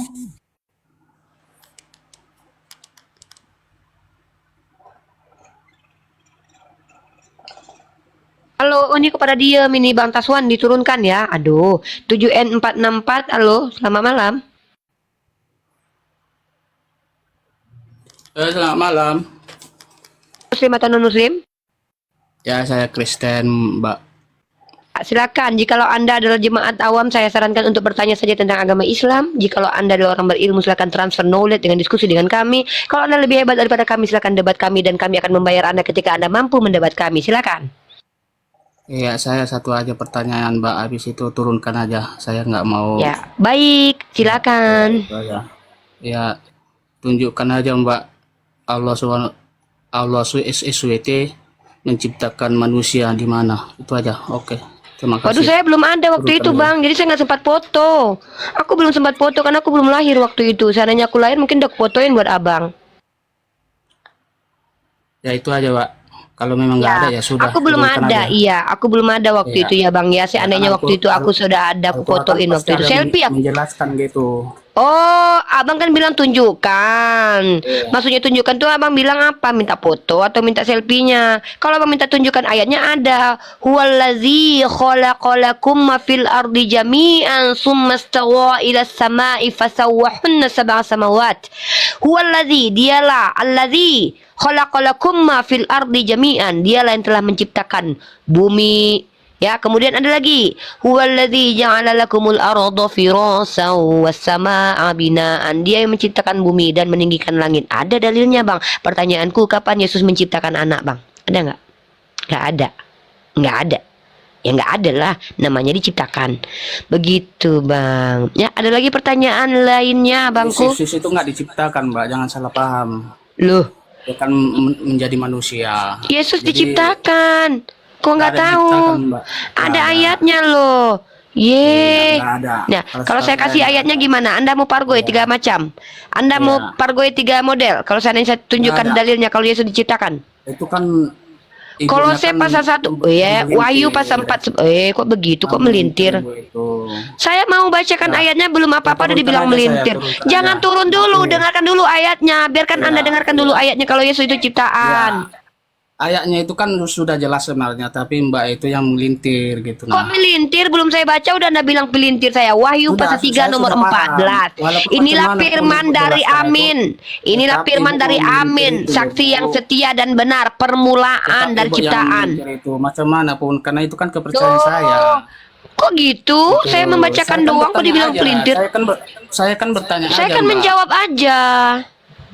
[SPEAKER 1] Halo, ini kepada dia ini Bang Taswan diturunkan ya. Aduh, 7N464, halo, selamat malam.
[SPEAKER 21] Selamat malam.
[SPEAKER 1] Muslim atau non-muslim?
[SPEAKER 21] Ya, saya Kristen, Mbak.
[SPEAKER 1] Silakan, jikalau Anda adalah jemaat awam, saya sarankan untuk bertanya saja tentang agama Islam. Jikalau Anda adalah orang berilmu, silakan transfer knowledge dengan diskusi dengan kami. Kalau Anda lebih hebat daripada kami, silakan debat kami dan kami akan membayar Anda ketika Anda mampu mendebat kami. Silakan.
[SPEAKER 21] Iya, saya satu aja pertanyaan, Mbak. Habis itu turunkan aja. Saya nggak mau.
[SPEAKER 1] Ya, baik. Silakan.
[SPEAKER 21] Ya, tunjukkan aja, Mbak. Allah SWT menciptakan manusia di mana? Itu aja. Oke. Terima kasih.
[SPEAKER 1] Waduh, saya belum ada waktu itu, Bang. Jadi saya nggak sempat foto. Aku belum sempat foto karena aku belum lahir waktu itu. Seandainya aku lahir mungkin udah aku fotoin buat Abang.
[SPEAKER 21] Ya, itu aja, Pak. Kalau memang nggak ada ya sudah.
[SPEAKER 1] Aku belum
[SPEAKER 21] turunkan
[SPEAKER 1] ada,
[SPEAKER 21] aja.
[SPEAKER 1] iya. Aku belum ada waktu
[SPEAKER 21] Iya.
[SPEAKER 1] itu ya, Bang. Ya, seandainya
[SPEAKER 21] Karena
[SPEAKER 1] waktu itu aku sudah ada, aku fotoin waktu itu. Selfie aku.
[SPEAKER 21] Menjelaskan gitu.
[SPEAKER 1] Oh, Abang kan bilang tunjukkan. Maksudnya tunjukkan tuh Abang bilang apa? Minta foto atau minta selfie-nya? Kalau Abang minta tunjukkan ayatnya ada. Huwallazi khalaqalakum ma fil ardi jami'an summa stawa ila samai fasawwahunna sab'a samawat. Huwallazi, dialah allazi khalaqalakum ma fil ardi jami'an. Dialah yang telah menciptakan bumi. Ya, kemudian ada lagi. Huwallazi ja'ala lakumul arda firasan was samaa'a binaan. Dia yang menciptakan bumi dan meninggikan langit. Ada dalilnya, Bang. Pertanyaanku, kapan Yesus menciptakan anak, Bang? Ada nggak? Nggak ada. Nggak ada. Ya nggak ada lah. Namanya diciptakan. Begitu, Bang. Ya, ada lagi pertanyaan lainnya, Bangku?
[SPEAKER 21] Yesus itu nggak diciptakan, Mbak. Jangan salah paham.
[SPEAKER 1] Loh?
[SPEAKER 21] Dia kan menjadi manusia.
[SPEAKER 1] Yesus
[SPEAKER 21] Jadi,
[SPEAKER 1] diciptakan. Kok nggak
[SPEAKER 21] ada
[SPEAKER 1] tahu?
[SPEAKER 21] diciptakan, Mbak.
[SPEAKER 1] Ada ayatnya loh. Ye.
[SPEAKER 21] Nggak ada.
[SPEAKER 1] Nah, kalau saya kasih ayatnya gimana? Anda mau pargoy 3 macam. Anda mau pargoy 3 model. Kalau saya tunjukkan
[SPEAKER 21] ada.
[SPEAKER 1] dalilnya kalau Yesus diciptakan.
[SPEAKER 21] Itu kan
[SPEAKER 1] Kalau saya pasal 1, ya, Wahyu pasal 4. Kok begitu? Kok melintir? Saya mau bacakan ayatnya belum apa-apa udah dibilang melintir. Jangan turun dulu, dengarkan dulu ayatnya. Biarkan Anda dengarkan dulu ayatnya kalau Yesus itu ciptaan.
[SPEAKER 21] ayatnya itu kan sudah jelas sebenarnya, tapi Mbak itu yang melintir gitu.
[SPEAKER 1] Kok melintir? Belum saya baca udah Anda bilang pelintir saya. Wahyu pasal 3 nomor 14. Inilah firman dari Amin. Inilah firman dari Amin, saksi yang setia dan benar, permulaan dari ciptaan.
[SPEAKER 21] Itu macam mana pun, karena itu kan kepercayaan saya.
[SPEAKER 1] Kok gitu? Saya membacakan doang kok dibilang pelintir.
[SPEAKER 21] Saya kan bertanya
[SPEAKER 1] Saya
[SPEAKER 21] aja,
[SPEAKER 1] kan
[SPEAKER 21] Mbak.
[SPEAKER 1] menjawab aja.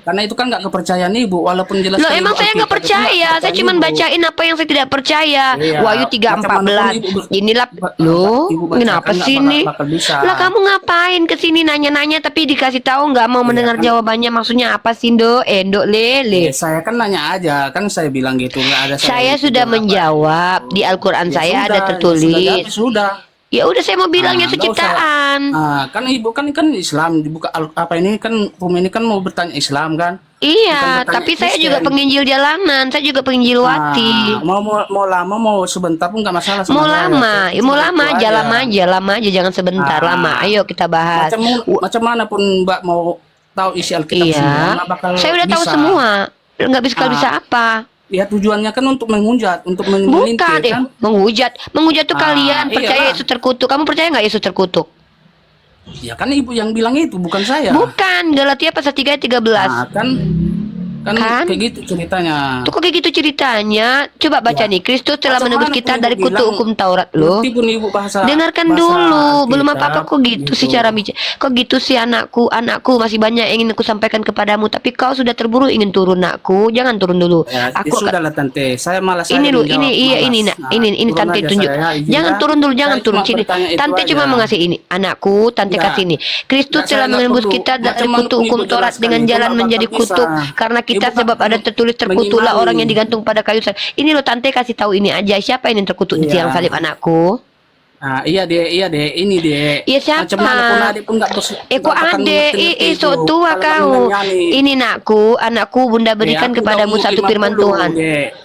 [SPEAKER 21] Karena itu kan nggak kepercayaan Ibu, walaupun jelas.
[SPEAKER 1] Loh, emang saya nggak percaya. Saya cuma bacain apa yang saya tidak percaya.
[SPEAKER 21] Iya,
[SPEAKER 1] Wahyu 3:14. Inilah loh, kenapa
[SPEAKER 21] bacakan,
[SPEAKER 1] sih
[SPEAKER 21] nggak
[SPEAKER 1] ini?
[SPEAKER 21] bakal bisa.
[SPEAKER 1] Lah kamu ngapain kesini nanya-nanya tapi dikasih tahu nggak mau mendengar jawabannya? Maksudnya apa sih, Ndo? Endo lele.
[SPEAKER 21] Saya kan nanya aja, kan saya bilang gitu, nggak ada.
[SPEAKER 1] Saya sudah menjawab di Al-Quran saya ada
[SPEAKER 21] sudah,
[SPEAKER 1] tertulis.
[SPEAKER 21] sudah.
[SPEAKER 1] Ya udah saya mau bilangnya ciptaan.
[SPEAKER 21] Kan Ibu kan Islam, dibuka apa ini kan ini kan mau bertanya Islam kan?
[SPEAKER 1] Iya,
[SPEAKER 21] Bukan
[SPEAKER 1] tapi
[SPEAKER 21] bertanya
[SPEAKER 1] saya juga
[SPEAKER 21] Kristen.
[SPEAKER 1] penginjil jalanan, saya juga penginjil wati.
[SPEAKER 21] Mau lama mau sebentar pun nggak masalah. sama
[SPEAKER 1] Mau
[SPEAKER 21] saya.
[SPEAKER 1] lama, ya mau
[SPEAKER 21] Cuma
[SPEAKER 1] lama
[SPEAKER 21] itu
[SPEAKER 1] aja,
[SPEAKER 21] aja.
[SPEAKER 1] lama aja, jangan sebentar, lama. Ayo kita bahas.
[SPEAKER 21] Macam mana pun Mbak mau tahu isi Alkitab semua,
[SPEAKER 1] Iya,
[SPEAKER 21] nggak bakal
[SPEAKER 1] saya udah tahu
[SPEAKER 21] bisa.
[SPEAKER 1] semua. Nggak bisa bisa apa?
[SPEAKER 21] Ya tujuannya kan untuk menghujat, untuk
[SPEAKER 1] Bukan,
[SPEAKER 21] melintir kan?
[SPEAKER 1] menghujat tuh kalian percaya
[SPEAKER 21] iyalah.
[SPEAKER 1] Yesus terkutuk. Kamu percaya nggak Yesus terkutuk?
[SPEAKER 21] Ya kan Ibu yang bilang itu, bukan saya.
[SPEAKER 1] Bukan, Galatia pasal 3 ayat 13.
[SPEAKER 21] Kan kayak gitu ceritanya.
[SPEAKER 1] Tuh kok kayak gitu ceritanya? Coba baca nih, Kristus telah
[SPEAKER 21] Macam
[SPEAKER 1] menebus
[SPEAKER 21] mana
[SPEAKER 1] kita
[SPEAKER 21] pun
[SPEAKER 1] dari
[SPEAKER 21] Ibu
[SPEAKER 1] kutuk
[SPEAKER 21] bilang,
[SPEAKER 1] hukum Taurat loh.
[SPEAKER 21] ngerti pun Ibu bahasa.
[SPEAKER 1] Dengarkan
[SPEAKER 21] bahasa
[SPEAKER 1] dulu, belum
[SPEAKER 21] Alkitab,
[SPEAKER 1] apa-apa kok gitu sih cara bicara. Kok gitu sih anakku masih banyak yang ingin aku sampaikan kepadamu, tapi kau sudah terburu ingin turun nakku. Jangan turun dulu.
[SPEAKER 21] Ya,
[SPEAKER 1] Aku akan
[SPEAKER 21] sudahlah tante, saya malas.
[SPEAKER 1] ini loh, ini tante tunjuk. Jangan turun dulu, jangan turun sini. Tante cuma mengasih ini, anakku, tante kasih ini. Kristus telah menebus kita dari kutuk hukum Taurat dengan jalan menjadi kutuk karena kita sebab ada tertulis terkutuklah orang yang digantung pada kayu salib. Ini loh tante kasih tahu ini aja, siapa ini yang terkutuk di tiang salib anakku?
[SPEAKER 21] Iya deh, ini deh.
[SPEAKER 1] Iya siapa?
[SPEAKER 21] Macam mana pun adik pun nggak
[SPEAKER 1] kok adek? Sok tua kau. Ini anakku, bunda berikan kepadamu satu firman Tuhan.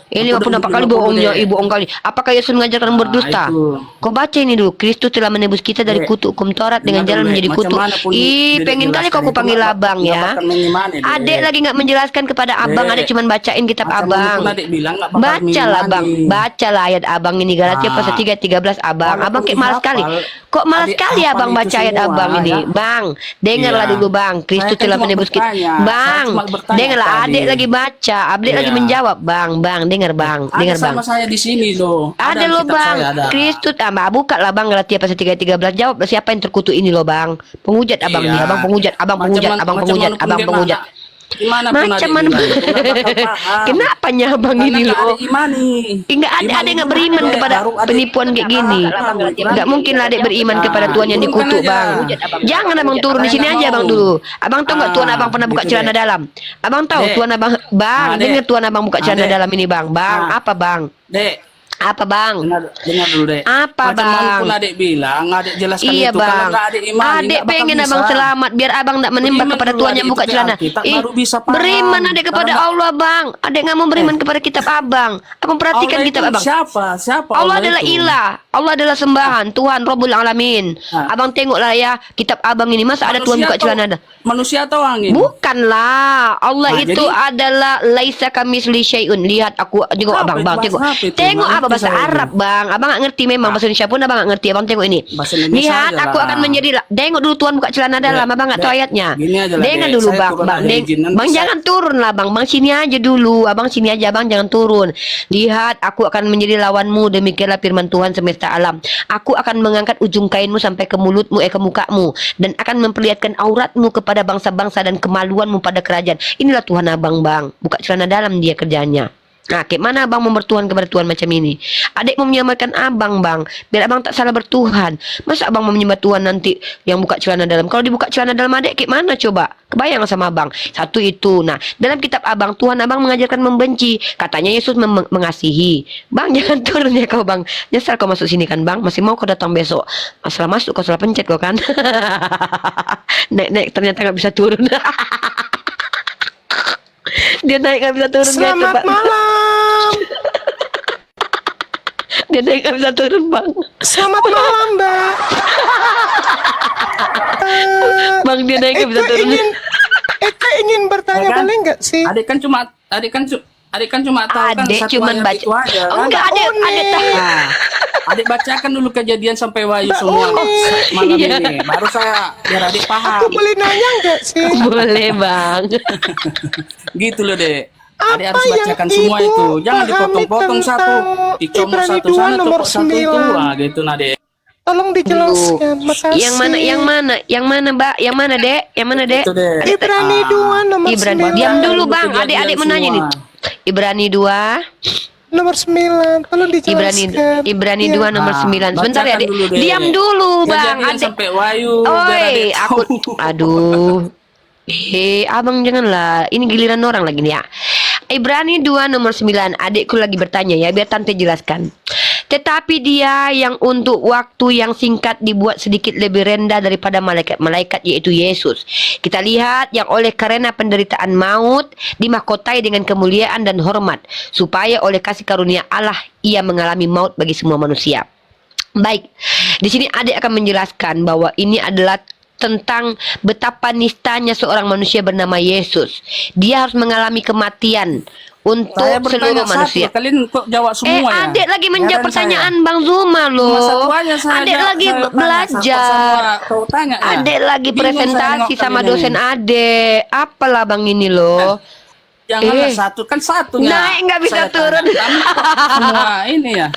[SPEAKER 1] Ini 54 kali bohongnya bohong kali. Apakah Yesus mengajarkan berdusta? Kau baca ini dulu. Kristus telah menebus kita dari kutuk hukum Taurat dengan jalan menjadi kutuk. Ih, pengen kali kau panggil abang ya. Adek lagi nggak menjelaskan kepada abang. Adek cuma bacain kitab abang. Bacalah bang. Bacalah ayat abang ini. Galatia pasal 3:13 abang. Abang kayak malas sekali. Kok malas sekali abang baca ayat abang ini. Bang, dengarlah dulu bang. Kristus telah menebus kita. Bang, dengarlah. Adek lagi baca. Adek lagi menjawab. Bang, dengar bang, dengar bang.
[SPEAKER 21] Sama saya di sini loh.
[SPEAKER 1] Ada lo bang, Kristus buka lah bang Galatia pasal 3:13 jawab siapa yang terkutuk ini lo bang. Penghujat abang ini, abang penghujat, abang penghujat, abang penghujat, abang penghujat. Macam mana? Kenapanya abang ini lo? Enggak ada yang beriman kepada penipuan kayak gini. Enggak mungkin lah adek beriman kepada Tuhan yang dikutuk bang. Jangan abang turun di sini aja abang dulu. Abang tahu nggak Tuhan abang pernah buka celana dalam? Abang tahu Tuhan abang bang dengar Tuhan abang buka celana dalam ini bang. Bang apa bang? Apa bang?
[SPEAKER 21] Dengar dulu deh.
[SPEAKER 1] Apa
[SPEAKER 21] Macam
[SPEAKER 1] bang?
[SPEAKER 21] pun adek bilang, adek jelaskan
[SPEAKER 1] Iya
[SPEAKER 21] itu.
[SPEAKER 1] bang.
[SPEAKER 21] Kalau nggak adek iman,
[SPEAKER 1] adek pengen abang selamat biar abang tak menimba kepada Tuhan yang buka celana. Beriman adek kepada Allah bang. Adek nggak mau beriman kepada kitab abang. Abang perhatikan
[SPEAKER 21] Allah
[SPEAKER 1] kitab
[SPEAKER 21] itu
[SPEAKER 1] abang.
[SPEAKER 21] Siapa
[SPEAKER 1] Allah adalah
[SPEAKER 21] itu?
[SPEAKER 1] ilah. Allah adalah sembahan Tuhan Rabbul Alamin. Abang tengoklah ya kitab abang ini masa ada Tuhan buka celana.
[SPEAKER 21] Manusia atau angin?
[SPEAKER 1] Bukanlah. Allah
[SPEAKER 21] Nah,
[SPEAKER 1] itu adalah laisa kamitsli syai'un. Lihat aku tengok abang, bang tengok. Tengok apa bahasa Arab bang. Abang nggak ngerti memang bahasa Indonesia pun abang nggak ngerti. Abang tengok ini. Lihat aku akan menjadi tengok dulu Tuhan buka celana dalam. Abang nggak tahu ayatnya. Dengar dulu bang. Bang jangan turun lah bang. Bang sini aja dulu. Abang sini aja bang jangan turun. Lihat aku akan menjadi lawanmu. Demikianlah firman Tuhan semesta alam. Aku akan mengangkat ujung kainmu sampai ke mulutmu ke mukamu dan akan memperlihatkan auratmu kepada bangsa-bangsa dan kemaluanmu pada kerajaan. Inilah Tuhan abang bang. Buka celana dalam dia kerjanya. Nah, kayak mana abang mau bertuhan kepada Tuhan macam ini? Adek mau menyamakan abang bang, biar abang tak salah bertuhan. Masa abang mau menyembah Tuhan nanti yang buka celana dalam? Kalau dibuka celana dalam adek, kayak mana coba? Kebayang sama abang. Satu itu. Nah, dalam kitab abang, Tuhan abang mengajarkan membenci. Katanya Yesus mengasihi. Bang, jangan turun ya kau bang. Nyesal kau masuk sini kan bang? Masih mau kau datang besok? Salah masuk, kau salah pencet kau kan? Naik ternyata nggak bisa turun. Dia naik nggak bisa turun.
[SPEAKER 11] Selamat malam.
[SPEAKER 1] Dia naik nggak bisa turun bang.
[SPEAKER 11] Selamat malam mbak.
[SPEAKER 1] Bang dia naik nggak bisa turun.
[SPEAKER 11] Eka ingin bertanya
[SPEAKER 21] kan?
[SPEAKER 11] boleh nggak sih?
[SPEAKER 21] Adek kan cuma tahu kan
[SPEAKER 1] adek
[SPEAKER 21] satu
[SPEAKER 1] cuman
[SPEAKER 21] ayat
[SPEAKER 1] baca.
[SPEAKER 21] itu aja.
[SPEAKER 1] Oh, enggak adek tahu.
[SPEAKER 21] Nah, adek bacakan dulu kejadian sampai Wahyu semua malam ini. Baru saya biar adek paham.
[SPEAKER 11] Aku boleh nanya nggak sih?
[SPEAKER 1] Boleh bang.
[SPEAKER 21] Gitu loh dek. Adek harus bacakan semua itu. Jangan dipotong-potong satu. Dicomot satu sana, copot satu itu. Wah gitu nah dek.
[SPEAKER 11] Tolong dijelaskan. Makasih.
[SPEAKER 1] Yang mana mbak? Yang mana dek? Yang mana dek?
[SPEAKER 11] Ibrani 2 nomor 9.
[SPEAKER 1] Diam dulu bang. Adik-adik menanya nih. Ibrani 2
[SPEAKER 11] nomor 9. Tolong dijelaskan.
[SPEAKER 1] Ibrani 2 nomor 9. Sebentar ya dek. Diam dulu bang. Adik
[SPEAKER 21] sampai Wahyu.
[SPEAKER 1] Oi, aku aduh. Abang janganlah. Ini giliran orang lagi nih ya. Ibrani 2 nomor 9. Adikku lagi bertanya ya, biar tante jelaskan. Tetapi dia yang untuk waktu yang singkat dibuat sedikit lebih rendah daripada malaikat-malaikat, yaitu Yesus. Kita lihat yang oleh karena penderitaan maut dimahkotai dengan kemuliaan dan hormat, supaya oleh kasih karunia Allah ia mengalami maut bagi semua manusia. Baik, di sini adik akan menjelaskan bahwa ini adalah tentang betapa nistanya seorang manusia bernama Yesus. Dia harus mengalami kematian untuk seluruh manusia.
[SPEAKER 21] Kalian kok jawab semua ya?
[SPEAKER 1] Adek lagi menjawab pertanyaan Bang Zuma loh. Adek lagi belajar. Adek lagi presentasi sama dosen adek. Apalah Bang ini loh.
[SPEAKER 21] Janganlah satu, kan satunya.
[SPEAKER 1] Naik nggak bisa turun.
[SPEAKER 21] Semua ini ya.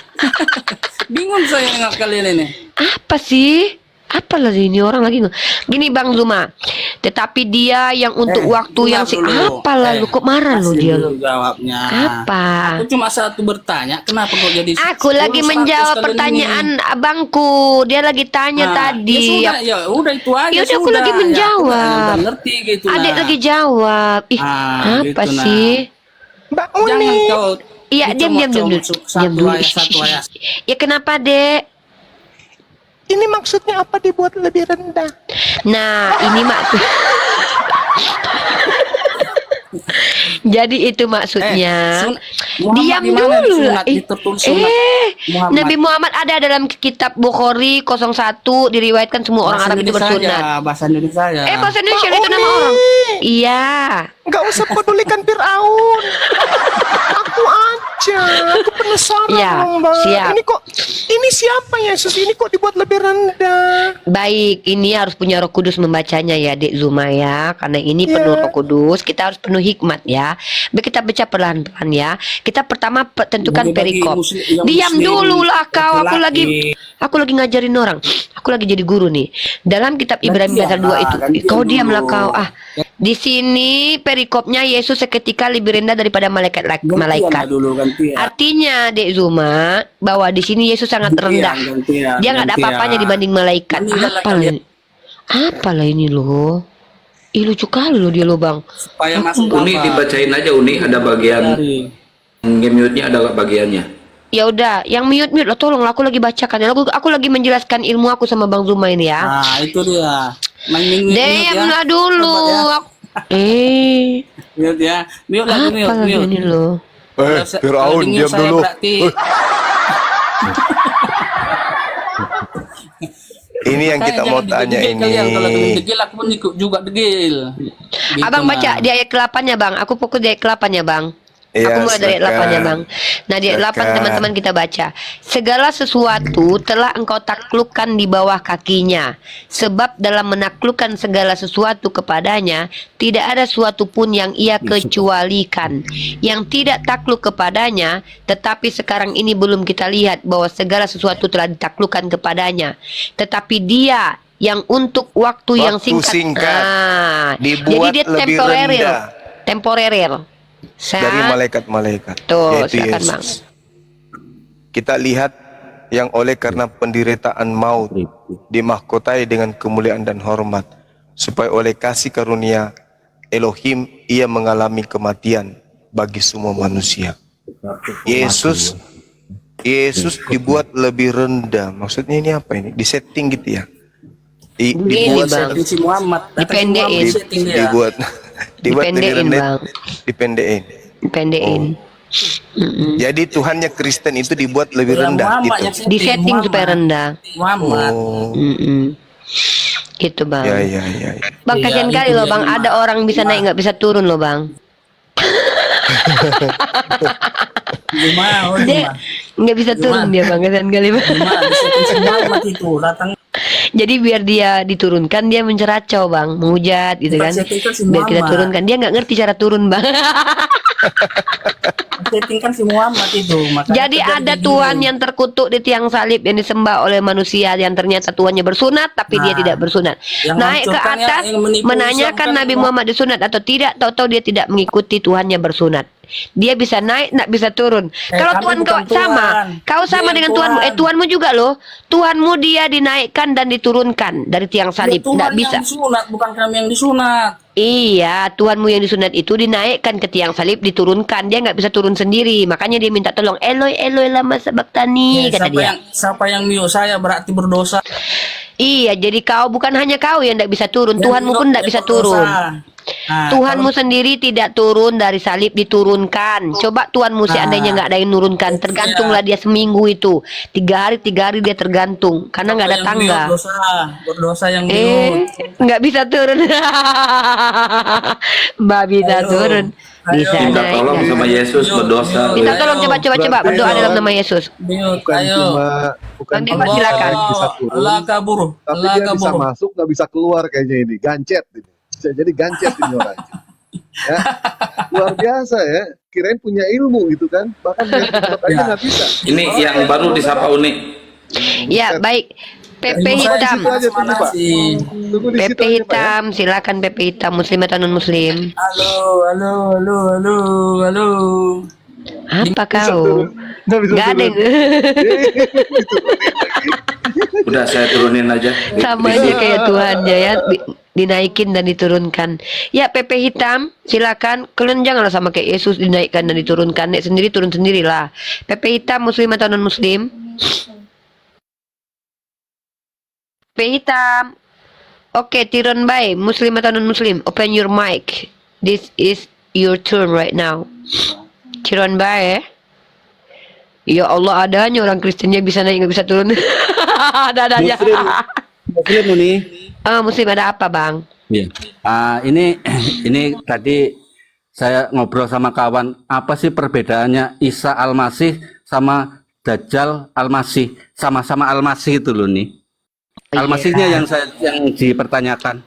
[SPEAKER 21] Bingung saya dengan kalian ini.
[SPEAKER 1] Apa sih? Apalah ini orang lagi gini Bang Zuma. Tetapi dia yang untuk waktu yang apalah lu kok marah lu dia lu.
[SPEAKER 21] Jawabnya.
[SPEAKER 1] Apa?
[SPEAKER 21] Aku cuma satu bertanya, kenapa kok jadi
[SPEAKER 1] aku lagi menjawab pertanyaan abangku. Dia lagi tanya tadi.
[SPEAKER 21] Ya udah itu aja.
[SPEAKER 1] Ya udah aku lagi menjawab.
[SPEAKER 21] Ya, ngerti gitu.
[SPEAKER 1] Adek lagi jawab. Ih, apa
[SPEAKER 21] gitu,
[SPEAKER 1] sih?
[SPEAKER 11] Mbak Uni.
[SPEAKER 21] Jangan kau.
[SPEAKER 1] Iya, diam dulu. Ya kenapa, Dek?
[SPEAKER 11] Ini maksudnya apa dibuat lebih rendah?
[SPEAKER 1] Nah, ini maksud. Jadi itu maksudnya. Diam
[SPEAKER 21] di mana
[SPEAKER 1] dulu
[SPEAKER 21] disunat?
[SPEAKER 1] lah.
[SPEAKER 21] Tertulis sunat Muhammad.
[SPEAKER 1] Nabi Muhammad ada dalam kitab Bukhari 01, diriwayatkan semua orang
[SPEAKER 21] Bahasa
[SPEAKER 1] Arab itu
[SPEAKER 21] Indonesia
[SPEAKER 1] bersunat.
[SPEAKER 21] aja, bahasa Indonesia ya.
[SPEAKER 1] Bahasa Indonesia itu nama orang. Iya.
[SPEAKER 11] Nggak usah pedulikan Fir'aun. Aku aja. Aku penasaran
[SPEAKER 1] Ya,
[SPEAKER 11] loh, Mbak.
[SPEAKER 1] siap.
[SPEAKER 11] Ini siapa Yesus? Ini kok dibuat lebih rendah?
[SPEAKER 1] Baik, ini harus punya Roh Kudus membacanya ya, Dek Zuma ya. Karena ini penuh Roh Kudus, kita harus penuh hikmat ya. Baik, kita baca pelan-pelan ya. Kita pertama tentukan perikop. Diam dulu lah kau, aku lagi ngajarin orang. Aku lagi jadi guru nih. Dalam kitab Ibrani pasal 2 itu, kau diamlah kau. Di sini perikopnya Yesus seketika lebih rendah daripada malaikat. Artinya, Dek Zuma, bahwa di sini Yesus sangat rendah. Dia nggak ada apa-apanya dibanding malaikat. Apalah ini loh. Lucu kali loh dia loh, Bang.
[SPEAKER 2] Uni dibacain aja, Uni ada bagian nge-mute-nya, ada bagiannya.
[SPEAKER 1] Ya udah, yang mute lah, tolong aku lagi bacakan. Aku lagi menjelaskan ilmu aku sama Bang Zuma ini ya.
[SPEAKER 21] Nah, itu dia.
[SPEAKER 1] Diamlah dulu.
[SPEAKER 21] Mute ya. Mute lagi, mute.
[SPEAKER 1] Ini loh.
[SPEAKER 11] Fir'aun, diam dulu. Ini yang kita mau tanya ini.
[SPEAKER 21] Kalau degil, aku pun ikut juga degil. Gitu,
[SPEAKER 1] Abang baca di ayat ke-8-nya, Bang. Aku fokus di ayat ke-8-nya, Bang. Aku mulai dari ayat 8-nya, Bang. Nah, di ayat 8 teman-teman kita baca. Segala sesuatu telah engkau taklukkan di bawah kakinya. Sebab dalam menaklukkan segala sesuatu kepadanya, tidak ada sesuatu pun yang ia kecualikan. Yang tidak takluk kepadanya, tetapi sekarang ini belum kita lihat bahwa segala sesuatu telah ditaklukkan kepadanya. Tetapi dia yang untuk waktu yang singkat,
[SPEAKER 11] dibuat
[SPEAKER 1] jadi dia
[SPEAKER 11] lebih rendah
[SPEAKER 1] temporer.
[SPEAKER 11] dari malaikat-malaikat,
[SPEAKER 1] Tuh,
[SPEAKER 11] yaitu
[SPEAKER 1] silakan, Bang.
[SPEAKER 11] Yesus. Kita lihat yang oleh karena penderitaan maut dimahkotai dengan kemuliaan dan hormat, supaya oleh kasih karunia Elohim ia mengalami kematian bagi semua manusia. Yesus dibuat lebih rendah. Maksudnya ini apa ini? Disetting gitu ya? Dibuat
[SPEAKER 21] si Muhammad.
[SPEAKER 1] Dipendekin.
[SPEAKER 11] Dibuat lebih rendah, dipendekin. Jadi Tuhannya Kristen itu dibuat lebih rendah gitu.
[SPEAKER 1] Disetting supaya rendah.
[SPEAKER 21] Muhammad.
[SPEAKER 1] Gitu, Bang.
[SPEAKER 11] Ya.
[SPEAKER 1] Bang, kasihan kali loh, Bang. Ada orang bisa naik nggak bisa turun loh, Bang. Dia nggak bisa turun dia, Bang. Kasihan kali, Bang. Jadi biar dia diturunkan, dia menceracau, Bang, menghujat gitu kan. Biar kita turunkan, dia nggak ngerti cara turun, Bang.
[SPEAKER 21] Settingkan si Muhammad itu.
[SPEAKER 1] Jadi ada Tuhan yang terkutuk di tiang salib yang disembah oleh manusia, yang ternyata Tuhannya bersunat tapi dia tidak bersunat. Naik ke atas menanyakan Nabi Muhammad disunat atau tidak, tahu-tahu dia tidak mengikuti Tuhannya bersunat. Dia bisa naik, nak bisa turun. Kalau Tuhan kau sama, kau sama dengan Tuhanmu. Tuhanmu juga loh. Tuhanmu dia dinaikkan dan diturunkan dari tiang salib. Tidak bisa.
[SPEAKER 21] Disunat, bukan kami yang disunat.
[SPEAKER 1] Iya, Tuhanmu yang disunat itu dinaikkan ke tiang salib, diturunkan. Dia nggak bisa turun sendiri. Makanya dia minta tolong. Eloi, Eloi lama sabachthani, kata dia.
[SPEAKER 21] Siapa yang mio saya berarti berdosa.
[SPEAKER 1] Iya, jadi kau bukan hanya kau yang tidak bisa turun. Tuhanmu pun tidak bisa turun. Tuhanmu sendiri tidak turun dari salib, diturunkan. Coba Tuhanmu seandainya nggak ada yang nurunkan, tergantunglah dia seminggu itu 3 hari dia tergantung karena nggak ada tangga.
[SPEAKER 21] Berdosa yang
[SPEAKER 1] nggak bisa turun. Mbak bisa turun. Bisa
[SPEAKER 2] minta
[SPEAKER 1] naik.
[SPEAKER 2] tolong sama Yesus berdosa.
[SPEAKER 1] Minta tolong coba berdoa dalam nama Yesus.
[SPEAKER 3] Bukan
[SPEAKER 1] Bang Dimas, silakan.
[SPEAKER 21] Allah kabur.
[SPEAKER 3] Tapi dia bisa masuk, nggak bisa keluar kayaknya ini. Gancet ini. Bisa jadi gancet ini orangnya. Ya, luar biasa ya. Kirain punya ilmu gitu kan. Bahkan dia aja nggak bisa.
[SPEAKER 2] Ini yang baru disapa Uni.
[SPEAKER 1] Ya, baik. PP hitam. PP hitam, silakan PP hitam, muslim atau non muslim.
[SPEAKER 21] Halo.
[SPEAKER 1] Apa kau? Gak ada.
[SPEAKER 2] Udah saya turunin aja.
[SPEAKER 1] Sama aja kayak Tuhannya ya, dinaikin dan diturunkan. Ya, PP hitam, silakan. Kalian janganlah sama kayak Yesus dinaikkan dan diturunkan. Naik sendiri turun sendirilah. PP hitam, muslim atau non muslim? PP hitam. Oke, Tiron Bay, muslim atau non muslim? Open your mic. This is your turn right now. Ciron bae. Ya Allah, adanya orang Kristennya bisa naik nggak bisa turun. Ada aja.
[SPEAKER 4] Muslim nih.
[SPEAKER 1] Muslim ada apa bang?
[SPEAKER 4] Iya. Ini tadi saya ngobrol sama kawan, apa sih perbedaannya Isa Al-Masih sama Dajjal Al-Masih? Sama-sama Al-Masih itu loh nih. Al-Masihnya yang dipertanyakan.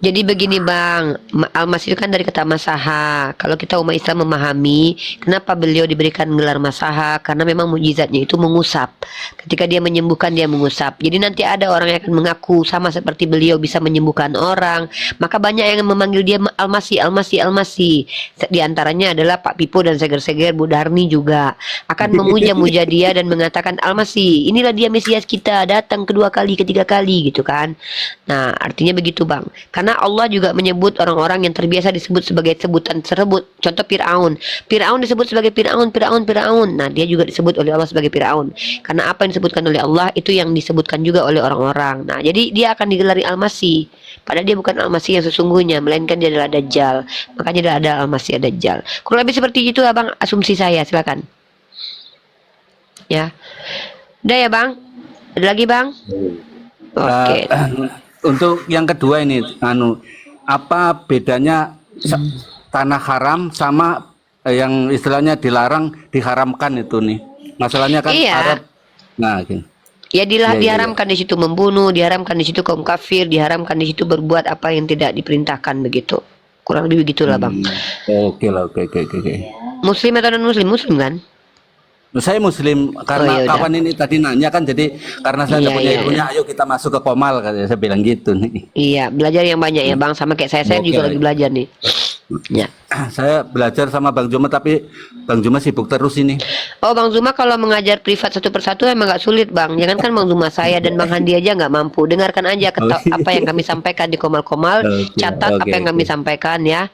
[SPEAKER 1] Jadi begini bang, Al-Masih itu kan dari kata masaha. Kalau kita umat Islam memahami kenapa beliau diberikan gelar masaha, karena memang mujizatnya itu mengusap. Ketika dia menyembuhkan, dia mengusap. Jadi nanti ada orang yang akan mengaku sama seperti beliau bisa menyembuhkan orang. Maka banyak yang memanggil dia Al-Masih, Al-Masih, Al-Masih. Di antaranya adalah Pak Pipo dan seger-seger Bu Darni juga akan memuja-muja dia dan mengatakan Al-Masih, inilah dia Mesias kita, datang kedua kali, ketiga kali gitu kan. Nah artinya begitu bang. Karena Allah juga menyebut orang-orang yang terbiasa disebut sebagai sebutan tersebut. Contoh Fir'aun. Fir'aun disebut sebagai Fir'aun. Nah, dia juga disebut oleh Allah sebagai Fir'aun. Karena apa yang disebutkan oleh Allah itu yang disebutkan juga oleh orang-orang. Nah, jadi dia akan digelari Al-Masih. Padahal dia bukan Al-Masih yang sesungguhnya, melainkan dia adalah Dajjal. Makanya dia ada Al-Masih, Dajjal. Kurang lebih seperti itu Abang, asumsi saya. Silakan. Ya. Udah ya Bang? Ada lagi Bang? Oke.
[SPEAKER 4] Untuk yang kedua ini, apa bedanya tanah haram sama yang istilahnya dilarang diharamkan itu nih? Masalahnya kan Arab. Nah, gitu.
[SPEAKER 1] Ya diharamkan di situ membunuh, diharamkan di situ kaum kafir, diharamkan di situ berbuat apa yang tidak diperintahkan begitu. Kurang lebih begitulah Bang.
[SPEAKER 4] Oke.
[SPEAKER 1] Muslim atau non muslim? Muslim kan?
[SPEAKER 4] Saya Muslim karena kawan ini tadi nanya kan, jadi karena saya nggak punya ilmunya, ayo kita masuk ke Komal, katanya saya bilang gitu nih.
[SPEAKER 1] Iya, belajar yang banyak ya Bang, sama kayak saya juga lagi belajar nih. Ya.
[SPEAKER 4] Saya belajar sama Bang Juma, tapi Bang Juma sibuk terus ini.
[SPEAKER 1] Oh Bang Zuma kalau mengajar privat satu persatu emang nggak sulit Bang. Jangan kan Bang Zuma, saya dan Bang Handi aja nggak mampu. Dengarkan aja apa yang kami sampaikan di Komal-Komal, catat apa yang kami sampaikan ya.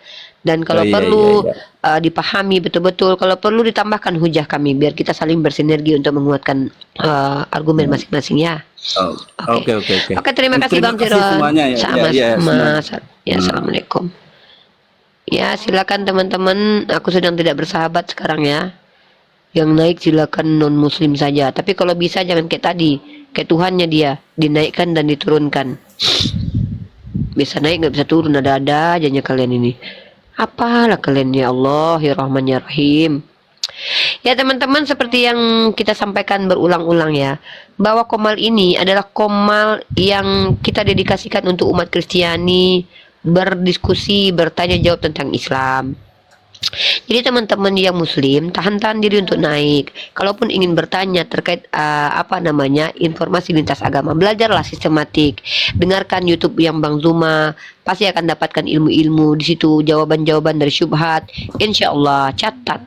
[SPEAKER 1] Dan kalau perlu dipahami betul-betul, kalau perlu ditambahkan hujah kami biar kita saling bersinergi untuk menguatkan argumen masing-masing ya.
[SPEAKER 4] Oke,
[SPEAKER 1] terima kasih Bang Ciron. Sama-sama. Ya, assalamualaikum. Ya, silakan teman-teman. Aku sedang tidak bersahabat sekarang ya. Yang naik silakan non muslim saja. Tapi kalau bisa jangan kayak tadi, kayak Tuhannya dia dinaikkan dan diturunkan. Bisa naik nggak bisa turun, ada-ada aja kalian ini. Apalah kalian ya Allah, ya Rahman ya Rahim. Ya teman-teman, seperti yang kita sampaikan berulang-ulang ya, bahwa Komal ini adalah Komal yang kita dedikasikan untuk umat Kristiani, berdiskusi, bertanya jawab tentang Islam. Jadi teman-teman yang muslim tahan-tahan diri untuk naik. Kalaupun ingin bertanya terkait informasi lintas agama, belajarlah sistematik. Dengarkan YouTube yang Bang Zuma, pasti akan dapatkan ilmu-ilmu di situ, jawaban-jawaban dari syubhat. Insya Allah catat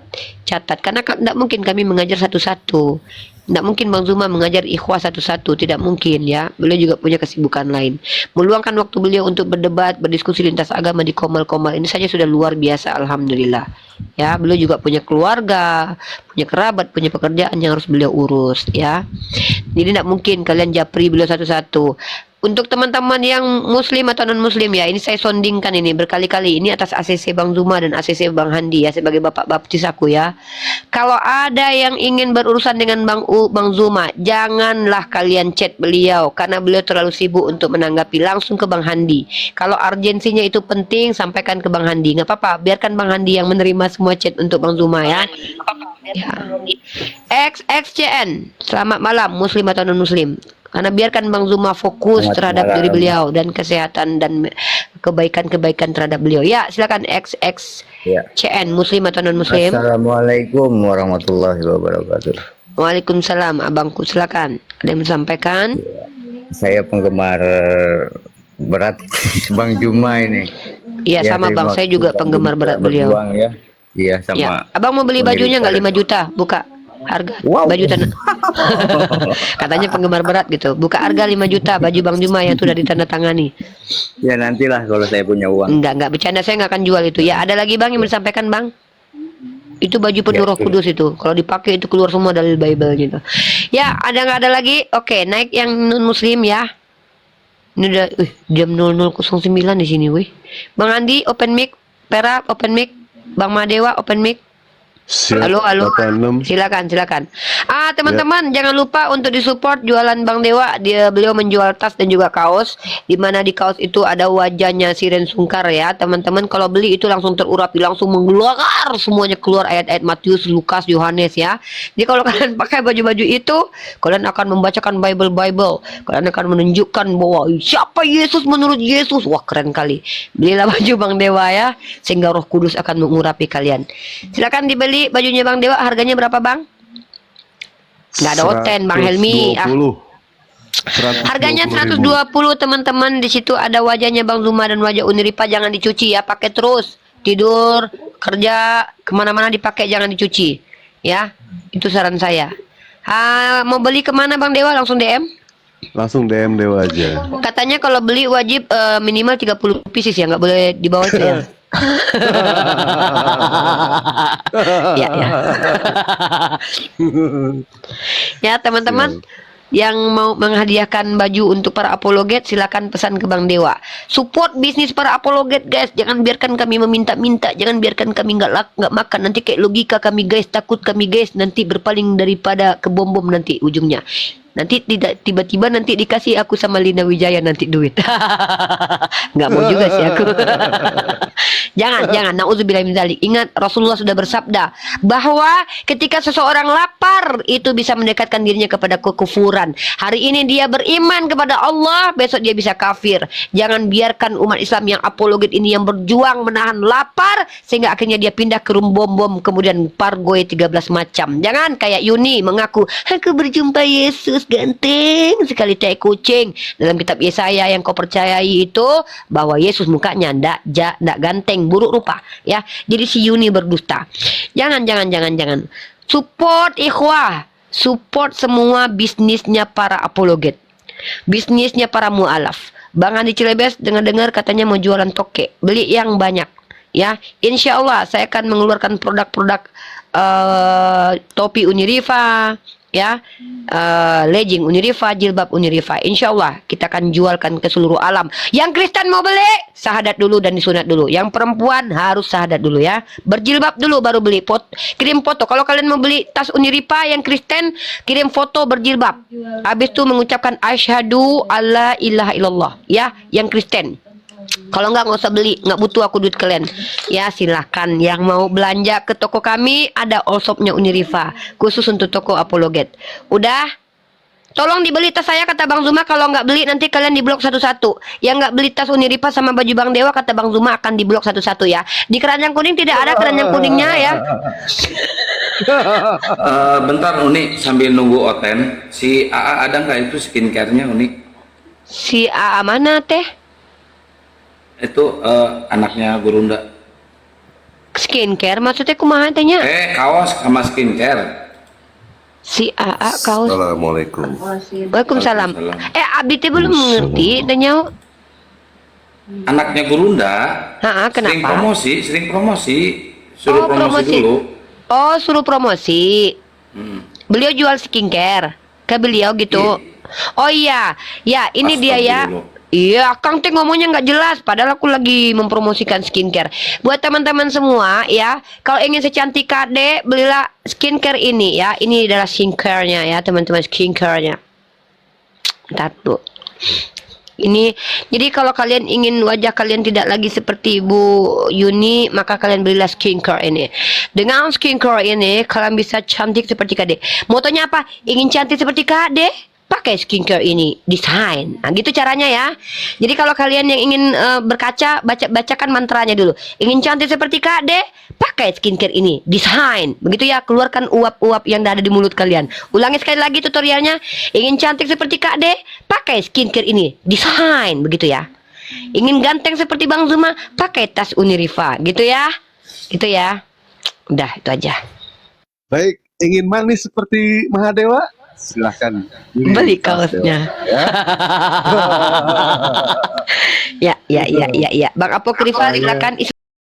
[SPEAKER 1] karena tidak mungkin kami mengajar satu-satu. Tidak mungkin Bang Zuma mengajar ikhwah satu-satu, tidak mungkin ya. Beliau juga punya kesibukan lain. Meluangkan waktu beliau untuk berdebat, berdiskusi lintas agama di Komal-Komal ini saja sudah luar biasa, alhamdulillah. Ya, beliau juga punya keluarga, punya kerabat, punya pekerjaan yang harus beliau urus ya. Jadi tidak mungkin kalian japri beliau satu-satu. Untuk teman-teman yang muslim atau non muslim ya, ini saya sondingkan ini berkali-kali, ini atas ACC Bang Zuma dan ACC Bang Handi ya, sebagai bapak baptis aku ya. Kalau ada yang ingin berurusan dengan Bang Zuma, janganlah kalian chat beliau karena beliau terlalu sibuk untuk menanggapi, langsung ke Bang Handi. Kalau urgensinya itu penting, sampaikan ke Bang Handi, nggak apa-apa, biarkan Bang Handi yang menerima semua chat untuk Bang Zuma ya. XXCN, selamat malam muslim atau non muslim. Karena biarkan Bang Zuma fokus terhadap diri beliau dan kesehatan dan kebaikan-kebaikan terhadap beliau. Ya, silakan XXCN, muslim atau non muslim.
[SPEAKER 6] Assalamualaikum warahmatullahi wabarakatuh.
[SPEAKER 1] Waalaikumsalam, abangku silakan. Ada yang menyampaikan?
[SPEAKER 6] Saya penggemar berat Bang Juma ini.
[SPEAKER 1] Iya, sama Bang, saya juga penggemar berat beliau.
[SPEAKER 6] Ya. Iya, sama.
[SPEAKER 1] Ya. Abang mau beli bajunya nggak 5 juta? Buka harga baju tanah. Katanya penggemar berat gitu. Buka harga 5 juta baju Bang Juma yang sudah ditandatangani.
[SPEAKER 6] Ya nantilah kalau saya punya uang.
[SPEAKER 1] Enggak bercanda, saya nggak akan jual itu. Ya, ada lagi Bang yang disampaikan Bang? Itu baju penuh Roh Kudus itu. Kalau dipakai itu keluar semua dalil Bible gitu. Ya, ada nggak ada lagi? Oke, naik yang non muslim ya. Ini udah jam 00.09 di sini wih. Bang Andi open mic, Pera open mic, Bang Madewa open mic. Halo, halo. Silakan. Teman-teman, jangan lupa untuk disupport jualan Bang Dewa. Beliau menjual tas dan juga kaos. Di mana di kaos itu ada wajahnya Siren Sungkar ya. Teman-teman kalau beli itu langsung terurapi, langsung mengeluar semuanya keluar ayat-ayat Matius, Lukas, Yohanes ya. Jadi kalau kalian pakai baju-baju itu, kalian akan membacakan Bible. Kalian akan menunjukkan bahwa siapa Yesus menurut Yesus. Wah, keren kali. Belilah baju Bang Dewa ya, sehingga Roh Kudus akan mengurapi kalian. Silakan dibeli bajunya Bang Dewa. Harganya berapa Bang? Nggak ada oten Bang Helmi. Harganya 120 teman-teman. Di situ ada wajahnya Bang Zuma dan wajah Uniripa. Jangan dicuci ya, pakai terus. Tidur, kerja, kemana-mana dipakai, jangan dicuci ya. Itu saran saya. Mau beli kemana Bang Dewa? Langsung DM?
[SPEAKER 3] Langsung DM Dewa aja.
[SPEAKER 1] Katanya kalau beli wajib minimal 30 pieces ya, nggak boleh di bawah itu ya. Ya teman-teman yang mau menghadiahkan baju untuk para apologet, silakan pesan ke Bang Dewa. Support bisnis para apologet guys, jangan biarkan kami meminta-minta, jangan biarkan kami nggak makan. Nanti kayak logika kami guys, takut kami guys nanti berpaling daripada ke bom nanti ujungnya. Nanti tidak tiba-tiba nanti dikasih aku sama Lina Wijaya nanti duit. Nggak mau juga sih aku. Jangan. Nauzubillah min dzalik. Ingat Rasulullah sudah bersabda bahwa ketika seseorang lapar itu bisa mendekatkan dirinya kepada kekufuran. Hari ini dia beriman kepada Allah, besok dia bisa kafir. Jangan biarkan umat Islam yang apologet ini yang berjuang menahan lapar sehingga akhirnya dia pindah ke room bom kemudian pargoy 13 macam. Jangan kayak Yuni mengaku, aku berjumpa Yesus ganteng sekali tai kucing. Dalam kitab Yesaya yang kau percayai itu bahwa Yesus mukanya ndak ganteng, buruk rupa ya. Jadi si Yuni berdusta. Jangan. Support ikhwah, support semua bisnisnya para apologet, bisnisnya para mualaf. Bang Andi Cilebes dengar-dengar katanya mau jualan toke, beli yang banyak ya. Insya Allah saya akan mengeluarkan produk-produk topi Unirifa ya, legging Unirifa, jilbab Unirifa. Insya Allah kita akan jualkan ke seluruh alam. Yang Kristen mau beli, syahadat dulu dan disunat dulu. Yang perempuan harus syahadat dulu ya, berjilbab dulu baru beli. Kirim foto. Kalau kalian mau beli tas Unirifa yang Kristen, kirim foto berjilbab. Habis itu mengucapkan asyhadu alla ilaha illallah ya, yang Kristen. Kalau nggak usah beli, nggak butuh aku duit kalian. Ya silahkan yang mau belanja ke toko kami, ada all shopnya Unirifa khusus untuk toko apologet. Udah, tolong dibeli tas saya kata Bang Zuma. Kalau nggak beli nanti kalian diblok satu-satu. Yang nggak beli tas Unirifa sama baju Bang Dewa kata Bang Zuma akan diblok satu-satu ya. Di keranjang kuning tidak ada keranjang kuningnya ya.
[SPEAKER 2] Bentar Uni, sambil nunggu Oten, si AA ada nggak itu skincare-nya Uni?
[SPEAKER 1] Si AA mana teh?
[SPEAKER 2] Itu anaknya Gurunda.
[SPEAKER 1] Skincare maksudnya kumaha tanya?
[SPEAKER 2] Kaos sama skincare.
[SPEAKER 1] Si AA kaos.
[SPEAKER 3] Assalamualaikum.
[SPEAKER 1] Waalaikumsalam. Abi teh belum mengerti tanya.
[SPEAKER 2] Anaknya Gurunda.
[SPEAKER 1] Kenapa?
[SPEAKER 2] Sering promosi. Suruh promosi dulu.
[SPEAKER 1] Oh, suruh promosi. Beliau jual skincare ke beliau gitu. Oh iya, ya ini dia ya. Iya, Kang teh ngomongnya nggak jelas. Padahal aku lagi mempromosikan skincare. Buat teman-teman semua ya, kalau ingin secantik Kade, belilah skincare ini ya. Ini adalah skincare-nya ya, teman-teman, skincare-nya. Ntar tuh. Ini, jadi kalau kalian ingin wajah kalian tidak lagi seperti Bu Yuni, maka kalian belilah skincare ini. Dengan skincare ini, kalian bisa cantik seperti Kade. Motonya apa? Ingin cantik seperti Kade? Pakai skincare ini, desain. Nah, gitu caranya ya. Jadi kalau kalian yang ingin berkaca, bacakan mantranya dulu. Ingin cantik seperti Kak D, pakai skincare ini, desain. Begitu ya, keluarkan uap-uap yang ada di mulut kalian. Ulangi sekali lagi tutorialnya. Ingin cantik seperti Kak D, pakai skincare ini, desain. Begitu ya. Ingin ganteng seperti Bang Zuma, pakai tas Unirifa. Gitu ya. Gitu ya. Udah, itu aja.
[SPEAKER 3] Baik, ingin manis seperti Mahadewa? Silahkan
[SPEAKER 1] beli kaosnya ya. Ya. Bang Apokrifa silakan.